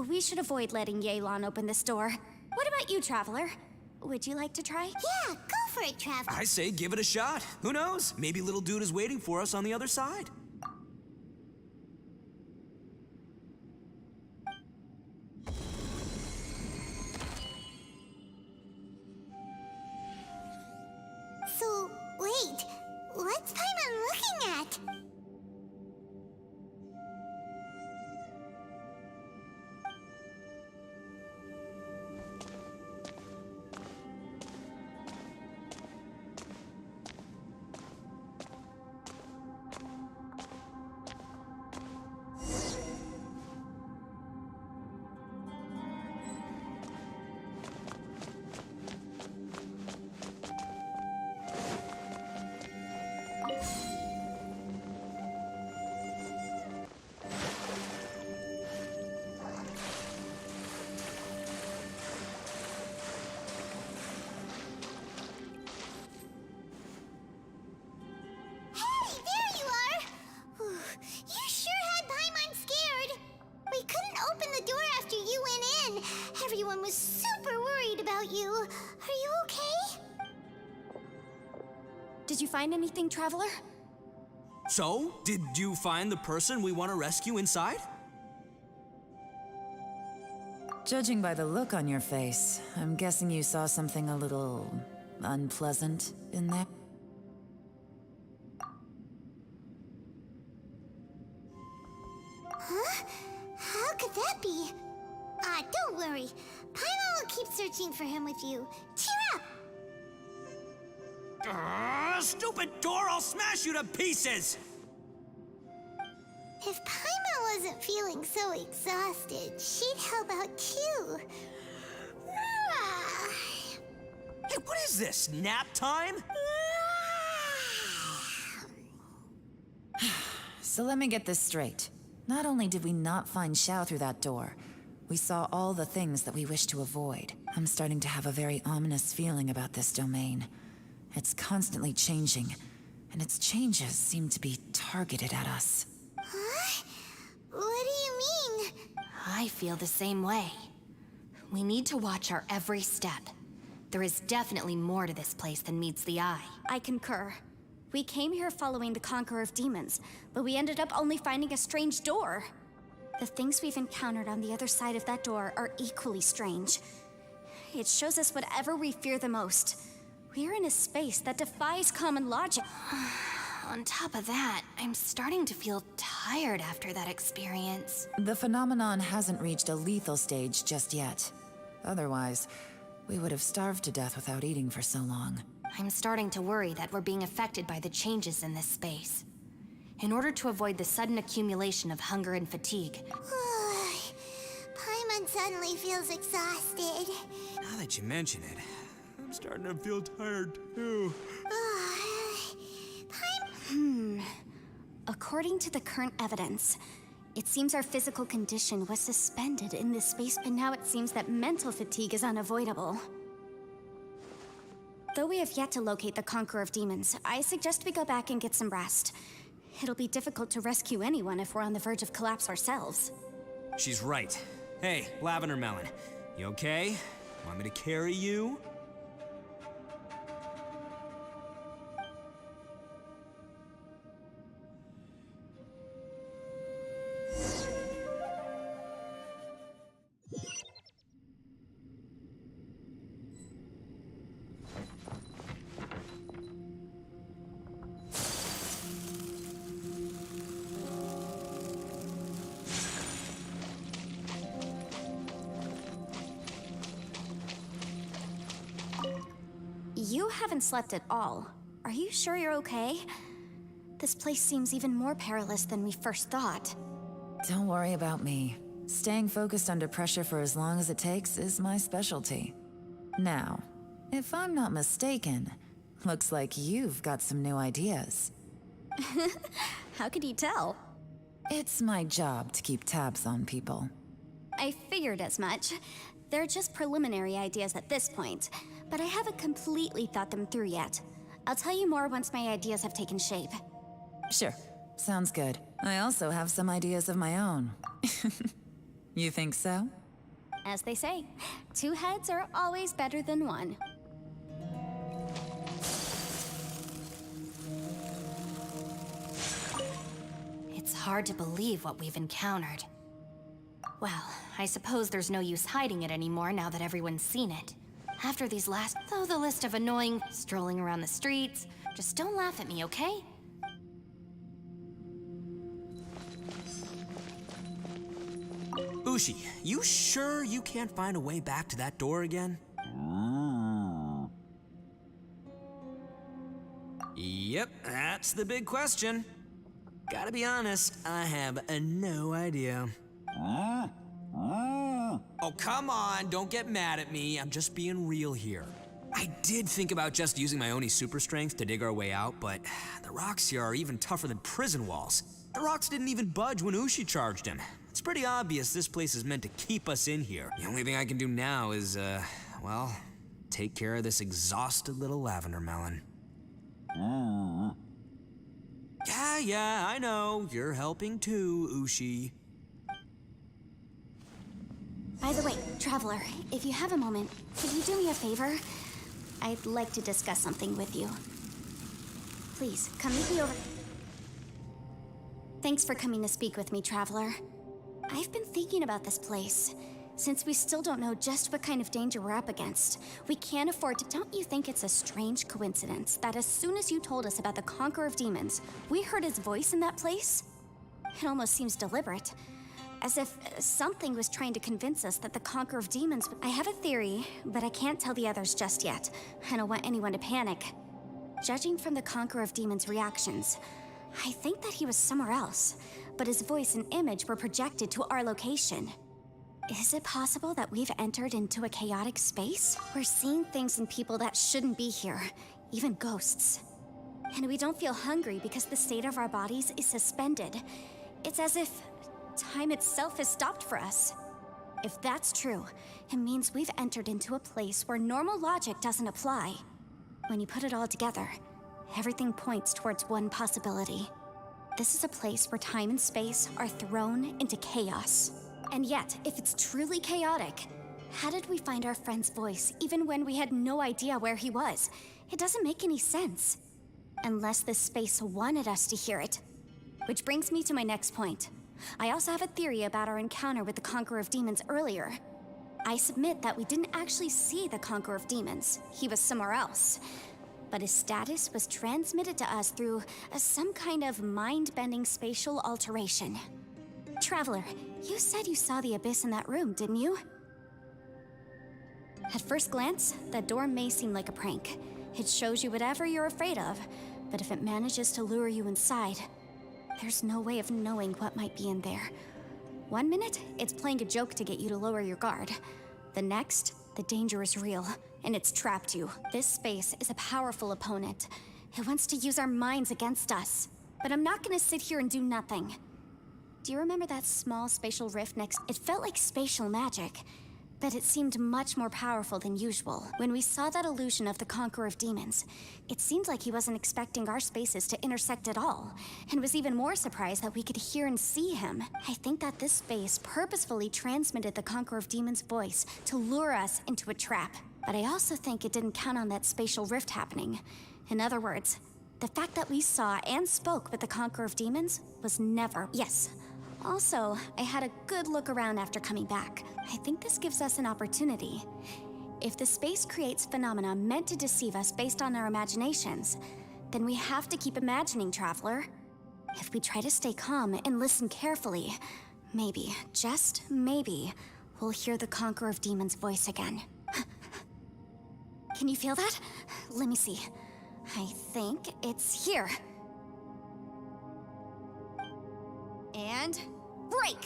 We should avoid letting Yelan open this door. What about you, Traveler? Would you like to try? Yeah, go for it, Traveler. I say give it a shot. Who knows? Maybe little dude is waiting for us on the other side. So, wait. What's Paimon looking at? Hey, there you are! Whew, you sure had Paimon scared. We couldn't open the door after you went in. Everyone was super worried about you. Are you okay? Did you find anything, Traveler? So, did you find the person we want to rescue inside? Judging by the look on your face, I'm guessing you saw something a little unpleasant in there. Huh? How could that be? Don't worry. Paimon will keep searching for him with you. Cheer up! Stupid door! I'll smash you to pieces! If Paimon wasn't feeling so exhausted, she'd help out too. Hey, what is this? Nap time? So let me get this straight. Not only did we not find Xiao through that door, we saw all the things that we wish to avoid. I'm starting to have a very ominous feeling about this domain. It's constantly changing, and its changes seem to be targeted at us. Huh? What do you mean? I feel the same way. We need to watch our every step. There is definitely more to this place than meets the eye. I concur. We came here following the Conqueror of Demons, but we ended up only finding a strange door. The things we've encountered on the other side of that door are equally strange. It shows us whatever we fear the most. We're in a space that defies common logic. On top of that, I'm starting to feel tired after that experience. The phenomenon hasn't reached a lethal stage just yet. Otherwise, we would have starved to death without eating for so long. I'm starting to worry that we're being affected by the changes in this space. In order to avoid the sudden accumulation of hunger and fatigue, Paimon suddenly feels exhausted. Now that you mention it, I'm starting to feel tired too. According to the current evidence, it seems our physical condition was suspended in this space, but now it seems that mental fatigue is unavoidable. Though we have yet to locate the Conqueror of Demons, I suggest we go back and get some rest. It'll be difficult to rescue anyone if we're on the verge of collapse ourselves. She's right. Hey, Lavender Melon, you okay? Want me to carry you? You haven't slept at all. Are you sure you're okay? This place seems even more perilous than we first thought. Don't worry about me. Staying focused under pressure for as long as it takes is my specialty. Now, if I'm not mistaken, looks like you've got some new ideas. How could you tell? It's my job to keep tabs on people. I figured as much. They're just preliminary ideas at this point, but I haven't completely thought them through yet. I'll tell you more once my ideas have taken shape. Sure, sounds good. I also have some ideas of my own. You think so? As they say, two heads are always better than one. It's hard to believe what we've encountered. Well, I suppose there's no use hiding it anymore now that everyone's seen it. After these last, though the list of annoying, strolling around the streets, just don't laugh at me, okay? Ushi, you sure you can't find a way back to that door again? Yep, that's the big question. Gotta be honest, I have no idea. Oh, come on, don't get mad at me. I'm just being real here. I did think about just using my Oni super strength to dig our way out, but the rocks here are even tougher than prison walls. The rocks didn't even budge when Ushi charged him. It's pretty obvious this place is meant to keep us in here. The only thing I can do now is, well, take care of this exhausted little lavender melon. Yeah, I know. You're helping too, Ushi. By the way, Traveler, if you have a moment, could you do me a favor? I'd like to discuss something with you. Please, come meet me over... Thanks for coming to speak with me, Traveler. I've been thinking about this place. Since we still don't know just what kind of danger we're up against, we can't afford to... Don't you think it's a strange coincidence that as soon as you told us about the Conqueror of Demons, we heard his voice in that place? It almost seems deliberate. As if something was trying to convince us that the Conqueror of Demons... I have a theory, but I can't tell the others just yet. I don't want anyone to panic. Judging from the Conqueror of Demons' reactions, I think that he was somewhere else, but his voice and image were projected to our location. Is it possible that we've entered into a chaotic space? We're seeing things in people that shouldn't be here, even ghosts. And we don't feel hungry because the state of our bodies is suspended. It's as if time itself has stopped for us. If that's true, it means we've entered into a place where normal logic doesn't apply. When you put it all together, everything points towards one possibility. This is a place where time and space are thrown into chaos. And yet, if it's truly chaotic, how did we find our friend's voice even when we had no idea where he was? It doesn't make any sense. Unless this space wanted us to hear it. Which brings me to my next point. I also have a theory about our encounter with the Conqueror of Demons earlier. I submit that we didn't actually see the Conqueror of Demons. He was somewhere else. But his status was transmitted to us through some kind of mind-bending spatial alteration. Traveler, you said you saw the abyss in that room, didn't you? At first glance, that door may seem like a prank. It shows you whatever you're afraid of, but if it manages to lure you inside, there's no way of knowing what might be in there. One minute, it's playing a joke to get you to lower your guard. The next, the danger is real, and it's trapped you. This space is a powerful opponent. It wants to use our minds against us. But I'm not gonna sit here and do nothing. Do you remember that small spatial rift next? It felt like spatial magic, but it seemed much more powerful than usual. When we saw that illusion of the Conqueror of Demons, it seemed like he wasn't expecting our spaces to intersect at all, and was even more surprised that we could hear and see him. I think that this space purposefully transmitted the Conqueror of Demons' voice to lure us into a trap. But I also think it didn't count on that spatial rift happening. In other words, the fact that we saw and spoke with the Conqueror of Demons was never... Yes. Also, I had a good look around after coming back. I think this gives us an opportunity. If the space creates phenomena meant to deceive us based on our imaginations, then we have to keep imagining, Traveler. If we try to stay calm and listen carefully, maybe, just maybe, we'll hear the Conqueror of Demons' voice again. Can you feel that? Let me see. I think it's here. And... break!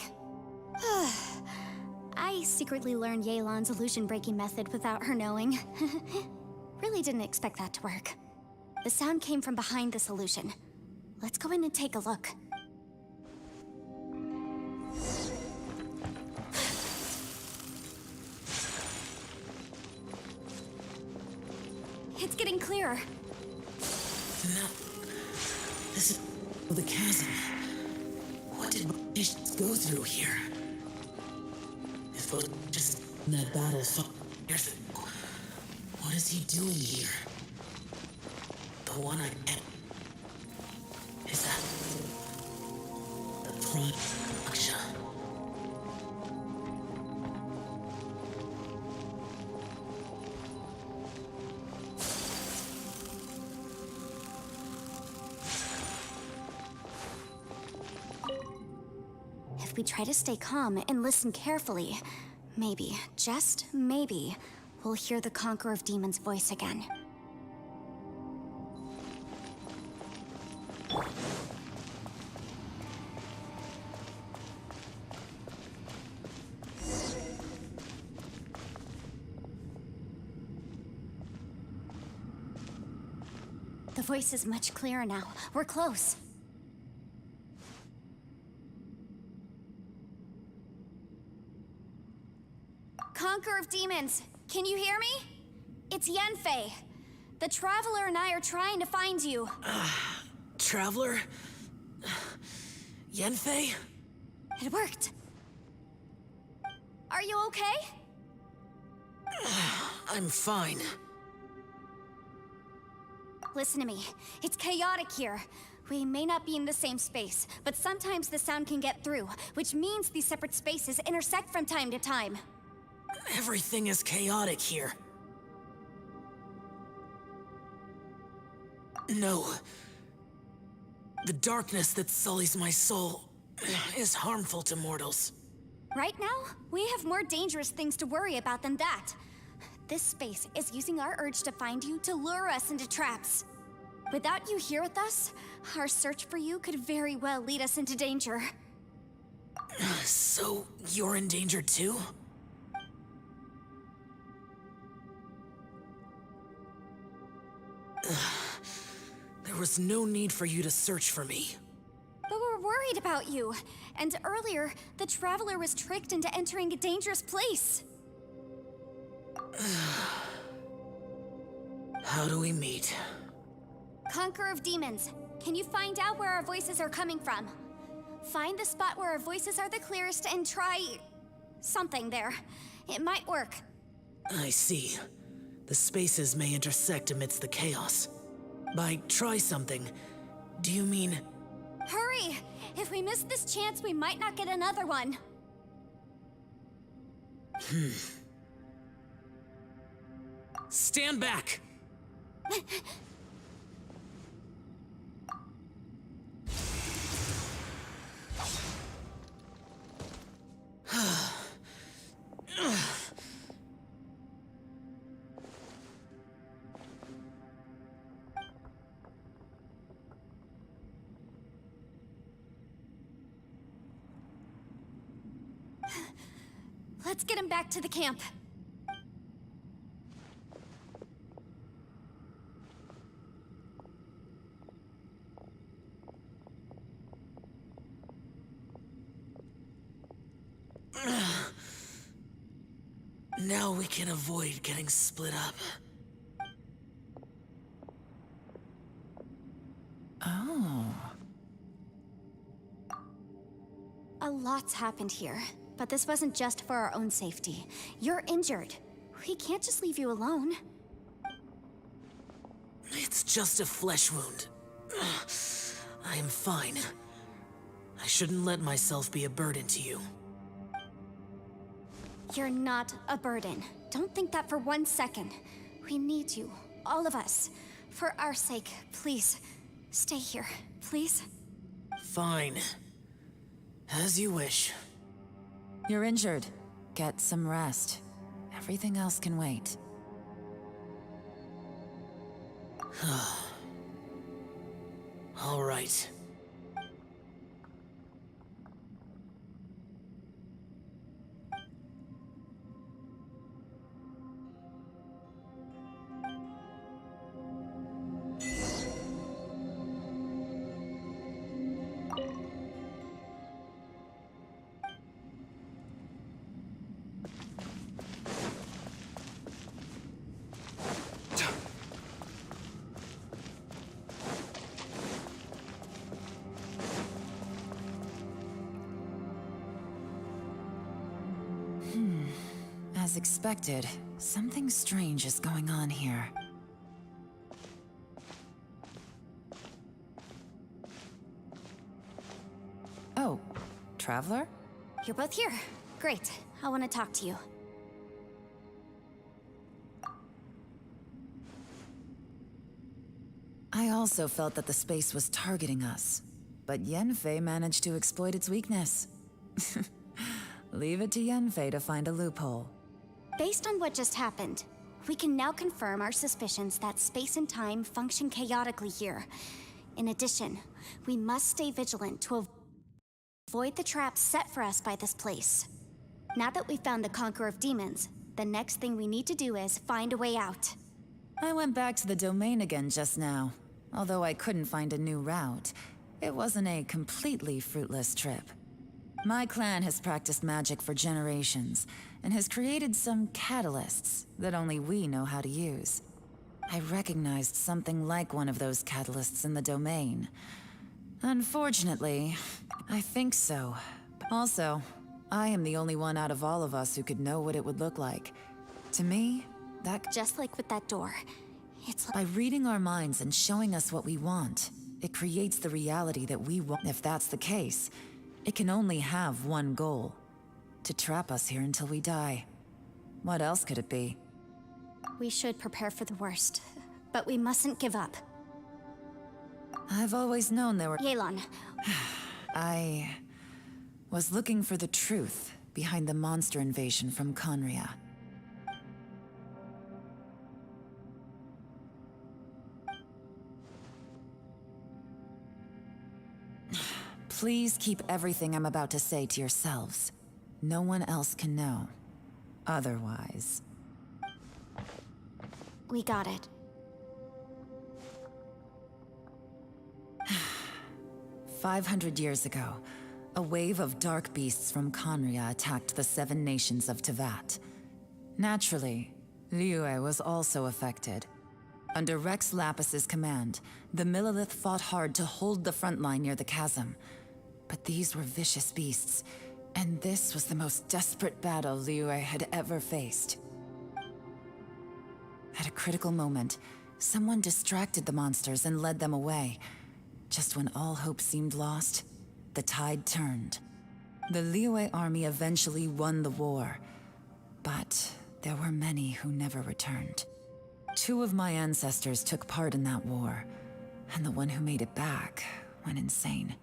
I secretly learned Yelan's illusion-breaking method without her knowing. Really didn't expect that to work. The sound came from behind this illusion. Let's go in and take a look. It's getting clearer. No. This is the chasm. What did Ish's go through here? If it just in that battle years ago, what is he doing here? The one I met. Is that the Prime Aksha? If we try to stay calm and listen carefully, maybe, just maybe, we'll hear the Conqueror of Demons' voice again. The voice is much clearer now. We're close. Conqueror of Demons, can you hear me? It's Yenfei. The Traveler and I are trying to find you. Traveler? Yenfei? It worked. Are you okay? I'm fine. Listen to me. It's chaotic here. We may not be in the same space, but sometimes the sound can get through, which means these separate spaces intersect from time to time. Everything is chaotic here. No. The darkness that sullies my soul is harmful to mortals. Right now, we have more dangerous things to worry about than that. This space is using our urge to find you to lure us into traps. Without you here with us, our search for you could very well lead us into danger. So, you're in danger too? There was no need for you to search for me. But we're worried about you. And earlier, the Traveler was tricked into entering a dangerous place. How do we meet? Conqueror of Demons, can you find out where our voices are coming from? Find the spot where our voices are the clearest and try... something there. It might work. I see. The spaces may intersect amidst the chaos. By try something, do you mean... Hurry! If we miss this chance, we might not get another one. Stand back! Let's get him back to the camp. Now we can avoid getting split up. Oh. A lot's happened here, but this wasn't just for our own safety. You're injured. We can't just leave you alone. It's just a flesh wound. I am fine. I shouldn't let myself be a burden to you. You're not a burden. Don't think that for 1 second. We need you, all of us. For our sake, please, stay here, please. Fine. As you wish. You're injured. Get some rest. Everything else can wait. All right. As expected, something strange is going on here. Oh, Traveler? You're both here. Great. I want to talk to you. I also felt that the space was targeting us, but Yenfei managed to exploit its weakness. Leave it to Yenfei to find a loophole. Based on what just happened, we can now confirm our suspicions that space and time function chaotically here. In addition, we must stay vigilant to avoid the traps set for us by this place. Now that we've found the Conqueror of Demons, the next thing we need to do is find a way out. I went back to the domain again just now. Although I couldn't find a new route, it wasn't a completely fruitless trip. My clan has practiced magic for generations, and has created some catalysts that only we know how to use. I recognized something like one of those catalysts in the domain. Unfortunately, I think so. Also, I am the only one out of all of us who could know what it would look like. To me, that... Just like with that door, it's like... By reading our minds and showing us what we want, it creates the reality that we want. If that's the case, it can only have one goal. To trap us here until we die. What else could it be? We should prepare for the worst, but we mustn't give up. I've always known there were... Yelan. I was looking for the truth behind the monster invasion from Conria. Please keep everything I'm about to say to yourselves. No one else can know. Otherwise... We got it. 500 years ago, a wave of dark beasts from Conria attacked the 7 nations of Tevat. Naturally, Liyue was also affected. Under Rex Lapis's command, the Millelith fought hard to hold the front line near the chasm. But these were vicious beasts, and this was the most desperate battle Liyue had ever faced. At a critical moment, someone distracted the monsters and led them away. Just when all hope seemed lost, the tide turned. The Liyue army eventually won the war, but there were many who never returned. 2 of my ancestors took part in that war, and the one who made it back went insane.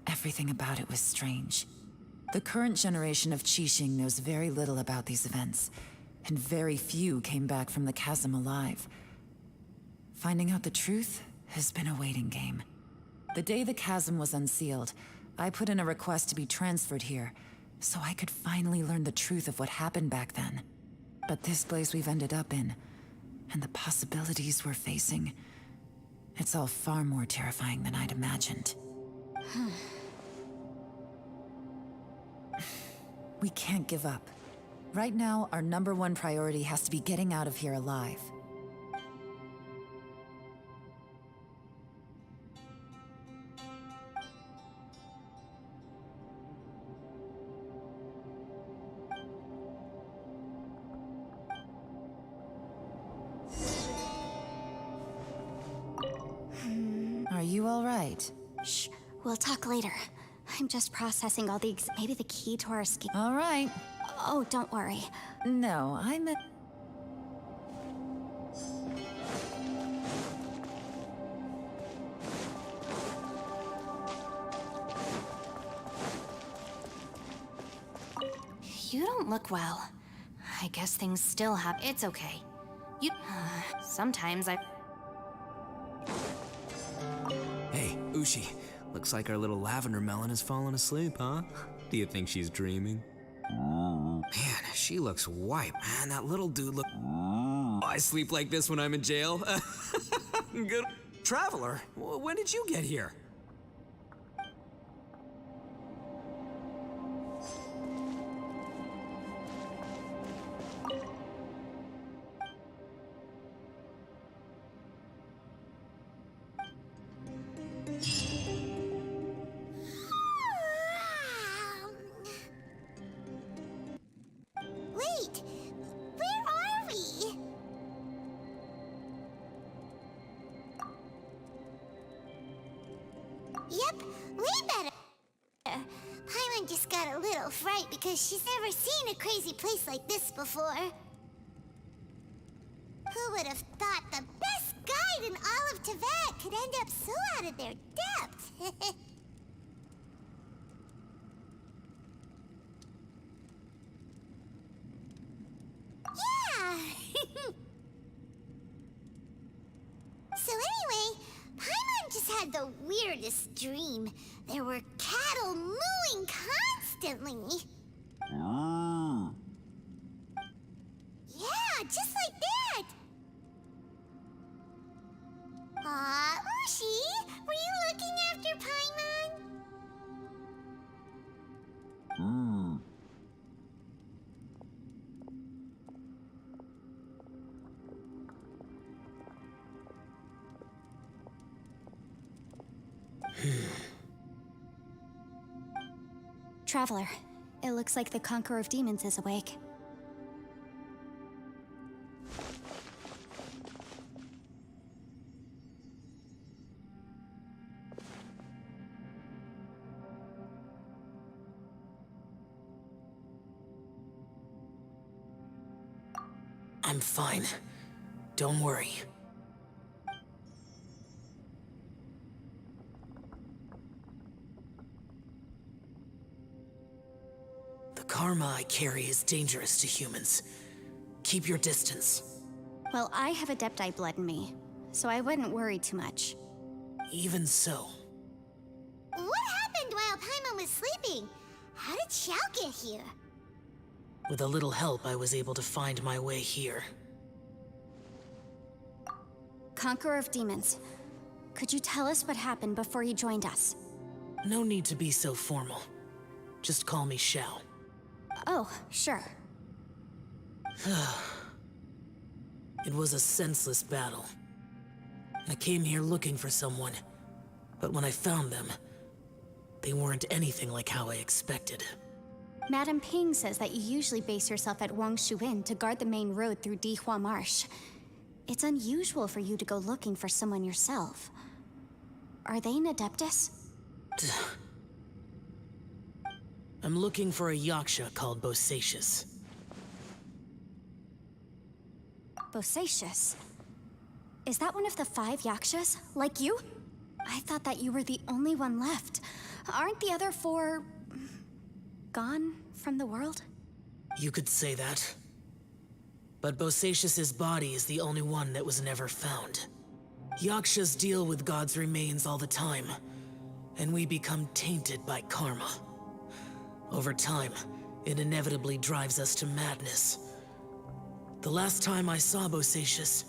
Everything about it was strange. The current generation of Qixing knows very little about these events, and very few came back from the chasm alive. Finding out the truth has been a waiting game. The day the chasm was unsealed, I put in a request to be transferred here, so I could finally learn the truth of what happened back then. But this place we've ended up in, and the possibilities we're facing, it's all far more terrifying than I'd imagined. We can't give up. Right now, our #1 priority has to be getting out of here alive. Are you all right? Shh, we'll talk later. I'm just processing all the maybe the key to our escape. All right. Oh, don't worry. No, I'm... You don't look well. I guess things still have. It's okay. You. Sometimes I. Hey, Ushi. Looks like our little lavender melon has fallen asleep, huh? Do you think she's dreaming? Man, she looks white. Man, that little dude look... Oh, I sleep like this when I'm in jail. Good. Traveler, when did you get here? Wait, Paimon just got a little fright because she's never seen a crazy place like this before. Who would have thought the best guide in all of Teyvat could end up so out of their depth? Yeah! So anyway, Paimon just had the weirdest dream. There were cattle mooing constantly. Yeah, just like that. Aw, Ushi, were you looking after Paimon? Traveler, it looks like the Conqueror of Demons is awake. I'm fine. Don't worry. The karma I carry is dangerous to humans. Keep your distance. Well, I have Adepti blood in me, so I wouldn't worry too much. Even so. What happened while Paimon was sleeping? How did Xiao get here? With a little help, I was able to find my way here. Conqueror of Demons, could you tell us what happened before you joined us? No need to be so formal. Just call me Xiao. Oh, sure. It was a senseless battle. I came here looking for someone, but when I found them, they weren't anything like how I expected. Madame Ping says that you usually base yourself at Wangshu Inn to guard the main road through Dihua Marsh. It's unusual for you to go looking for someone yourself. Are they an Adeptus? I'm looking for a Yaksha called Bosacius. Bosacius? Is that one of the 5 Yakshas, like you? I thought that you were the only one left. Aren't the other 4... gone from the world? You could say that. But Bosacius's body is the only one that was never found. Yakshas deal with God's remains all the time, and we become tainted by karma. Over time, it inevitably drives us to madness. The last time I saw Bosacius,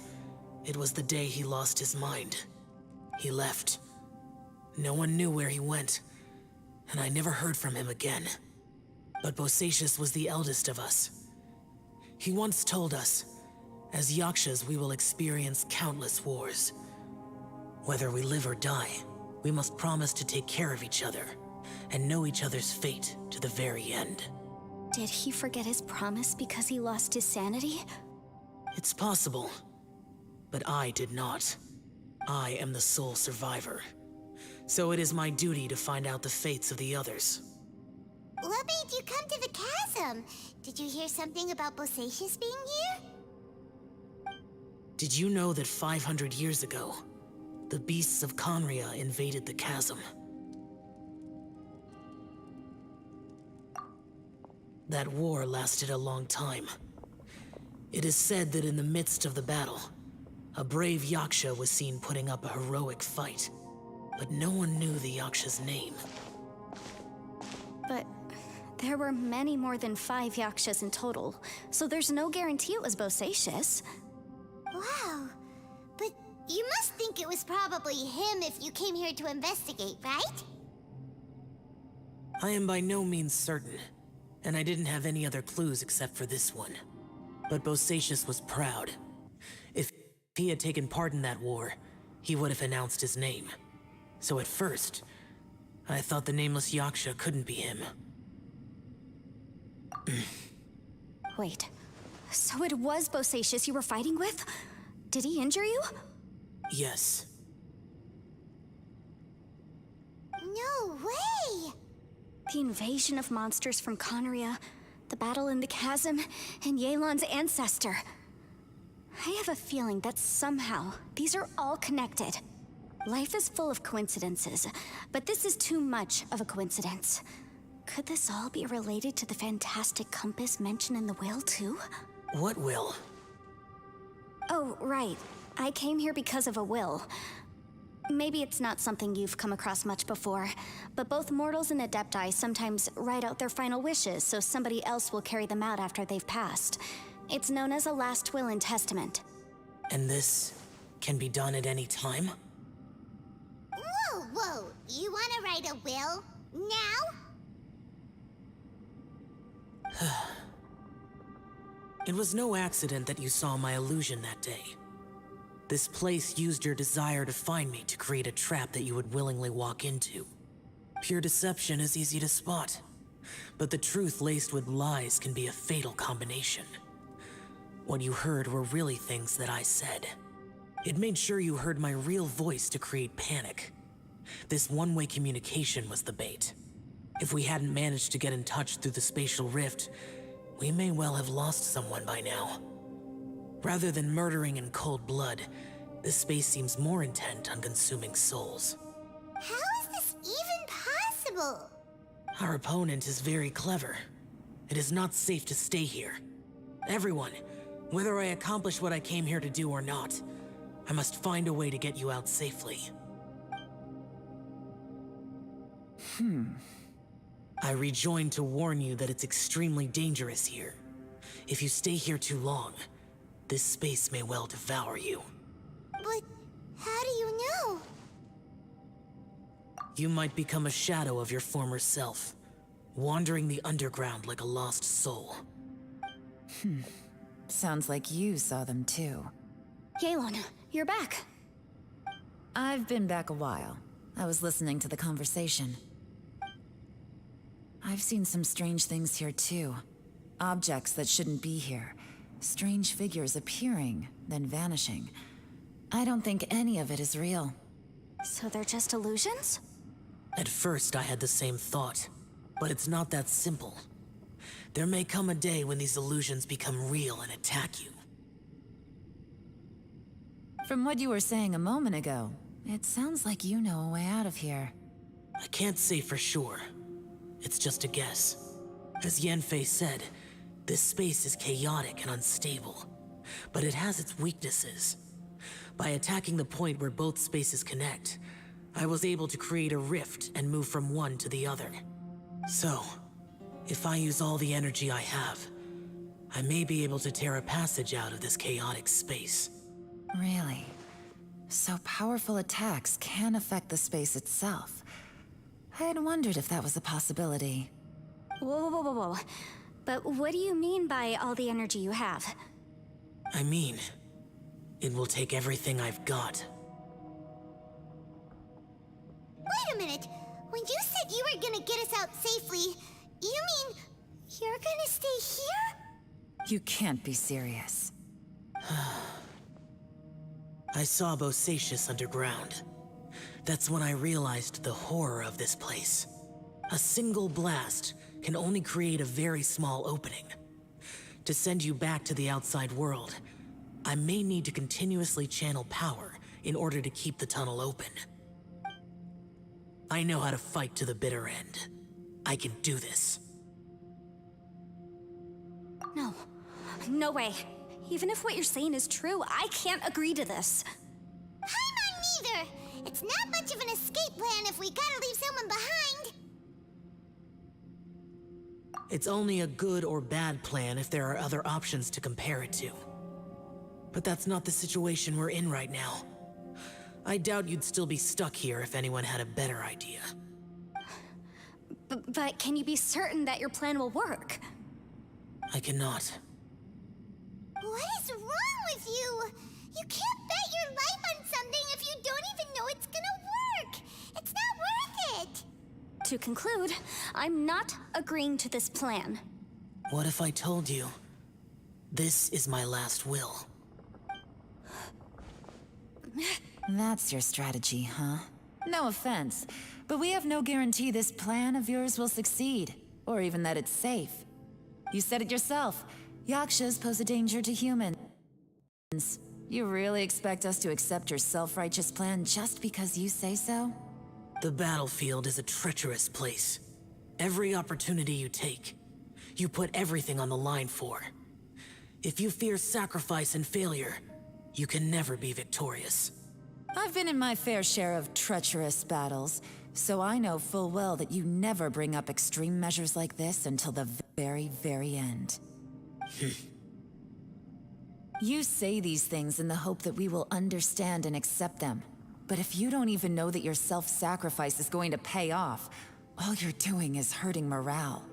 it was the day he lost his mind. He left. No one knew where he went, and I never heard from him again. But Bosacius was the eldest of us. He once told us, as Yakshas we will experience countless wars. Whether we live or die, we must promise to take care of each other, and know each other's fate to the very end. Did he forget his promise because he lost his sanity? It's possible, but I did not. I am the sole survivor. So it is my duty to find out the fates of the others. What made you come to the chasm? Did you hear something about Bosacius being here? Did you know that 500 years ago, the beasts of Conria invaded the chasm? That war lasted a long time. It is said that in the midst of the battle, a brave Yaksha was seen putting up a heroic fight, but no one knew the Yaksha's name. But there were many more than 5 Yakshas in total, so there's no guarantee it was Bosacius. Wow. But you must think it was probably him if you came here to investigate, right? I am by no means certain, and I didn't have any other clues except for this one. But Bosacius was proud. If he had taken part in that war, he would have announced his name. So at first, I thought the nameless Yaksha couldn't be him. Wait, so it was Bosacius you were fighting with? Did he injure you? Yes. No way! The invasion of monsters from Conria, the battle in the chasm, and Yelan's ancestor. I have a feeling that somehow these are all connected. Life is full of coincidences, but this is too much of a coincidence. Could this all be related to the fantastic compass mentioned in the will, too? What will? Oh, right. I came here because of a will. Maybe it's not something you've come across much before, but both mortals and adepti sometimes write out their final wishes so somebody else will carry them out after they've passed. It's known as a last will and testament. And this can be done at any time? Whoa, whoa. You want to write a will? Now? It was no accident that you saw my illusion that day. This place used your desire to find me to create a trap that you would willingly walk into. Pure deception is easy to spot, but the truth laced with lies can be a fatal combination. What you heard were really things that I said. It made sure you heard my real voice to create panic. This one-way communication was the bait. If we hadn't managed to get in touch through the spatial rift, we may well have lost someone by now. Rather than murdering in cold blood, this space seems more intent on consuming souls. How is this even possible? Our opponent is very clever. It is not safe to stay here. Everyone, whether I accomplish what I came here to do or not, I must find a way to get you out safely. I rejoined to warn you that it's extremely dangerous here. If you stay here too long, this space may well devour you. But how do you know? You might become a shadow of your former self, wandering the underground like a lost soul. Sounds like you saw them too. Yelan, you're back. I've been back a while. I was listening to the conversation. I've seen some strange things here too. Objects that shouldn't be here. Strange figures appearing, then vanishing. I don't think any of it is real. So they're just illusions? At first, I had the same thought, but it's not that simple. There may come a day when these illusions become real and attack you. From what you were saying a moment ago, it sounds like you know a way out of here. I can't say for sure. It's just a guess. As Yanfei said, this space is chaotic and unstable, but it has its weaknesses. By attacking the point where both spaces connect, I was able to create a rift and move from one to the other. So, if I use all the energy I have, I may be able to tear a passage out of this chaotic space. Really? So powerful attacks can affect the space itself. I had wondered if that was a possibility. Whoa, whoa, whoa, whoa. But what do you mean by all the energy you have? I mean, it will take everything I've got. Wait a minute. When you said you were gonna get us out safely, you mean you're gonna stay here? You can't be serious. I saw Bosacius underground. That's when I realized the horror of this place. A single blast can only create a very small opening. To send you back to the outside world, I may need to continuously channel power in order to keep the tunnel open. I know how to fight to the bitter end. I can do this. No. No way. Even if what you're saying is true, I can't agree to this. I'm not neither. It's not much of an escape plan if we gotta leave someone behind. It's only a good or bad plan if there are other options to compare it to. But that's not the situation we're in right now. I doubt you'd still be stuck here if anyone had a better idea. But can you be certain that your plan will work? I cannot. What is wrong with you? You can't bet your life on something if you don't even know it's gonna work. It's not worth it. To conclude, I'm not agreeing to this plan. What if I told you, this is my last will? That's your strategy, huh? No offense, but we have no guarantee this plan of yours will succeed, or even that it's safe. You said it yourself. Yakshas pose a danger to humans. You really expect us to accept your self-righteous plan just because you say so? The battlefield is a treacherous place. Every opportunity you take, you put everything on the line for. If you fear sacrifice and failure, you can never be victorious. I've been in my fair share of treacherous battles, so I know full well that you never bring up extreme measures like this until the very, very end. You say these things in the hope that we will understand and accept them. But if you don't even know that your self-sacrifice is going to pay off, all you're doing is hurting morale.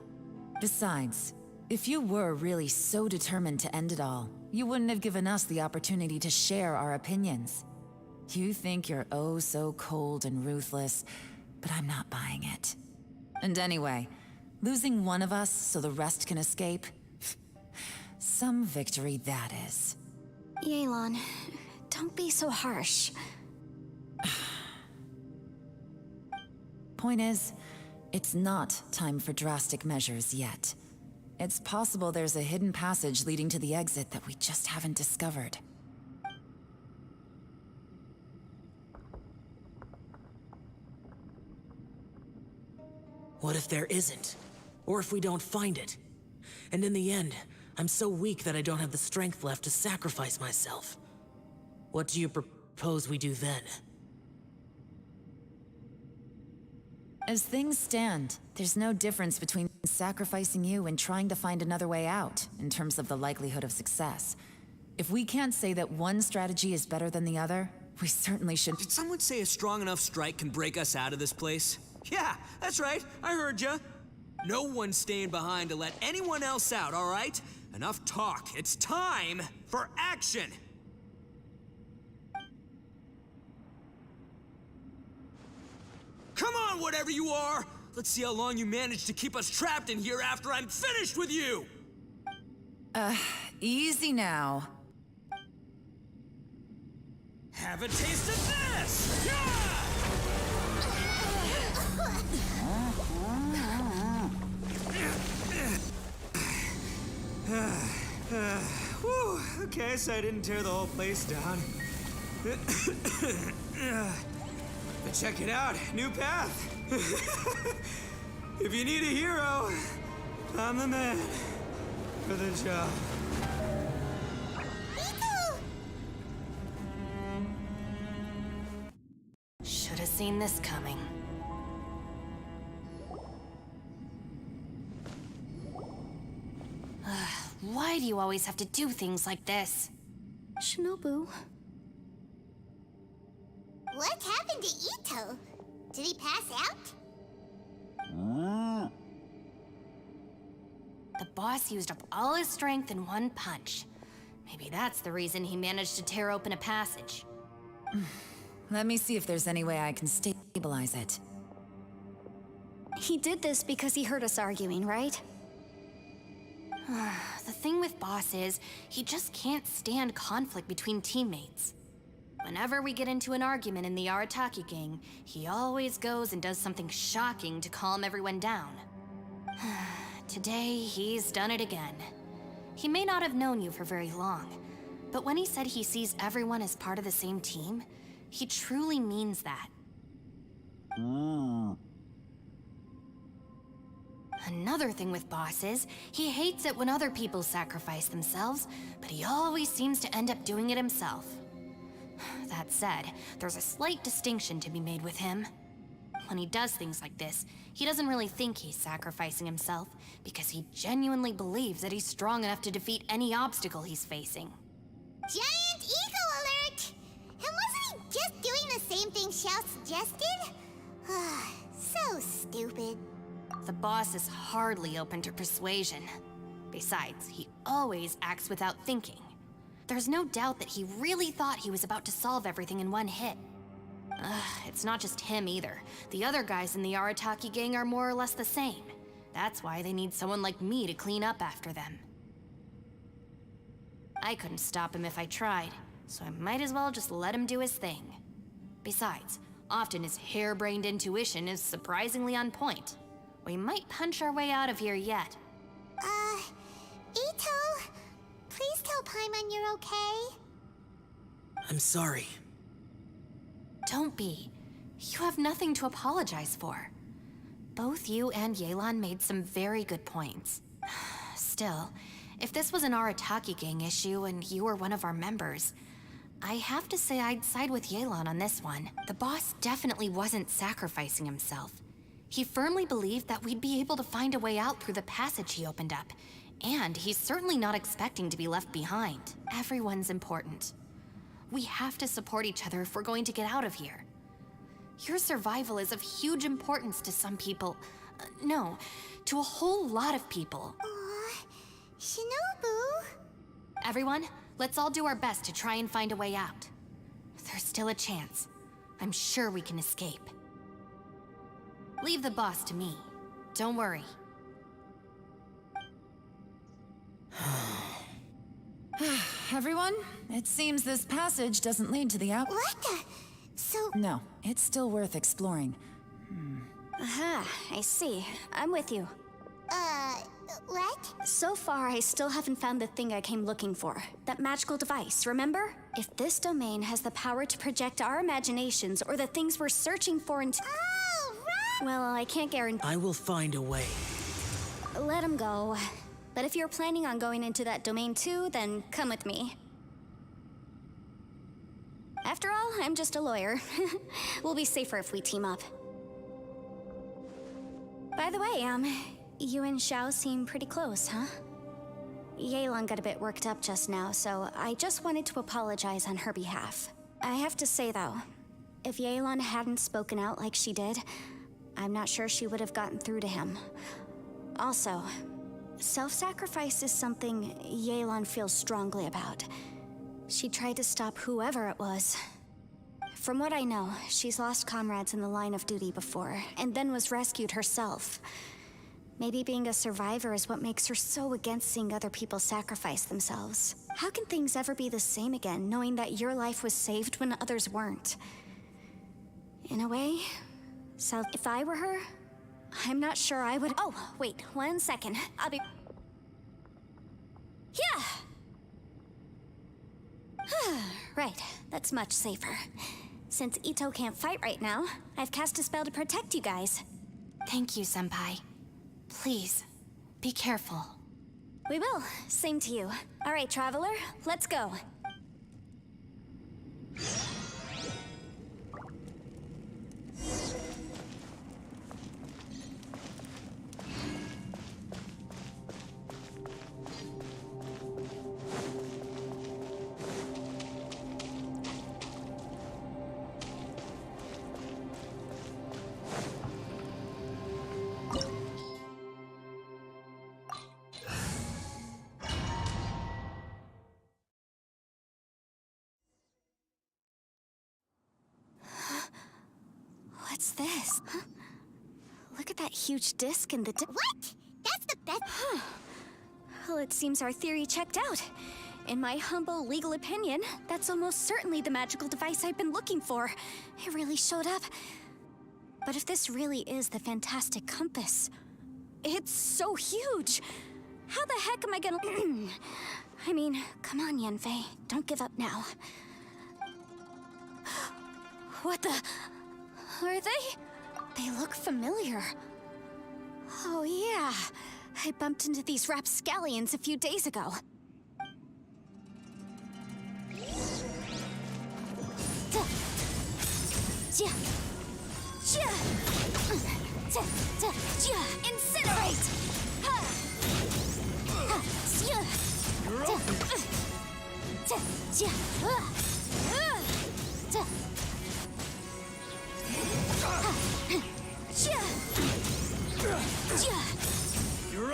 Besides, if you were really so determined to end it all, you wouldn't have given us the opportunity to share our opinions. You think you're oh so cold and ruthless, but I'm not buying it. And anyway, losing one of us so the rest can escape? Some victory that is. Yelan, don't be so harsh. Point is, it's not time for drastic measures yet. It's possible there's a hidden passage leading to the exit that we just haven't discovered. What if there isn't? Or if we don't find it? And in the end, I'm so weak that I don't have the strength left to sacrifice myself. What do you propose we do then? As things stand, there's no difference between sacrificing you and trying to find another way out, in terms of the likelihood of success. If we can't say that one strategy is better than the other, we certainly should— Did someone say a strong enough strike can break us out of this place? Yeah, that's right, I heard ya. No one's staying behind to let anyone else out, all right? Enough talk, it's time for action! Come on, whatever you are! Let's see how long you manage to keep us trapped in here after I'm finished with you! Easy now. Have a taste of this! Whew, okay, so I didn't tear the whole place down. But check it out, new path. If you need a hero, I'm the man for the job. Should have seen this coming. Why do you always have to do things like this? Shinobu. What happened to Ito? Did he pass out? The boss used up all his strength in one punch. Maybe that's the reason he managed to tear open a passage. Let me see if there's any way I can stabilize it. He did this because he heard us arguing, right? The thing with Boss is, he just can't stand conflict between teammates. Whenever we get into an argument in the Arataki gang, he always goes and does something shocking to calm everyone down. Today, he's done it again. He may not have known you for very long, but when he said he sees everyone as part of the same team, he truly means that. Another thing with Boss is, he hates it when other people sacrifice themselves, but he always seems to end up doing it himself. That said, there's a slight distinction to be made with him. When he does things like this, he doesn't really think he's sacrificing himself, because he genuinely believes that he's strong enough to defeat any obstacle he's facing. Giant ego alert! And wasn't he just doing the same thing Xiao suggested? So stupid. The boss is hardly open to persuasion. Besides, he always acts without thinking. There's no doubt that he really thought he was about to solve everything in one hit. It's not just him either. The other guys in the Arataki gang are more or less the same. That's why they need someone like me to clean up after them. I couldn't stop him if I tried, so I might as well just let him do his thing. Besides, Often his harebrained intuition is surprisingly on point. We might punch our way out of here yet. Ito, please tell Paimon you're okay. I'm sorry. Don't be. You have nothing to apologize for. Both you and Yelan made some very good points. Still, if this was an Arataki gang issue and you were one of our members, I have to say I'd side with Yelan on this one. The boss definitely wasn't sacrificing himself. He firmly believed that we'd be able to find a way out through the passage he opened up, and he's certainly not expecting to be left behind. Everyone's important. We have to support each other if we're going to get out of here. Your survival is of huge importance to some people. No, to a whole lot of people. Aw, Shinobu. Everyone, let's all do our best to try and find a way out. There's still a chance. I'm sure we can escape. Leave the boss to me. Don't worry. Everyone, it seems this passage doesn't lead to the out- What the? So... No, it's still worth exploring. Aha, I see. I'm with you. What? So far, I still haven't found the thing I came looking for. That magical device, remember? If this domain has the power to project our imaginations or the things we're searching for into... Oh, right! Well, I can't guarantee... I will find a way. Let him go. But if you're planning on going into that domain too, then come with me. After all, I'm just a lawyer. We'll be safer if we team up. By the way, you and Xiao seem pretty close, huh? Yelan got a bit worked up just now, so I just wanted to apologize on her behalf. I have to say, though, if Yelan hadn't spoken out like she did, I'm not sure she would have gotten through to him. Also, self-sacrifice is something Yelan feels strongly about. She tried to stop whoever it was. From what I know, she's lost comrades in the line of duty before, and then was rescued herself. Maybe being a survivor is what makes her so against seeing other people sacrifice themselves. How can things ever be the same again, knowing that your life was saved when others weren't? In a way, so if I were her, I'm not sure I would... Oh, wait, 1 second. I'll be... Yeah! Right, that's much safer. Since Ito can't fight right now, I've cast a spell to protect you guys. Thank you, Senpai. Please, be careful. We will. Same to you. All right, Traveler, let's go. What's this? Huh? Look at that huge disc in the What? That's the best... Well, it seems our theory checked out. In my humble legal opinion, that's almost certainly the magical device I've been looking for. It really showed up. But if this really is the fantastic compass, it's so huge. How the heck am I gonna... I mean, come on, Yanfei. Don't give up now. What the... Are they? They look familiar. Oh, yeah. I bumped into these rapscallions a few days ago. Incinerate! You're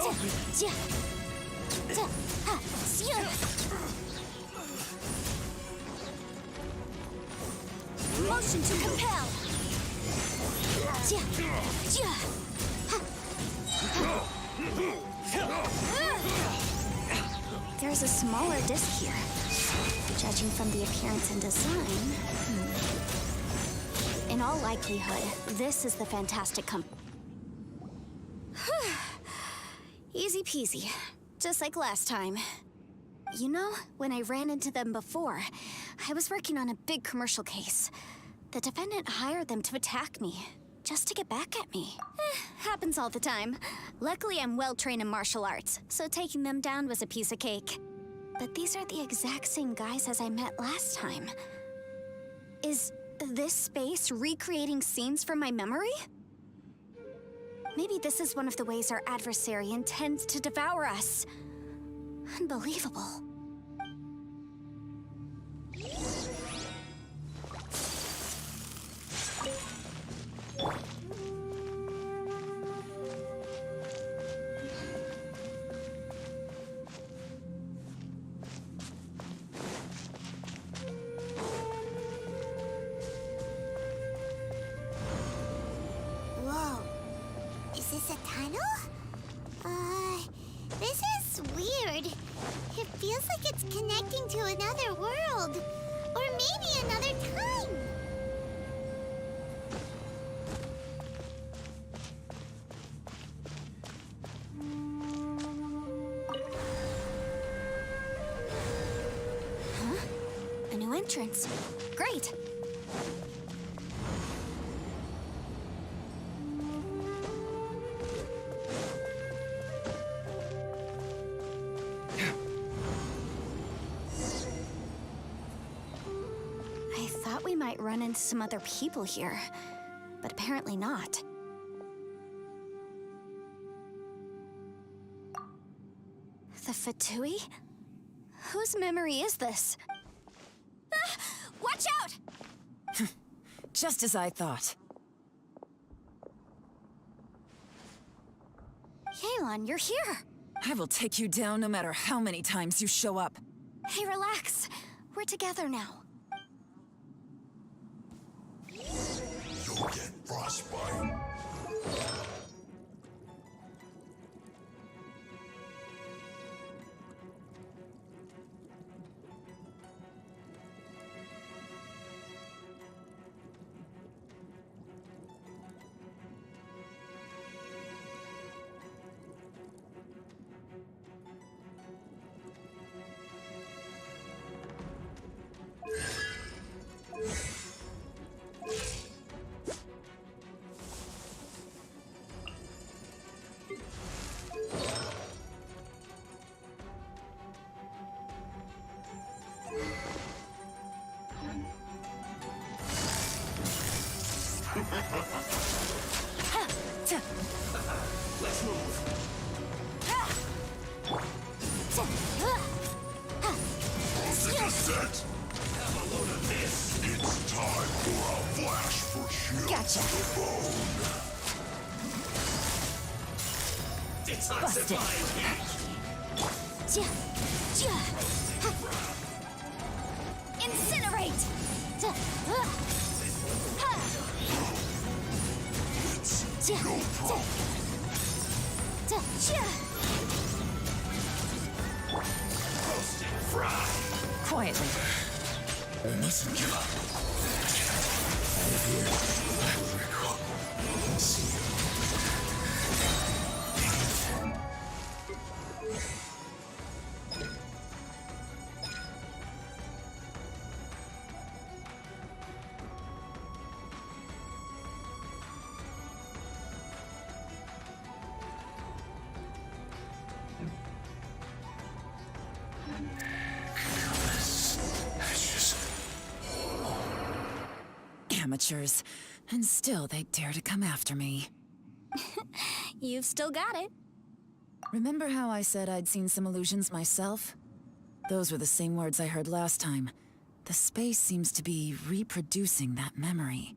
open. Motion to compel. There's a smaller disc here. Judging from the appearance and design. In In all likelihood, this is the fantastic Easy peasy. Just like last time. You know, when I ran into them before, I was working on a big commercial case. The defendant hired them to attack me, just to get back at me. Happens all the time. Luckily, I'm well-trained in martial arts, so taking them down was a piece of cake. But these are the exact same guys as I met last time. Is this space recreating scenes from my memory? Maybe this is one of the ways our adversary intends to devour us. Unbelievable. Whoa. Is this a tunnel? This is weird. It feels like it's connecting to another world. Or maybe another time. Huh? A new entrance. Great. I thought we might run into some other people here, but apparently not. The Fatui? Whose memory is this? Ah! Watch out! Just as I thought. Yelan, you're here! I will take you down no matter how many times you show up. Hey, relax. We're together now. You'll get frostbite. Let's move. Set. Have a load of this. It's time for a flash for shield Gotcha. to the bone. Detoxify heat. Incinerate! It's no problem. Roast and fry. Quietly. I mustn't give up. Out of here. I will recall. See you. Amateurs. And still they dare to come after me. You've still got it. Remember how I said I'd seen some illusions myself? Those were the same words I heard last time. The space seems to be reproducing that memory.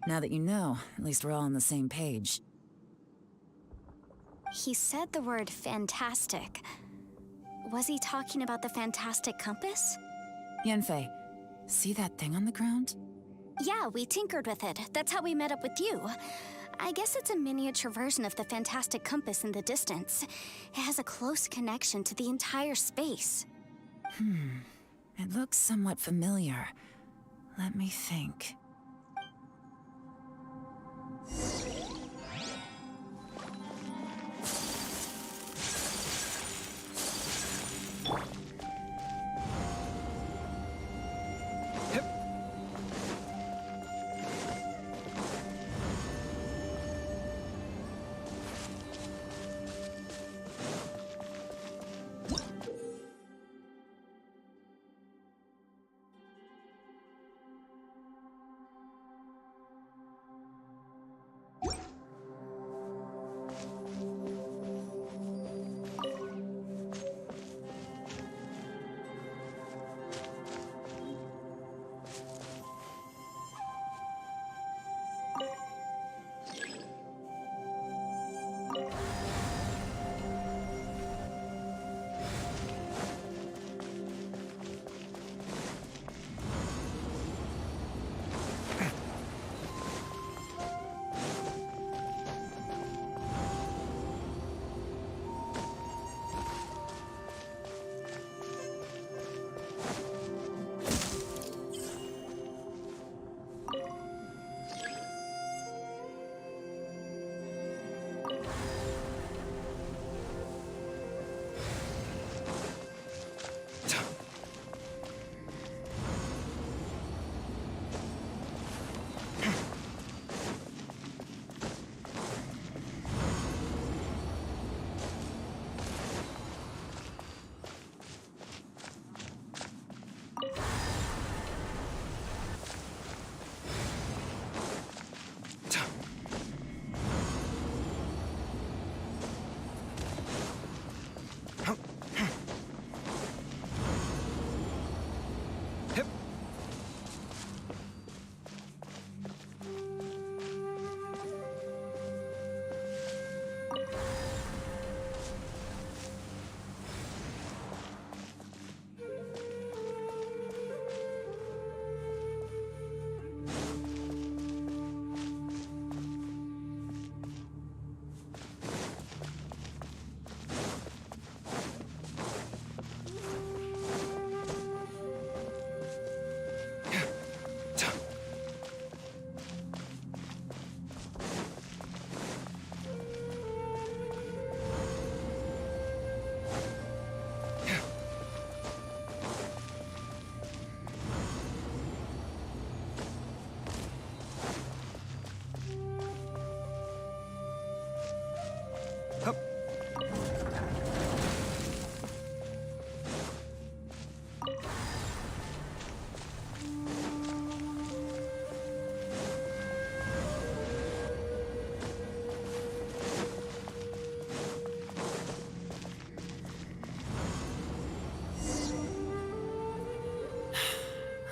Now that you know, at least we're all on the same page. He said the word fantastic. Was he talking about the fantastic compass? Yanfei, see that thing on the ground? Yeah, we tinkered with it. That's how we met up with you. I guess it's a miniature version of the fantastic compass in the distance. It has a close connection to the entire space. It looks somewhat familiar. Let me think.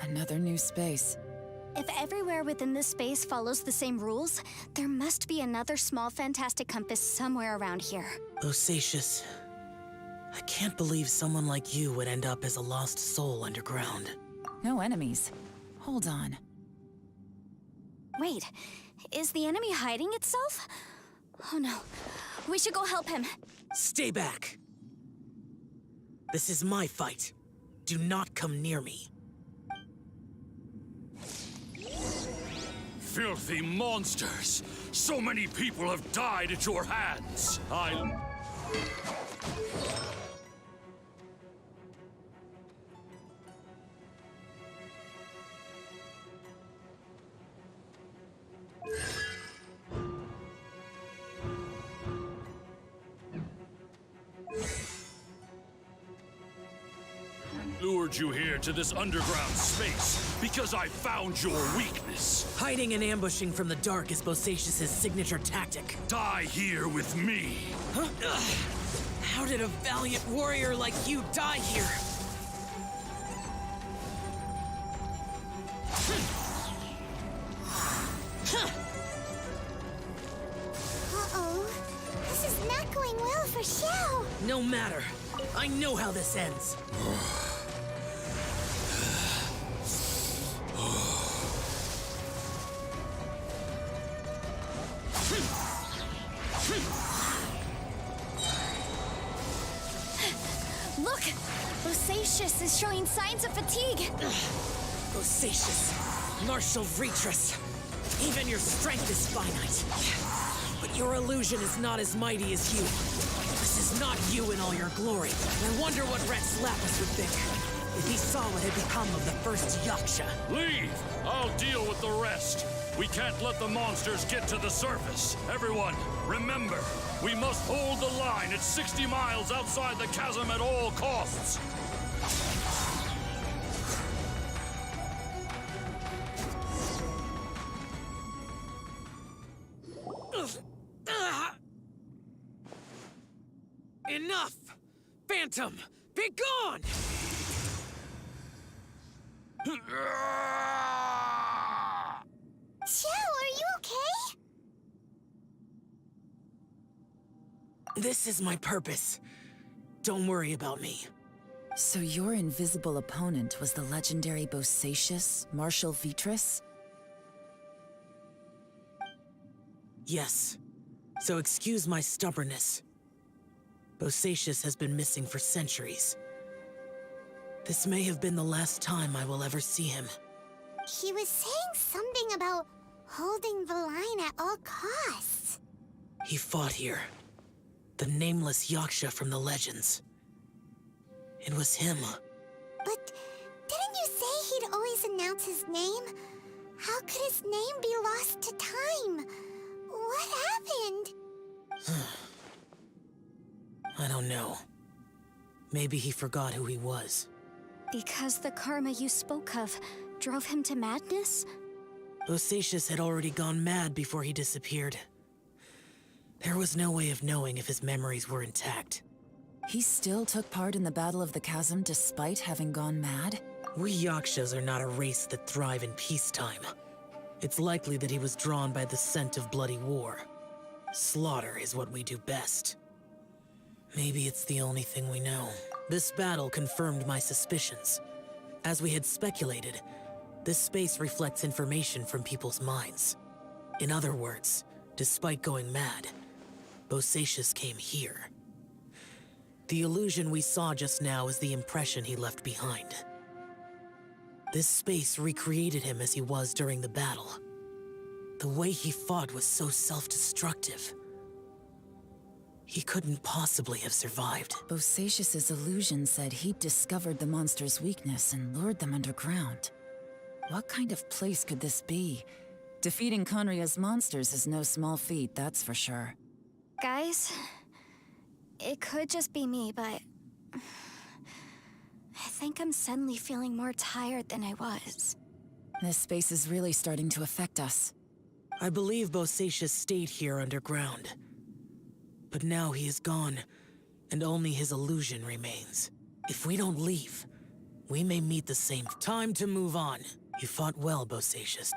Another new space. If everywhere within this space follows the same rules, there must be another small fantastic compass somewhere around here. Bosacius, I can't believe someone like you would end up as a lost soul underground. No enemies. Hold on. Wait, is the enemy hiding itself? Oh no, we should go help him. Stay back. This is my fight. Do not come near me. Filthy monsters! So many people have died at your hands! Lured you here to this underground space because I found your weakness. Hiding and ambushing from the dark is Bosacius' signature tactic. Die here with me. Huh? How did a valiant warrior like you die here? Uh-oh. This is not going well for Xiao. No matter. I know how this ends. Look! Bosacius is showing signs of fatigue. Bosacius, martial Retris. Even your strength is finite. But your illusion is not as mighty as you. This is not you in all your glory. I wonder what Rex Lapis would think if he saw what had become of the first Yaksha. Leave! I'll deal with the rest. We can't let the monsters get to the surface. Everyone, remember, we must hold the line at 60 miles outside the chasm at all costs. Enough! Phantom, be gone! Xiao, are you okay? This is my purpose. Don't worry about me. So your invisible opponent was the legendary Bosacius, Marshal Vitris? Yes. So excuse my stubbornness. Bosacius has been missing for centuries. This may have been the last time I will ever see him. He was saying something about holding the line at all costs. He fought here. The nameless Yaksha from the legends. It was him. But didn't you say he'd always announce his name? How could his name be lost to time? What happened? I don't know. Maybe he forgot who he was. Because the karma you spoke of drove him to madness? Bosacius had already gone mad before he disappeared. There was no way of knowing if his memories were intact. He still took part in the Battle of the Chasm despite having gone mad? We Yakshas are not a race that thrive in peacetime. It's likely that he was drawn by the scent of bloody war. Slaughter is what we do best. Maybe it's the only thing we know. This battle confirmed my suspicions. As we had speculated, this space reflects information from people's minds. In other words, despite going mad, Bosacius came here. The illusion we saw just now is the impression he left behind. This space recreated him as he was during the battle. The way he fought was so self-destructive. He couldn't possibly have survived. Bosacius's illusion said he'd discovered the monster's weakness and lured them underground. What kind of place could this be? Defeating Conria's monsters is no small feat, that's for sure. Guys, it could just be me, but I think I'm suddenly feeling more tired than I was. This space is really starting to affect us. I believe Bosacius stayed here underground. But now he is gone, and only his illusion remains. If we don't leave, We may meet the same. Time to move on. You fought well, Bosacius.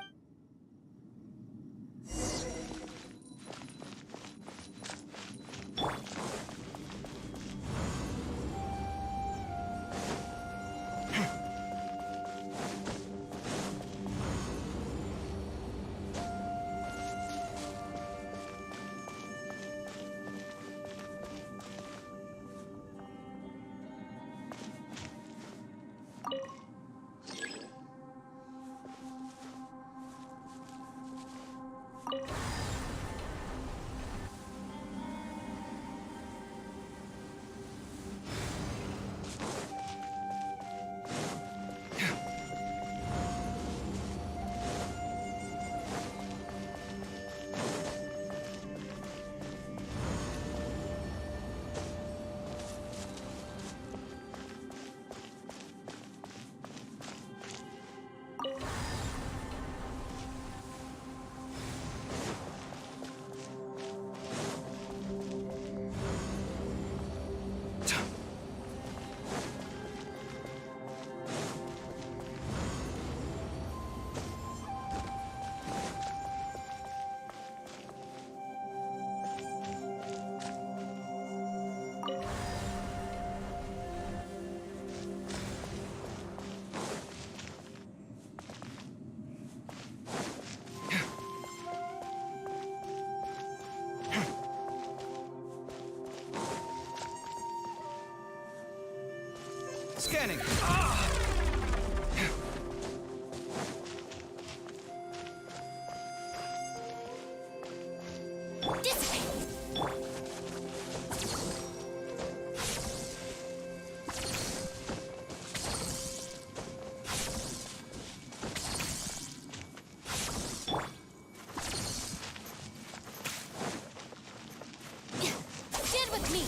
Scanning. Stand with me!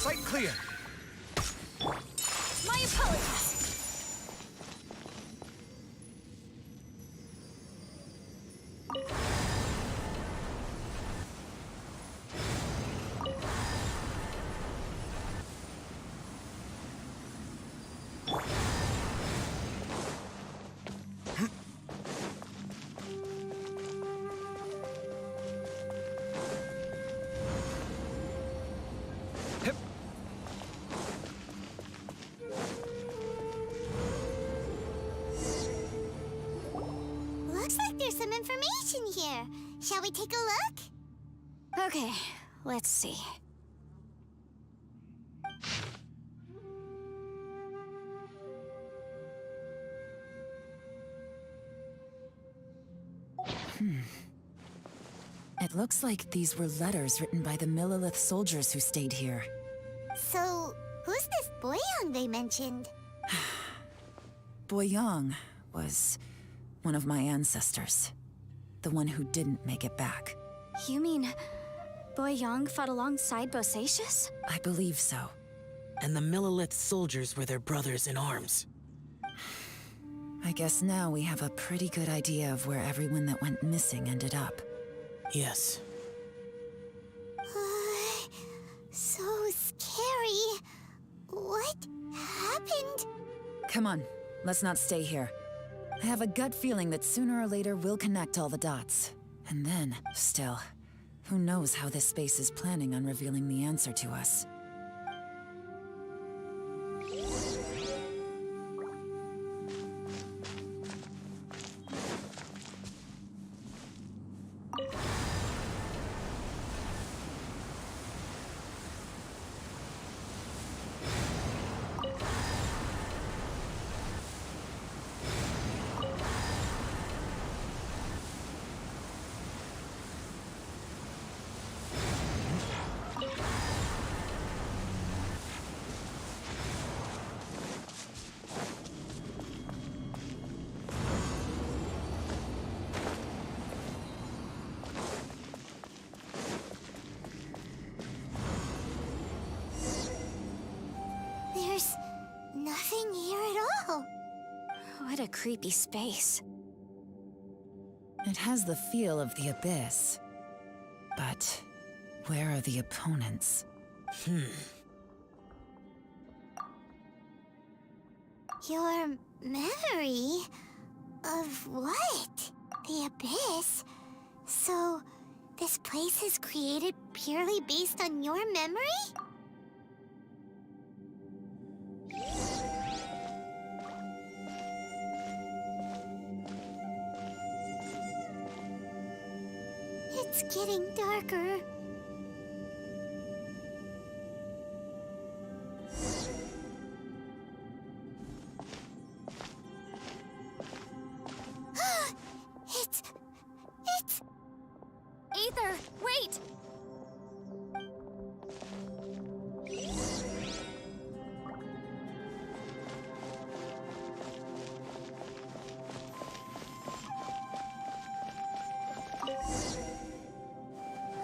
Sight clear. My apologies! some information here. Shall we take a look? Okay, let's see. It looks like these were letters written by the Millilith soldiers who stayed here. So, who's this Boyang they mentioned? Boyang was one of my ancestors. The one who didn't make it back. You mean Boyang fought alongside Bosacius? I believe so. And the Millilith soldiers were their brothers in arms. I guess now we have a pretty good idea of where everyone that went missing ended up. Yes. So scary. What happened? Come on, let's not stay here. I have a gut feeling that sooner or later we'll connect all the dots. And then, still, who knows how this space is planning on revealing the answer to us. There's nothing here at all. What a creepy space. It has the feel of the Abyss. But where are the opponents? Your memory? Of what? The Abyss? So, this place is created purely based on your memory? It's getting darker. It's... Aether, wait!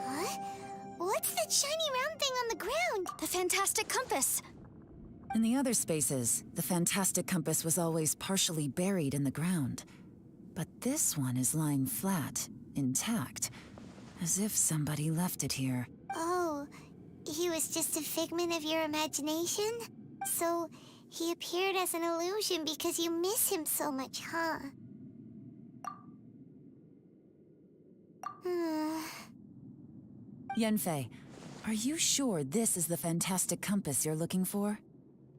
Huh? What's that shiny round thing on the ground? The fantastic compass! In the other spaces, the fantastic compass was always partially buried in the ground. But this one is lying flat, intact, as if somebody left it here. Oh, he was just a figment of your imagination? So, he appeared as an illusion because you miss him so much, huh? Yanfei, are you sure this is the fantastic compass you're looking for?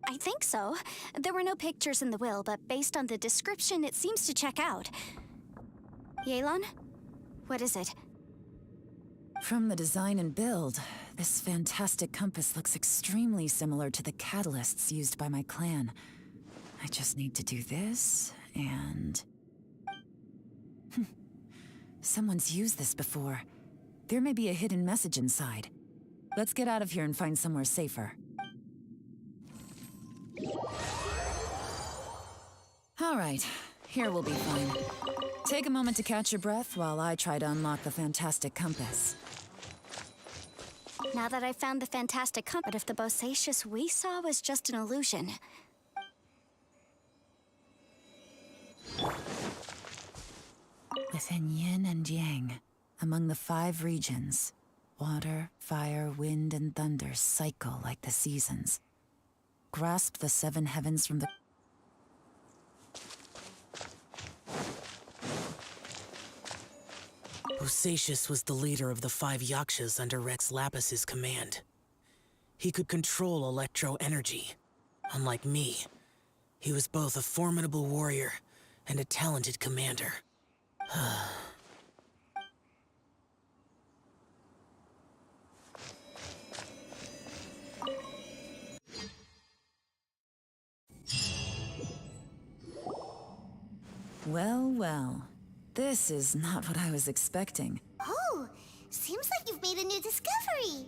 I think so. There were no pictures in the will, but based on the description, it seems to check out. Yelan? What is it? From the design and build, this fantastic compass looks extremely similar to the catalysts used by my clan. I just need to do this, and... Someone's used this before. There may be a hidden message inside. Let's get out of here and find somewhere safer. All right, here we'll be fine. Take a moment to catch your breath while I try to unlock the fantastic compass. Now that I've found the fantastic compass, but if the Bosacius we saw was just an illusion... Within yin and yang, among the 5 regions, water, fire, wind, and thunder cycle like the seasons. Grasp the 7 heavens from the... Bosacius was the leader of the 5 Yakshas under Rex Lapis's command. He could control electro-energy. Unlike me, he was both a formidable warrior and a talented commander. Well, well. This is not what I was expecting. Oh, seems like you've made a new discovery.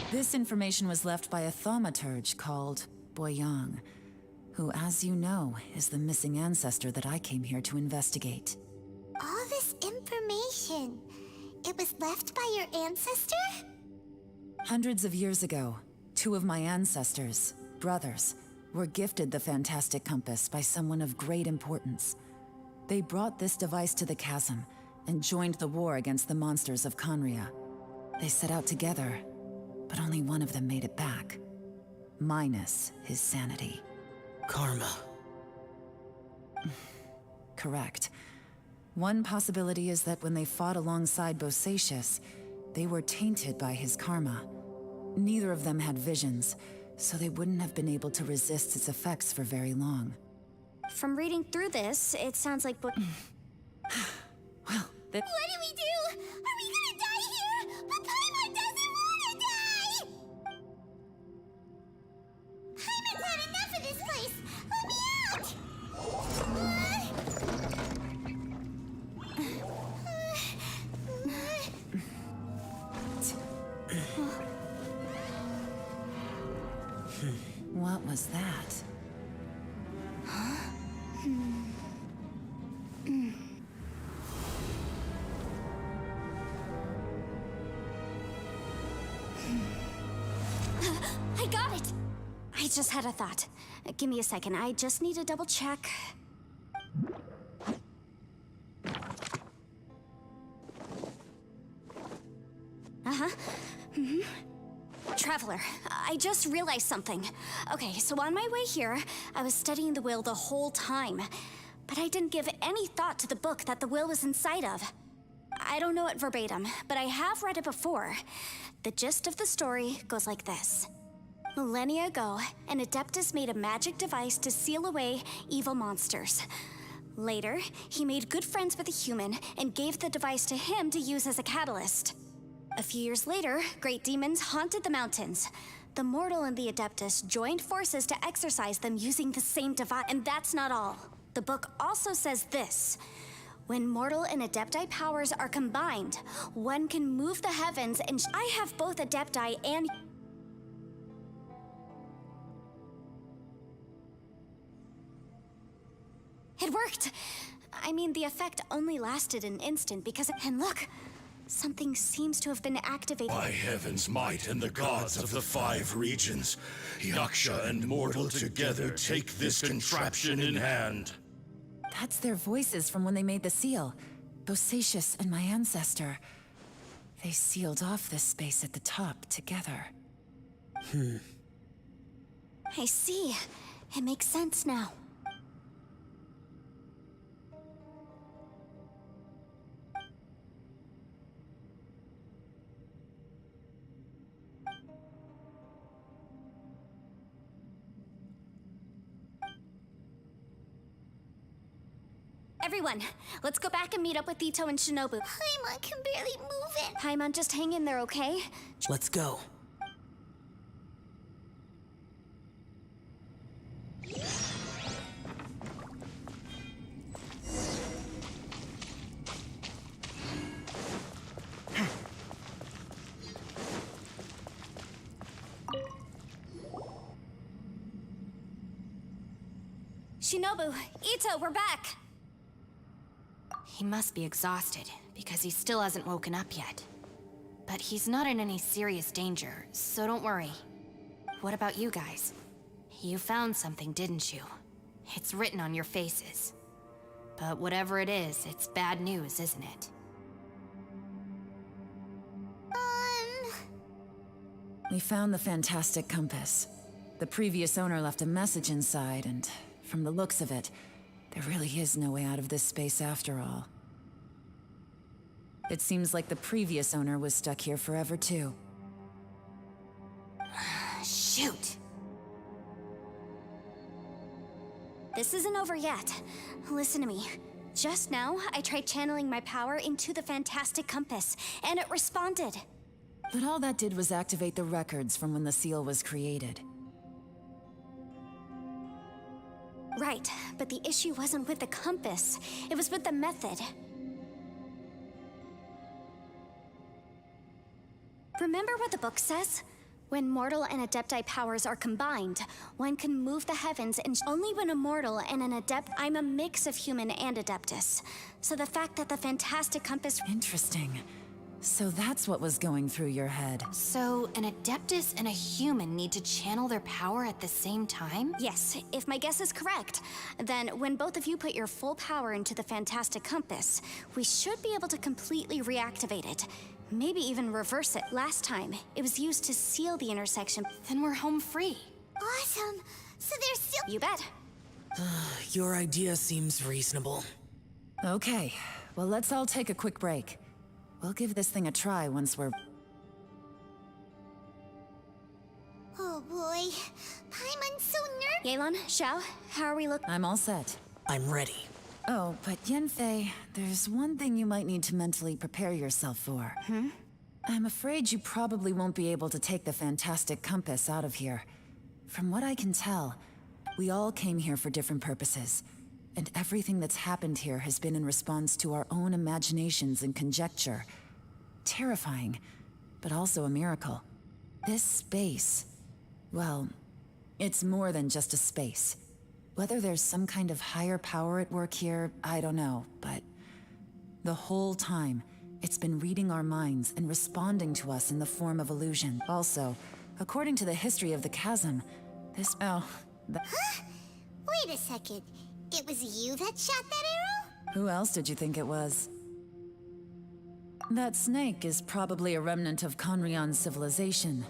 This information was left by a thaumaturge called Boyang, who, as you know, is the missing ancestor that I came here to investigate. All this information, it was left by your ancestor? Hundreds of years ago, two of my ancestors, brothers, were gifted the fantastic compass by someone of great importance. They brought this device to the chasm and joined the war against the monsters of Conria. They set out together, but only one of them made it back. Minus his sanity. Karma. Correct. One possibility is that when they fought alongside Bosacius, they were tainted by his karma. Neither of them had visions, so they wouldn't have been able to resist its effects for very long. From reading through this, it sounds like Well, What do we do? Are we gonna die here? But Paimon doesn't wanna die! Paimon's had enough of this place! Let me out! What was that? I got it! I just had a thought. Give me a second, I just need to double check. Traveler, I just realized something. Okay, so on my way here, I was studying the will the whole time, but I didn't give any thought to the book that the will was inside of. I don't know it verbatim, but I have read it before. The gist of the story goes like this. Millennia ago, an Adeptus made a magic device to seal away evil monsters. Later, he made good friends with a human and gave the device to him to use as a catalyst. A few years later, great demons haunted the mountains. The mortal and the Adeptus joined forces to exorcise them using the same device. And that's not all. The book also says this. When mortal and Adepti powers are combined, one can move the heavens and I have both Adepti and... It worked! I mean, the effect only lasted an instant because... And look! Something seems to have been activated. By heaven's might and the gods of the 5 regions, Yaksha and mortal together take this contraption in hand. That's their voices from when they made the seal. Bosacius and my ancestor. They sealed off this space at the top together. I see. It makes sense now. Everyone, let's go back and meet up with Ito and Shinobu. Paimon can barely move it. Paimon, just hang in there, okay? Let's go. Shinobu, Ito, we're back! He must be exhausted, because he still hasn't woken up yet. But he's not in any serious danger, so don't worry. What about you guys? You found something, didn't you? It's written on your faces. But whatever it is, it's bad news, isn't it? We found the fantastic compass. The previous owner left a message inside, and from the looks of it, there really is no way out of this space after all. It seems like the previous owner was stuck here forever too. Shoot! This isn't over yet. Listen to me. Just now, I tried channeling my power into the fantastic compass, and it responded. But all that did was activate the records from when the seal was created. Right, but the issue wasn't with the compass. It was with the method. Remember what the book says? When mortal and adepti powers are combined, one can move the heavens, and only when a mortal and an adept... I'm a mix of human and adeptus. So the fact that the fantastic compass... Interesting. So that's what was going through your head. So, an adeptus and a human need to channel their power at the same time? Yes, if my guess is correct, then when both of you put your full power into the fantastic compass, we should be able to completely reactivate it. Maybe even reverse it. Last time, it was used to seal the intersection. Then we're home free. Awesome. So there's still... You bet. Your idea seems reasonable. Okay, well let's all take a quick break. We'll give this thing a try once we're... Oh boy. Paimon's so nervous. Yelan, Xiao, how are we looking? I'm all set. I'm ready. Oh, but Yanfei, there's one thing you might need to mentally prepare yourself for. I'm afraid you probably won't be able to take the fantastic compass out of here. From what I can tell, we all came here for different purposes, and everything that's happened here has been in response to our own imaginations and conjecture. Terrifying, but also a miracle. This space, well, it's more than just a space. Whether there's some kind of higher power at work here, I don't know, but the whole time, it's been reading our minds and responding to us in the form of illusion. Also, according to the history of the chasm, this... Huh? Wait a second. It was you that shot that arrow? Who else did you think it was? That snake is probably a remnant of Conrion's civilization,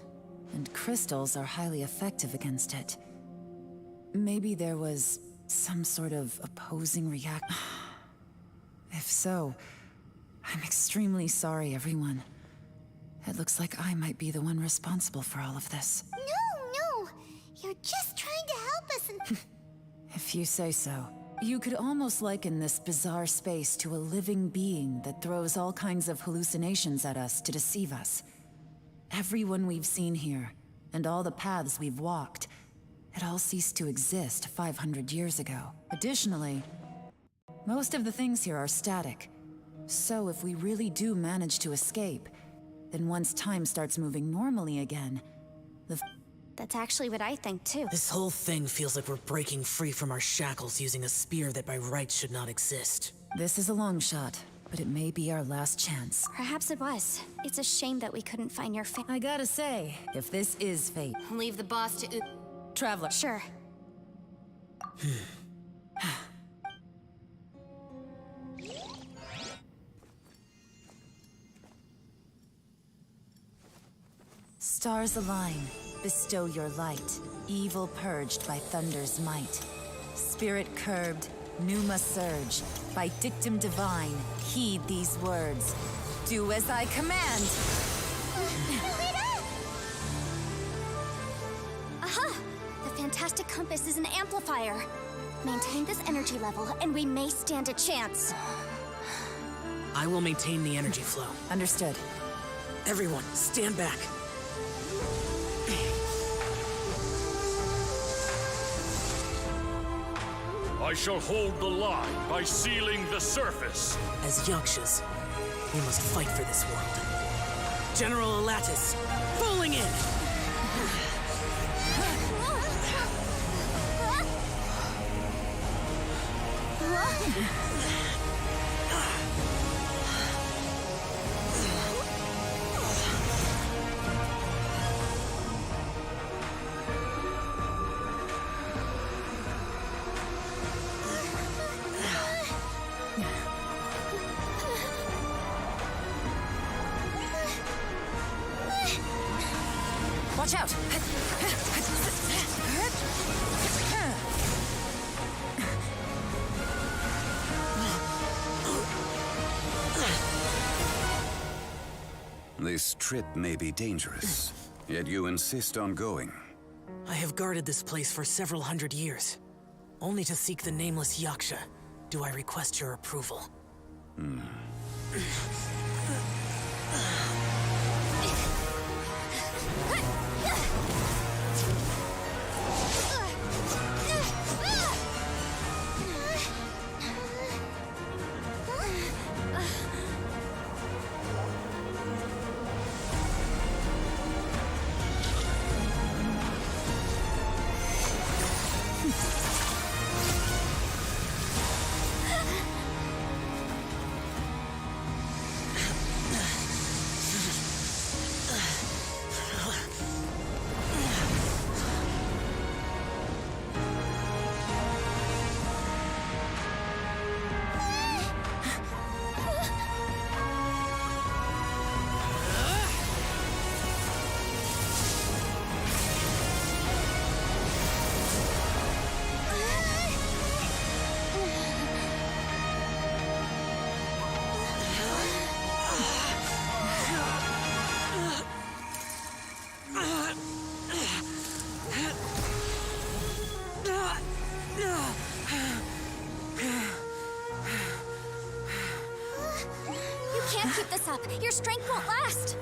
and crystals are highly effective against it. Maybe there was some sort of opposing reaction. If so, I'm extremely sorry, everyone. It looks like I might be the one responsible for all of this. No. You're just trying to help us and... If you say so. You could almost liken this bizarre space to a living being that throws all kinds of hallucinations at us to deceive us. Everyone we've seen here, and all the paths we've walked, it all ceased to exist 500 years ago. Additionally, most of the things here are static. So if we really do manage to escape, then once time starts moving normally again, That's actually what I think, too. This whole thing feels like we're breaking free from our shackles using a spear that by rights should not exist. This is a long shot, but it may be our last chance. Perhaps it was. It's a shame that we couldn't find your I gotta say, if this is fate... Leave the boss to... Traveler. Sure. Stars align, bestow your light. Evil purged by thunder's might. Spirit curbed, pneuma surge. By dictum divine, heed these words. Do as I command! Aha! The fantastic compass is an amplifier. Maintain this energy level, and we may stand a chance. I will maintain the energy flow. Understood. Everyone, stand back. I shall hold the line by sealing the surface. As Yakshas, we must fight for this world. General Alatus, falling in! Watch out! This trip may be dangerous, yet you insist on going. I have guarded this place for several hundred years, only to seek the nameless Yaksha. Do I request your approval? You can't keep this up. Your strength won't last.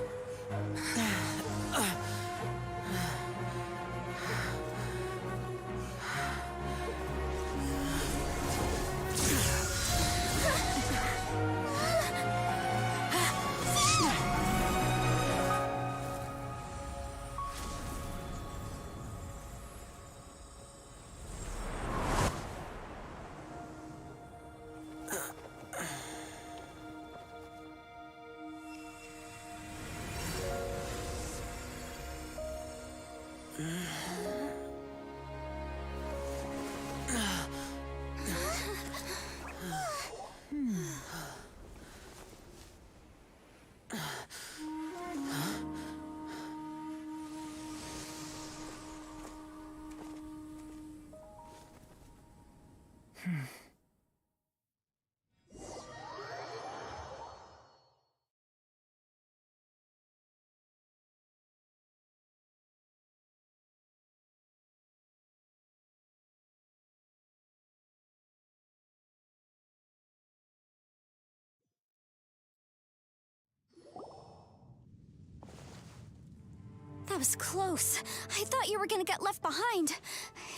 That was close. I thought you were gonna get left behind.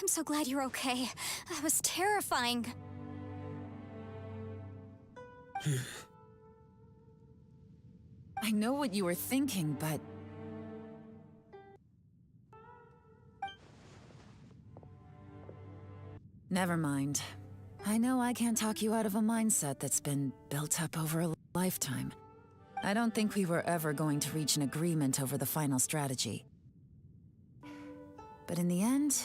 I'm so glad you're okay. That was terrifying. I know what you were thinking, but... Never mind. I know I can't talk you out of a mindset that's been built up over a lifetime. I don't think we were ever going to reach an agreement over the final strategy. But in the end,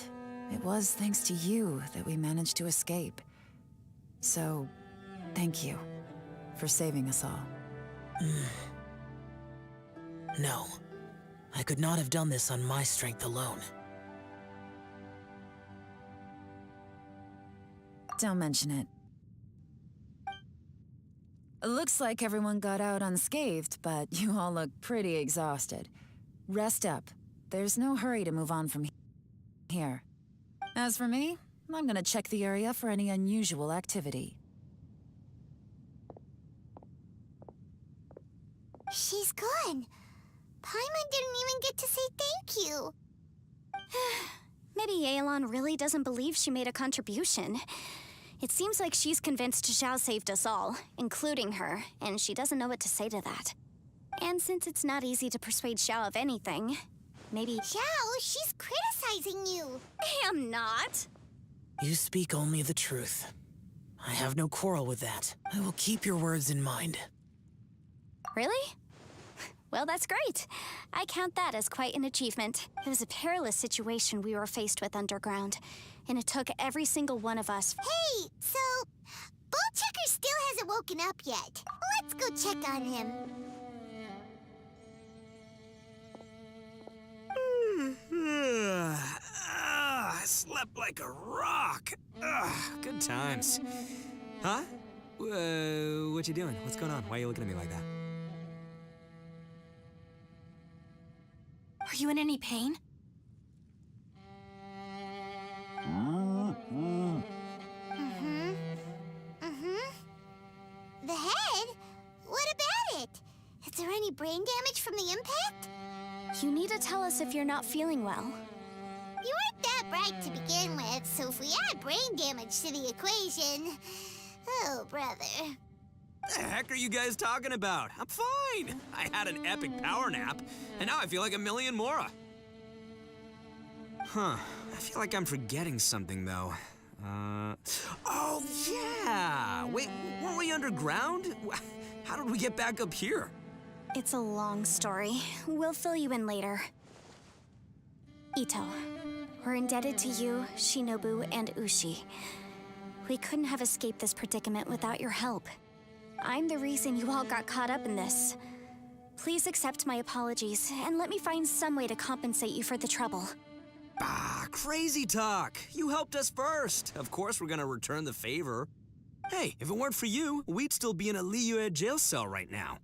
it was thanks to you that we managed to escape. So, thank you for saving us all. No. I could not have done this on my strength alone. Don't mention it. Looks like everyone got out unscathed, but you all look pretty exhausted. Rest up. There's no hurry to move on from here. As for me, I'm gonna check the area for any unusual activity. She's gone. Paimon didn't even get to say thank you. Maybe Yelan really doesn't believe she made a contribution. It seems like she's convinced Zhao saved us all, including her, and she doesn't know what to say to that. And since it's not easy to persuade Zhao of anything, maybe... Zhao, she's criticizing you. I am not. You speak only the truth. I have no quarrel with that. I will keep your words in mind. Really? Well, that's great. I count that as quite an achievement. It was a perilous situation we were faced with underground, and it took every single one of us. Hey, so Bullchecker still hasn't woken up yet. Let's go check on him. I slept like a rock. Good times. Huh? What you doing? What's going on? Why are you looking at me like that? Are you in any pain? The head? What about it? Is there any brain damage from the impact? You need to tell us if you're not feeling well. You weren't that bright to begin with, so if we add brain damage to the equation... Oh, brother. The heck are you guys talking about? I'm fine. I had an epic power nap, and now I feel like a million more. Huh. I feel like I'm forgetting something, though. Oh, yeah! Wait, weren't we underground? How did we get back up here? It's a long story. We'll fill you in later. Ito, we're indebted to you, Shinobu, and Ushi. We couldn't have escaped this predicament without your help. I'm the reason you all got caught up in this. Please accept my apologies, and let me find some way to compensate you for the trouble. Bah, crazy talk. You helped us first. Of course we're gonna return the favor. Hey, if it weren't for you, we'd still be in a Liyue jail cell right now.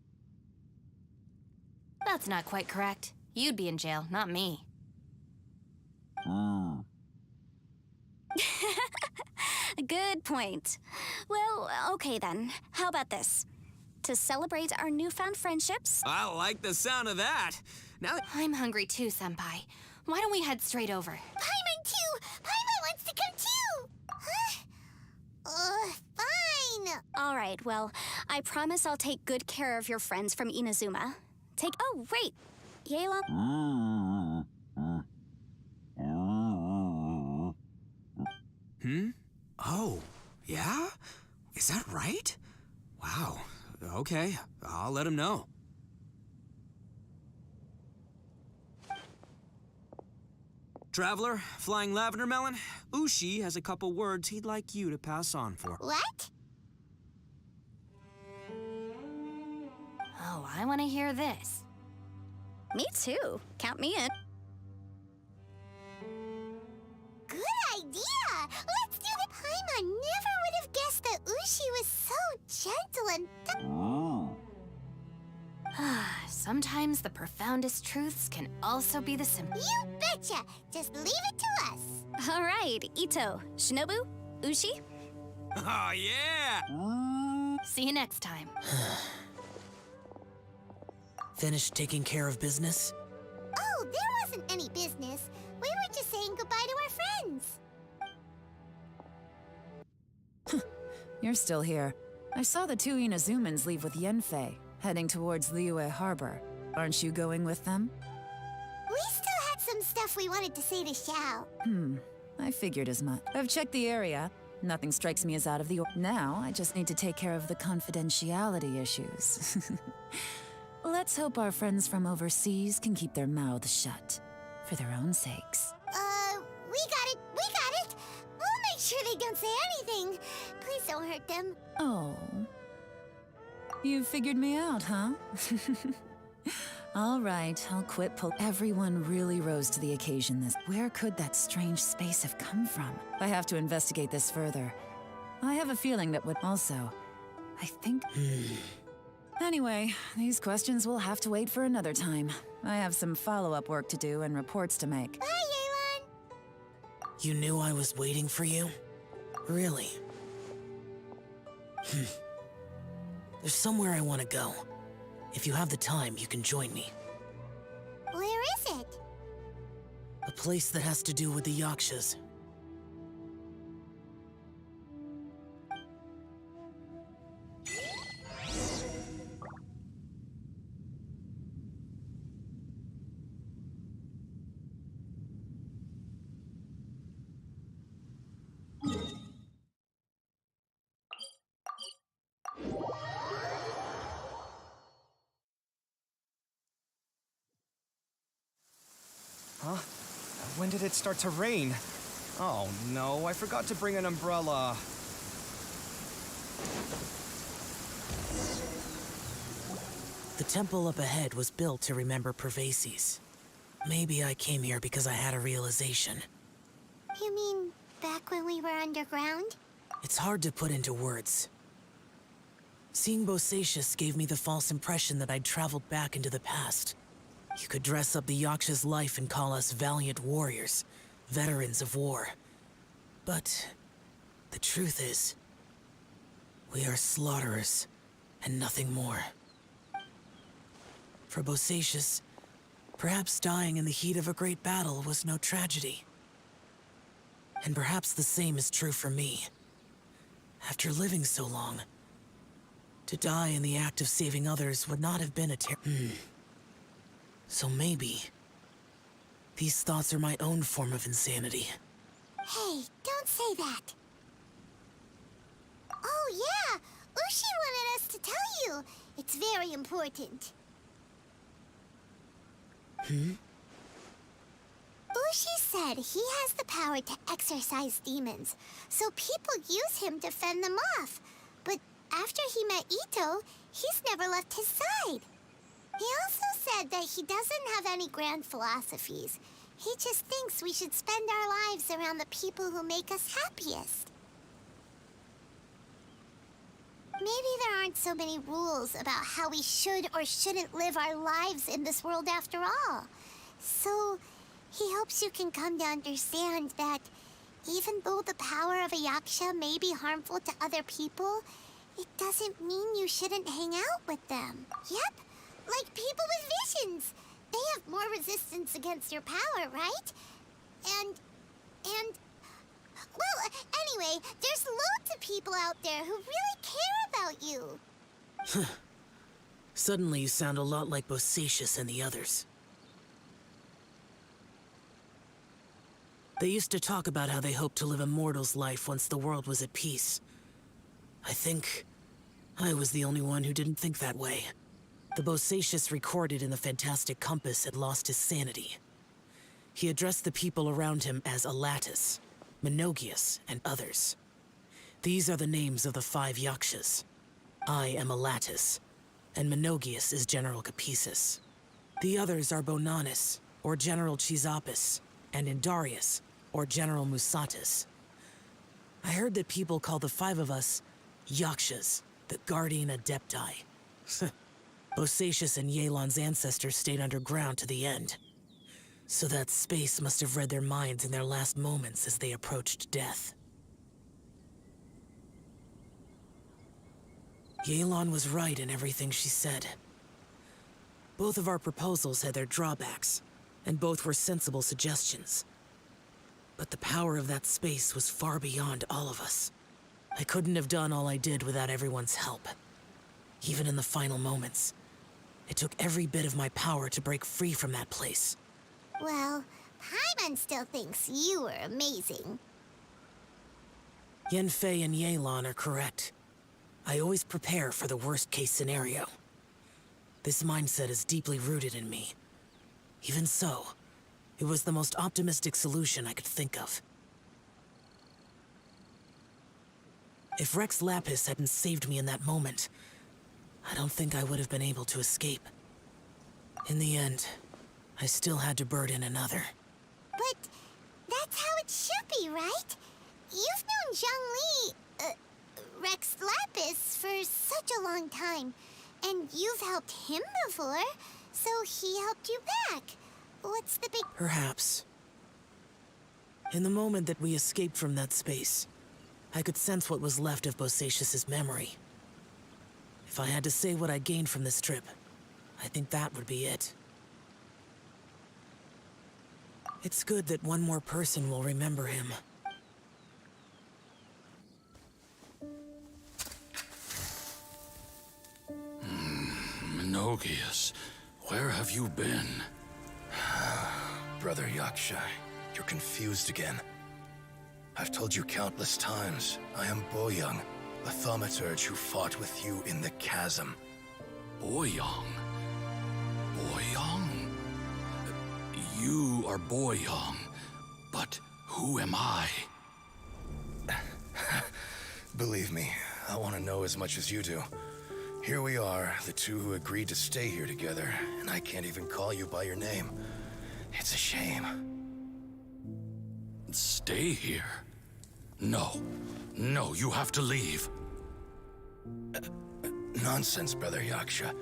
That's not quite correct. You'd be in jail, not me. Good point. Well, okay then. How about this? To celebrate our newfound friendships... I like the sound of that. Now I'm hungry too, Senpai. Why don't we head straight over? Paimon too! Paimon wants to come too! Huh? Fine! All right, well, I promise I'll take good care of your friends from Inazuma. Oh, wait! Yelan... Oh, yeah? Is that right? Wow. Okay, I'll let him know. Traveler, Flying Lavender Melon, Ushi has a couple words he'd like you to pass on for. What? Oh, I want to hear this. Me too. Count me in. Good idea! Let's do it! Paimon never would have guessed that Ushi was so gentle and... Sometimes the profoundest truths can also be the simplest. You betcha! Just leave it to us! All right, Ito, Shinobu, Ushi. Oh, yeah! See you next time. Finished taking care of business? Oh, there wasn't any business. We were just saying goodbye to our friends. You're still here. I saw the two Inazumans leave with Yenfei, heading towards Liyue Harbor. Aren't you going with them? We still had some stuff we wanted to say to Xiao. I figured as much. I've checked the area. Nothing strikes me as out of the Now, I just need to take care of the confidentiality issues. Let's hope our friends from overseas can keep their mouths shut. For their own sakes. We got it! We got it! We'll make sure they don't say anything. Please don't hurt them. Oh. You figured me out, huh? All right, I'll quit Everyone really rose to the occasion this. Where could that strange space have come from? I have to investigate this further. I have a feeling that would also... I think... Anyway, these questions will have to wait for another time. I have some follow-up work to do and reports to make. Bye, Yelan! You knew I was waiting for you? Really? There's somewhere I want to go. If you have the time, you can join me. Where is it? A place that has to do with the Yakshas. Huh? When did it start to rain? Oh no, I forgot to bring an umbrella. The temple up ahead was built to remember Pervases. maybe I came here because I had a realization. You mean back when we were underground? It's hard to put into words. Seeing Bosacius gave me the false impression that I'd traveled back into the past. You could dress up the Yaksha's life and call us valiant warriors, veterans of war. But the truth is, we are slaughterers and nothing more. For Bosacius, perhaps dying in the heat of a great battle was no tragedy. And perhaps the same is true for me. After living so long, to die in the act of saving others would not have been a So maybe these thoughts are my own form of insanity. Hey, don't say that. Oh yeah, Ushi wanted us to tell you. It's very important. Ushi said he has the power to exorcise demons, so people use him to fend them off. But after he met Ito, he's never left his side. He also said that he doesn't have any grand philosophies. He just thinks we should spend our lives around the people who make us happiest. Maybe there aren't so many rules about how we should or shouldn't live our lives in this world after all. So, he hopes you can come to understand that even though the power of a Yaksha may be harmful to other people, it doesn't mean you shouldn't hang out with them. Yep, like people with visions. They have more resistance against your power, right? And... Well, anyway, there's loads of people out there who really care about you. Suddenly you sound a lot like Bosacius and the others. They used to talk about how they hoped to live a mortal's life once the world was at peace. I think I was the only one who didn't think that way. The Bosacius recorded in the Fantastic Compass had lost his sanity. He addressed the people around him as Alatus, Menogius, and others. These are the names of the 5 Yakshas. I am Alatus, and Menogius is General Capisis. The others are Bonanis, or General Chisapis, and Indarius, or General Musatis. I heard that people call the 5 of us Yakshas, the Guardian Adepti. Bosacius and Yelan's ancestors stayed underground to the end. So that space must have read their minds in their last moments as they approached death. Yelan was right in everything she said. Both of our proposals had their drawbacks, and both were sensible suggestions. But the power of that space was far beyond all of us. I couldn't have done all I did without everyone's help. Even in the final moments, it took every bit of my power to break free from that place. Well, Paimon still thinks you were amazing. Yanfei and Yelan are correct. I always prepare for the worst-case scenario. This mindset is deeply rooted in me. Even so, it was the most optimistic solution I could think of. If Rex Lapis hadn't saved me in that moment, I don't think I would have been able to escape. In the end, I still had to burden another. But that's how it should be, right? You've known Zhang Li, Rex Lapis, for such a long time. And you've helped him before, so he helped you back. What's the big... Perhaps. In the moment that we escaped from that space, I could sense what was left of Bosacius's memory. If I had to say what I gained from this trip, I think that would be it. It's good that one more person will remember him. Menogius, where have you been? Brother Yaksha, you're confused again. I've told you countless times, I am Boyoung, a thaumaturge who fought with you in the chasm. Boyoung? Boyoung? You are Boyoung, but who am I? Believe me, I want to know as much as you do. Here we are, the two who agreed to stay here together, and I can't even call you by your name. It's a shame. Stay here? No. No, you have to leave. Nonsense, Brother Yaksha.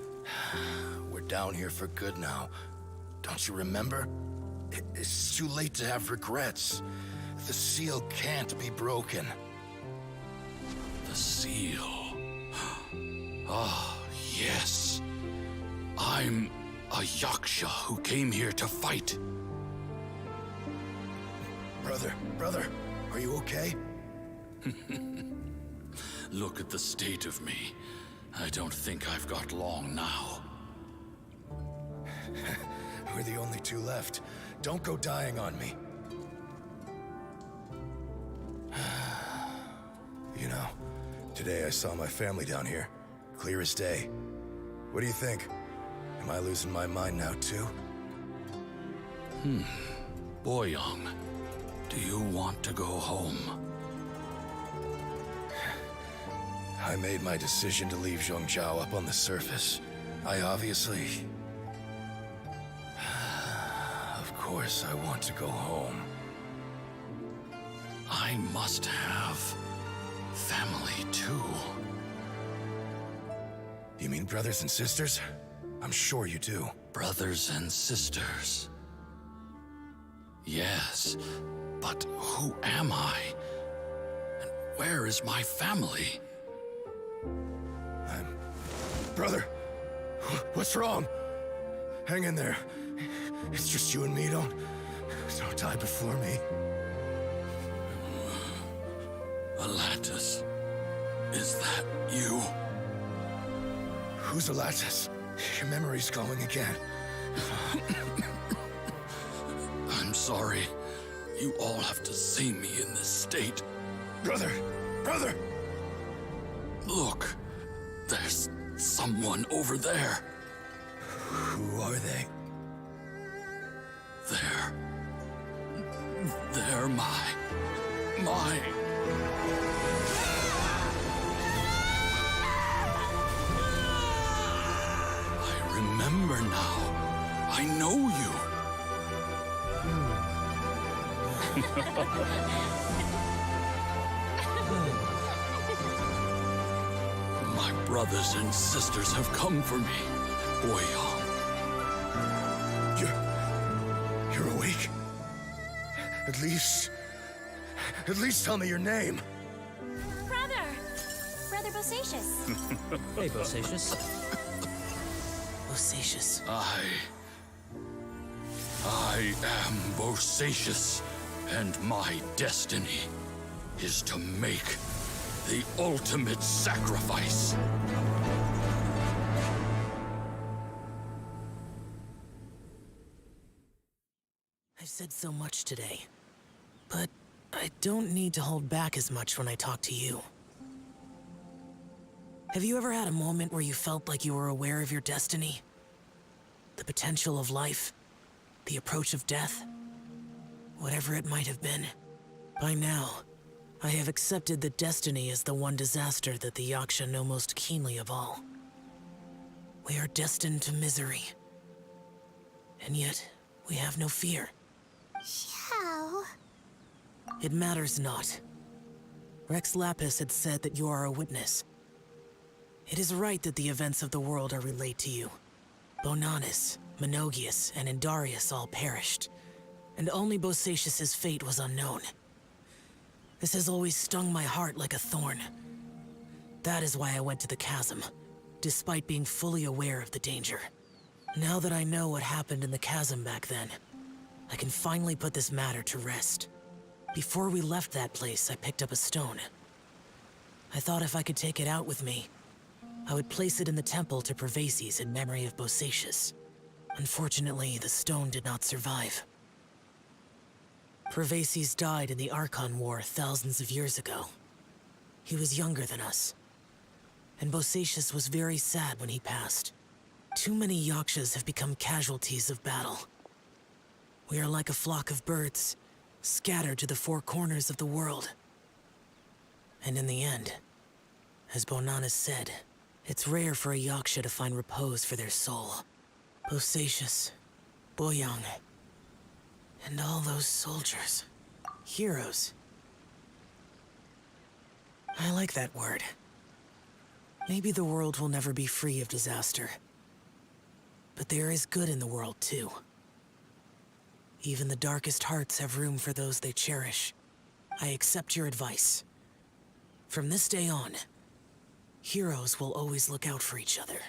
We're down here for good now. Don't you remember? It's too late to have regrets. The seal can't be broken. The seal. Ah, yes. I'm a Yaksha who came here to fight. Brother, are you okay? Look at the state of me. I don't think I've got long now. We're the only two left. Don't go dying on me. You know, today I saw my family down here. Clear as day. What do you think? Am I losing my mind now, too? Boyoung, do you want to go home? I made my decision to leave Zhongzhou up on the surface. I obviously... Of course I want to go home. I must have family too. You mean brothers and sisters? I'm sure you do. Brothers and sisters. Yes, but who am I? And where is my family? Brother, what's wrong? Hang in there. It's just you and me. Don't die before me. Alatus, is that you? Who's Alatus? Your memory's going again. I'm sorry. You all have to see me in this state. Brother! Look, there's someone over there. Who are they? They're my... I remember now. I know you. My brothers and sisters have come for me, Boyoung. You're awake? At least tell me your name. Brother Bosacius. Hey, Bosacius. Bosacius. I am Bosacius, and my destiny is to make the ultimate sacrifice. I've said so much today, but I don't need to hold back as much when I talk to you. Have you ever had a moment where you felt like you were aware of your destiny? The potential of life? The approach of death? Whatever it might have been. By now, I have accepted that destiny is the one disaster that the Yaksha know most keenly of all. We are destined to misery. And yet, we have no fear. Xiao. It matters not. Rex Lapis had said that you are a witness. It is right that the events of the world are relayed to you. Bonanis, Menogius, and Indarius all perished, and only Bosacius's fate was unknown. This has always stung my heart like a thorn. That is why I went to the chasm, despite being fully aware of the danger. Now that I know what happened in the chasm back then, I can finally put this matter to rest. Before we left that place, I picked up a stone. I thought if I could take it out with me, I would place it in the temple to Pervases in memory of Bosacius. Unfortunately, the stone did not survive. Pervases died in the Archon War thousands of years ago. He was younger than us, and Bosacius was very sad when he passed. Too many Yakshas have become casualties of battle. We are like a flock of birds, scattered to the four corners of the world. And in the end, as Bonanis said, it's rare for a Yaksha to find repose for their soul. Bosacius, Boyoung, And all those soldiers. Heroes. I like that word. Maybe the world will never be free of disaster. But there is good in the world, too. Even the darkest hearts have room for those they cherish. I accept your advice. From this day on, heroes will always look out for each other.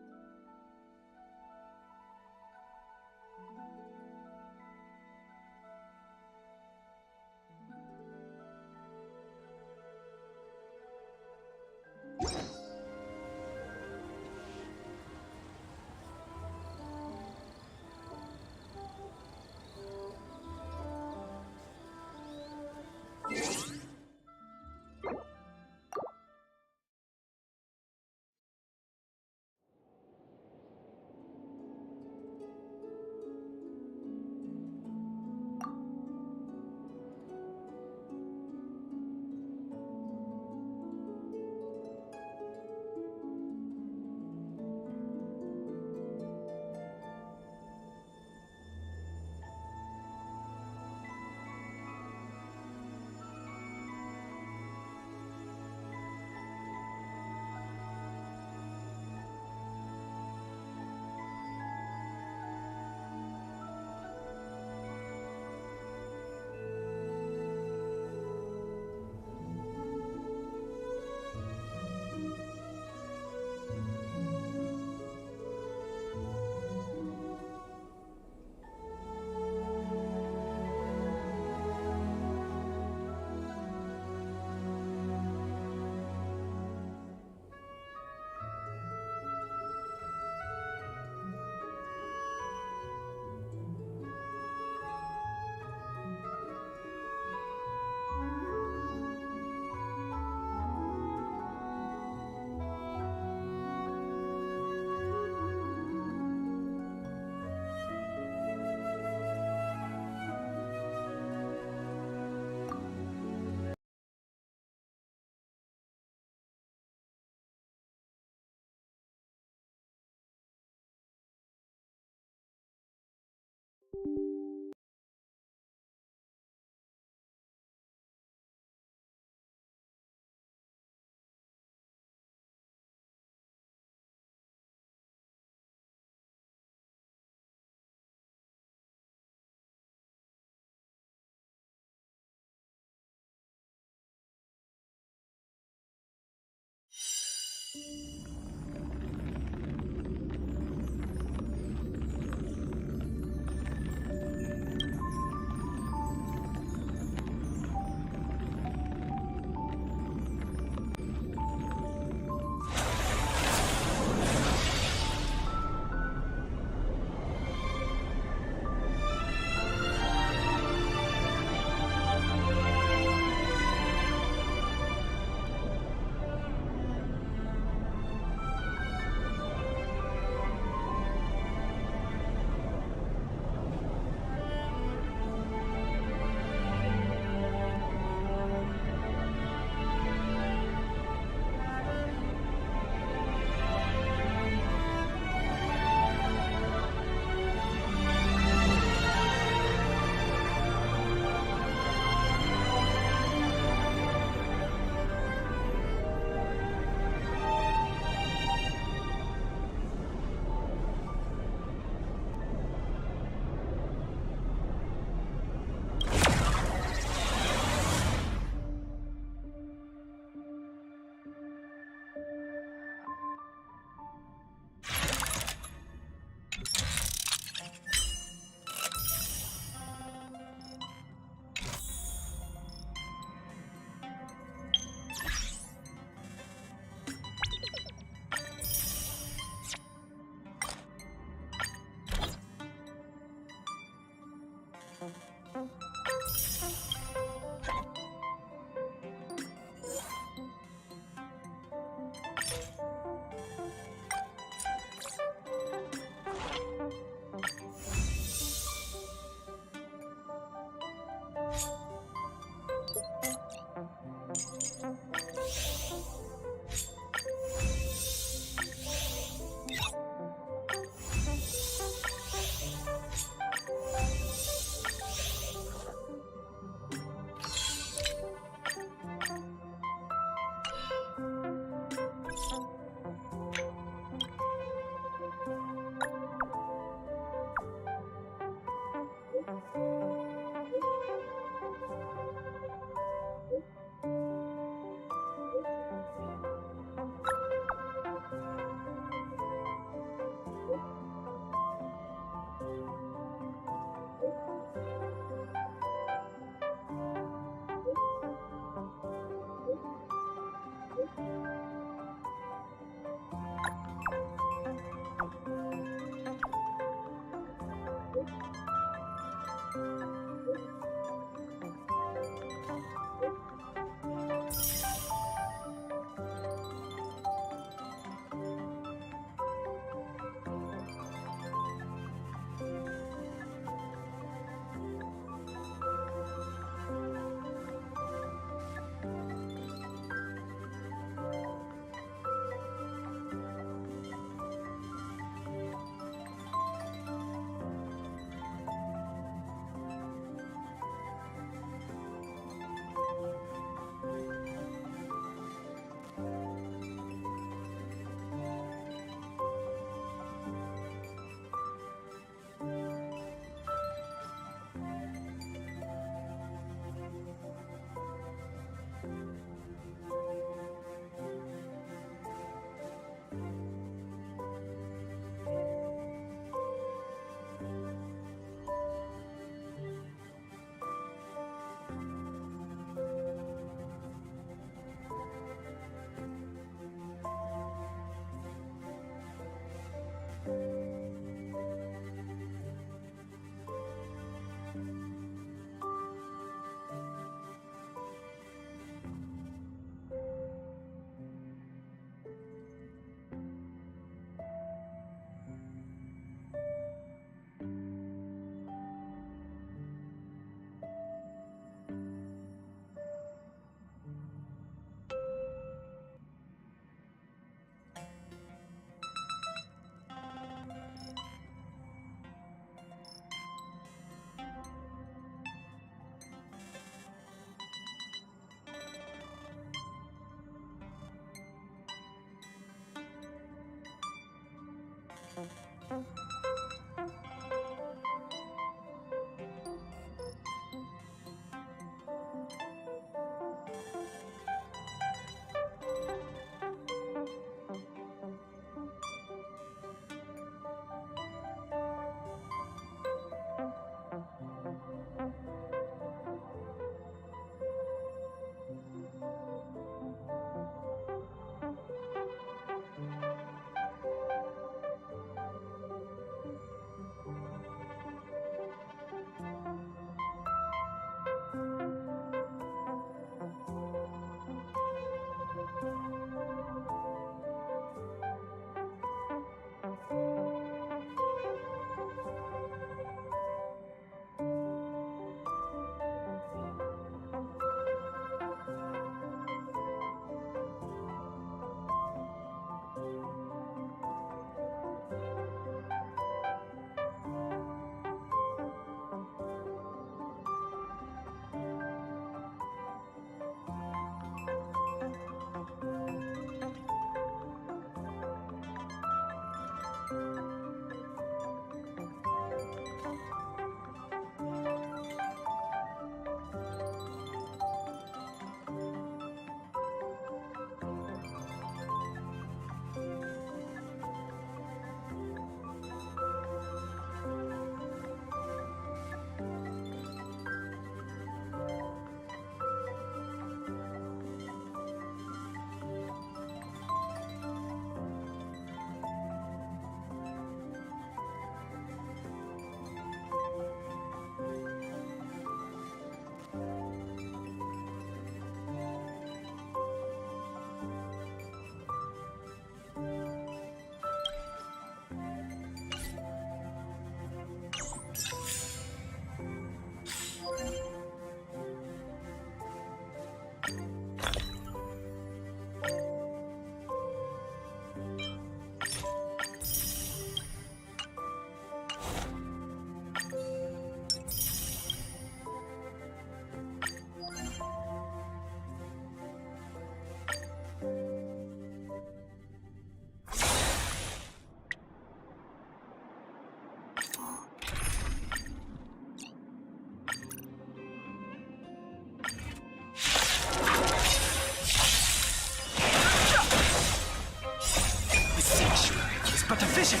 But the vision!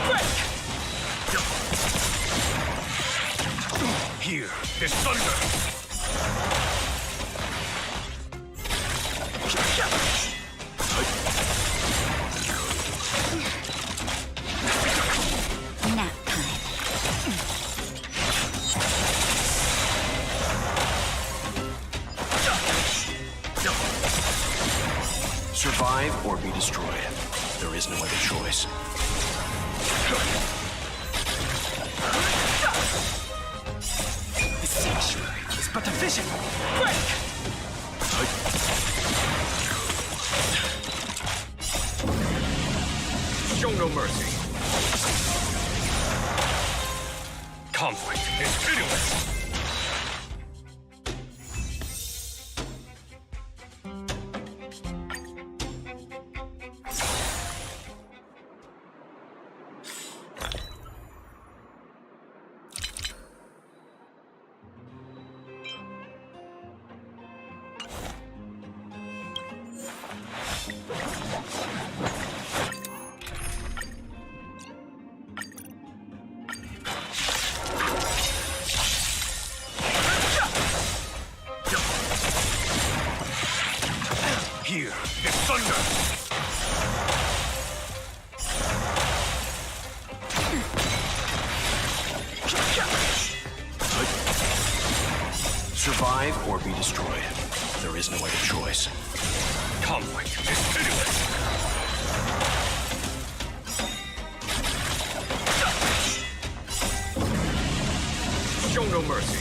Break! Here is thunder! Nap time. Survive or be destroyed. There is no other choice. The sanctuary is but a vision. Break! Show no mercy. Conflict is pitiless. Here is thunder! Survive or be destroyed. There is no other choice. Conflict is pitiless. Show no mercy.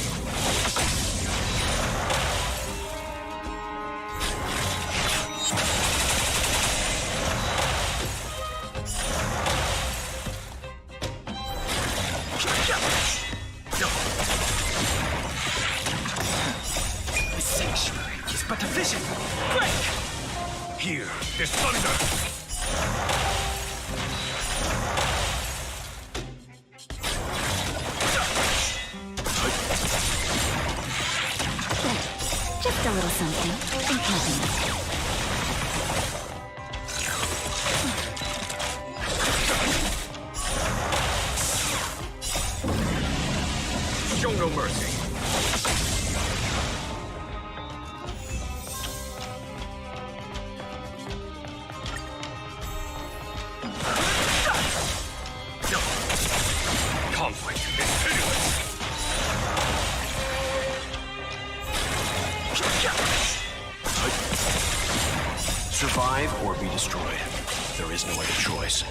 The sanctuary is but a vision. Break! Here is thunder. a little something in compliment. Show no mercy. Conflict is pitiless. Survive or be destroyed. There is no other choice.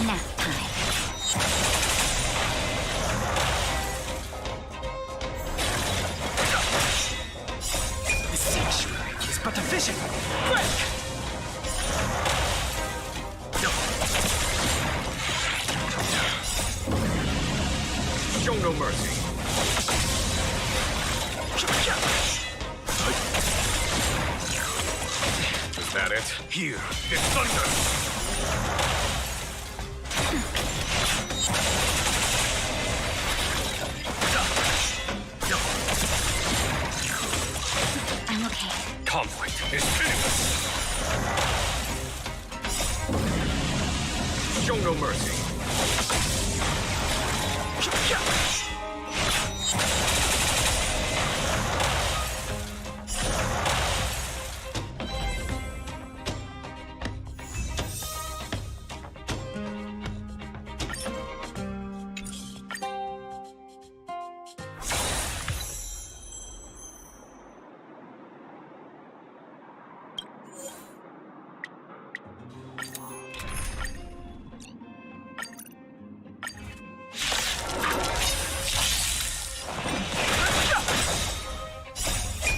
Nap time. The sanctuary is but a vision. Break! Show no mercy. Is that it? Here is thunder. I'm okay. Conflict is pitiless. Show no mercy.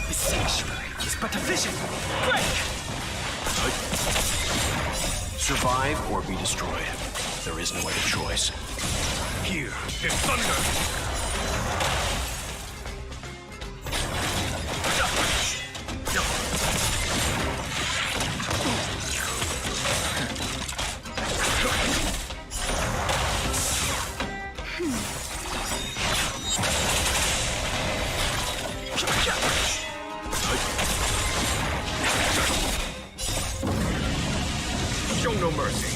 The sanctuary is but a vision. Break! Survive or be destroyed. There is no other choice. Here is thunder. Show no mercy.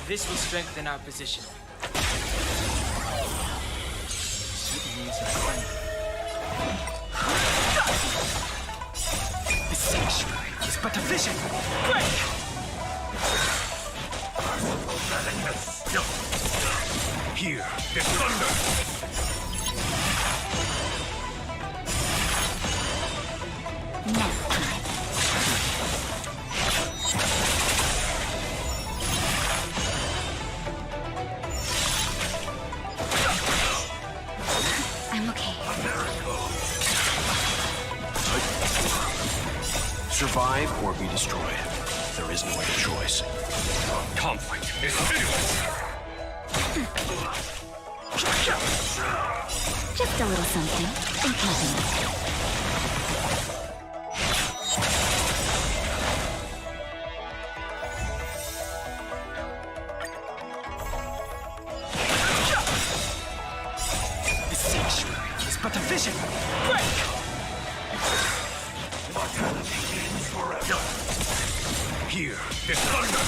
This will strengthen our position. The sanctuary is but a vision. Break! Here, the thunder! I'm okay. Survive or be destroyed. There is no other choice. Conflict is pitiless. Just a little something. Inconvenient. The sanctuary is but a vision. Break! Here, the thunder!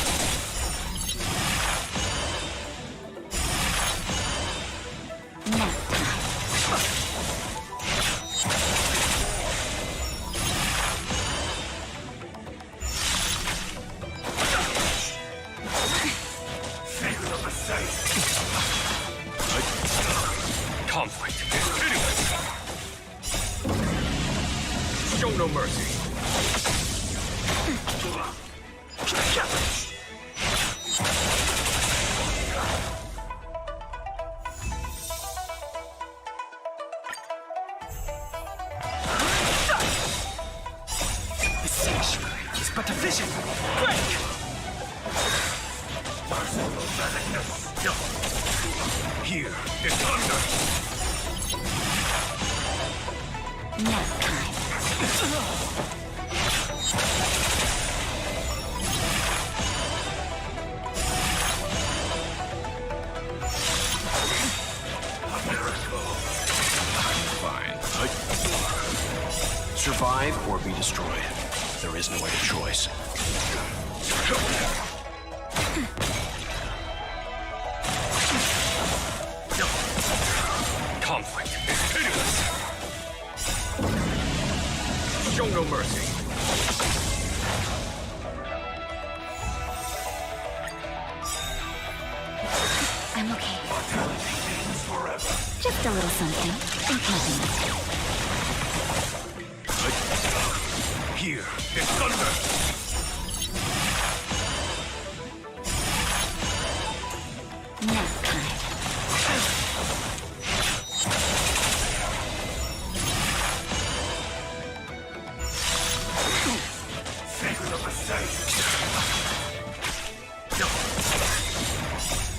Conflict is pitiless. Show no mercy. The sanctuary is but a vision. Break! Here, the thunder! Fine. Survive or be destroyed. There is no other choice. Conflict is pitiless. Show no mercy. I'm okay. Just a little something. Inconvenient. Here, the thunder!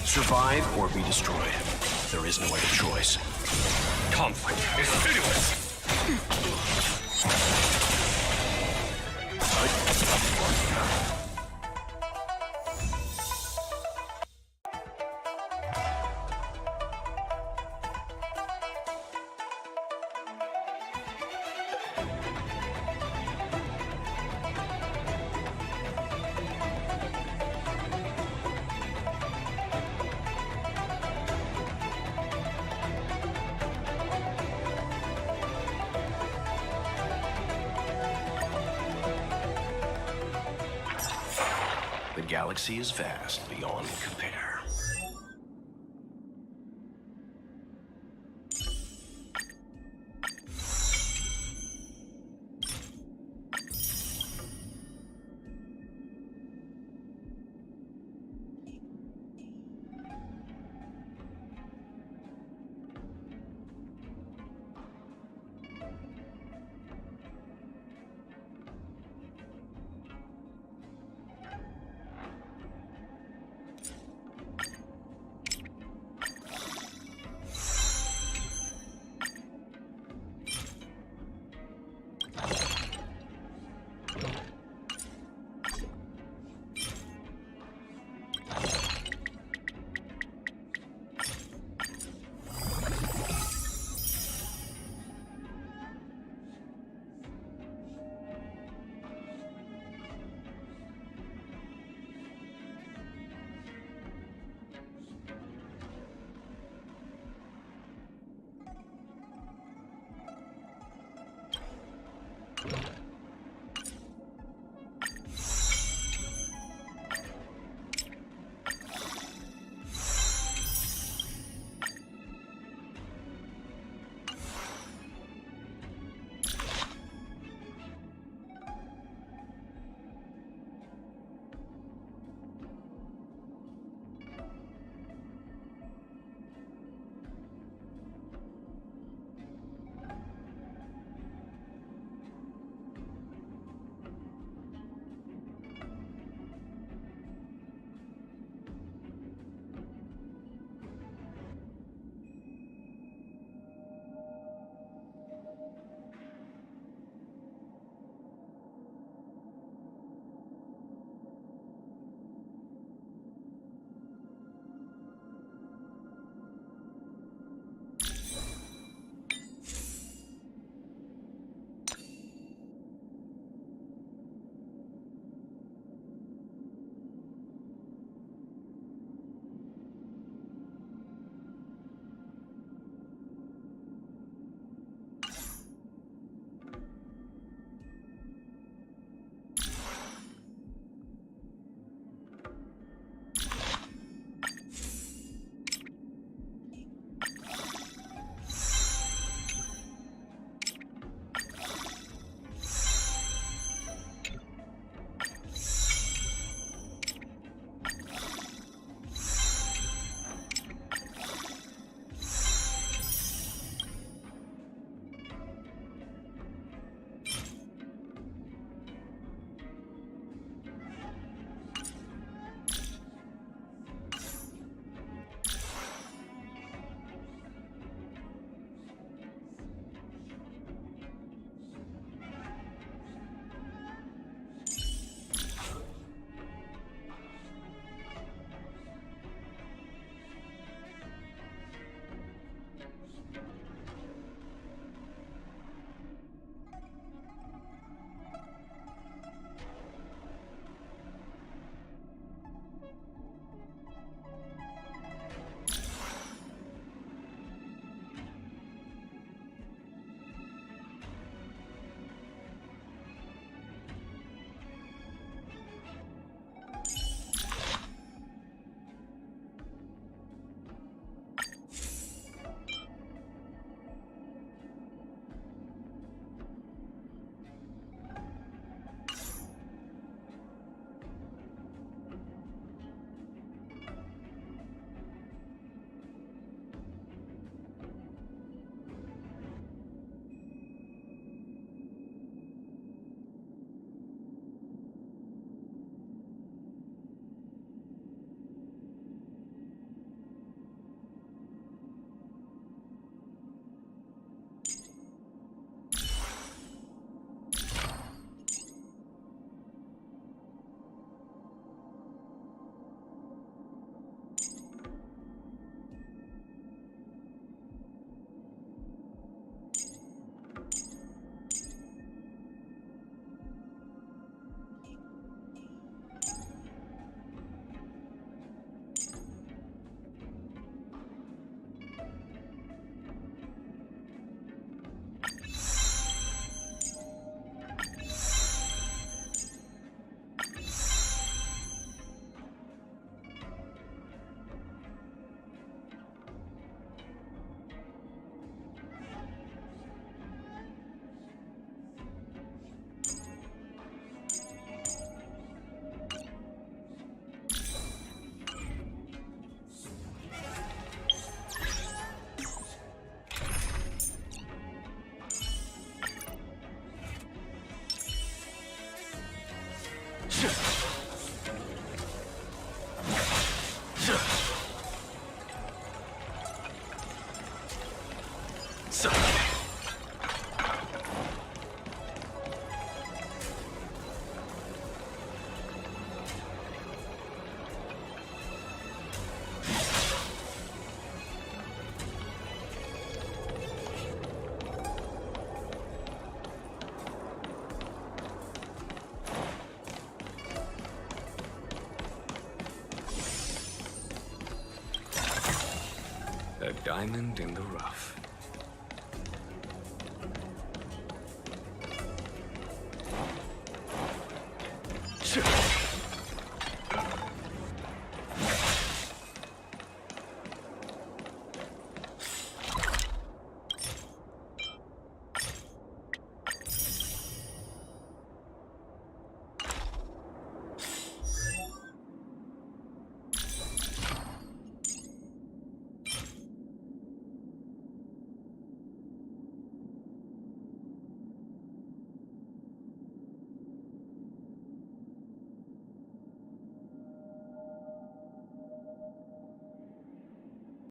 Survive or be destroyed. There is no other choice. Conflict is pitiless. The galaxy is vast beyond compare. A diamond in the rough.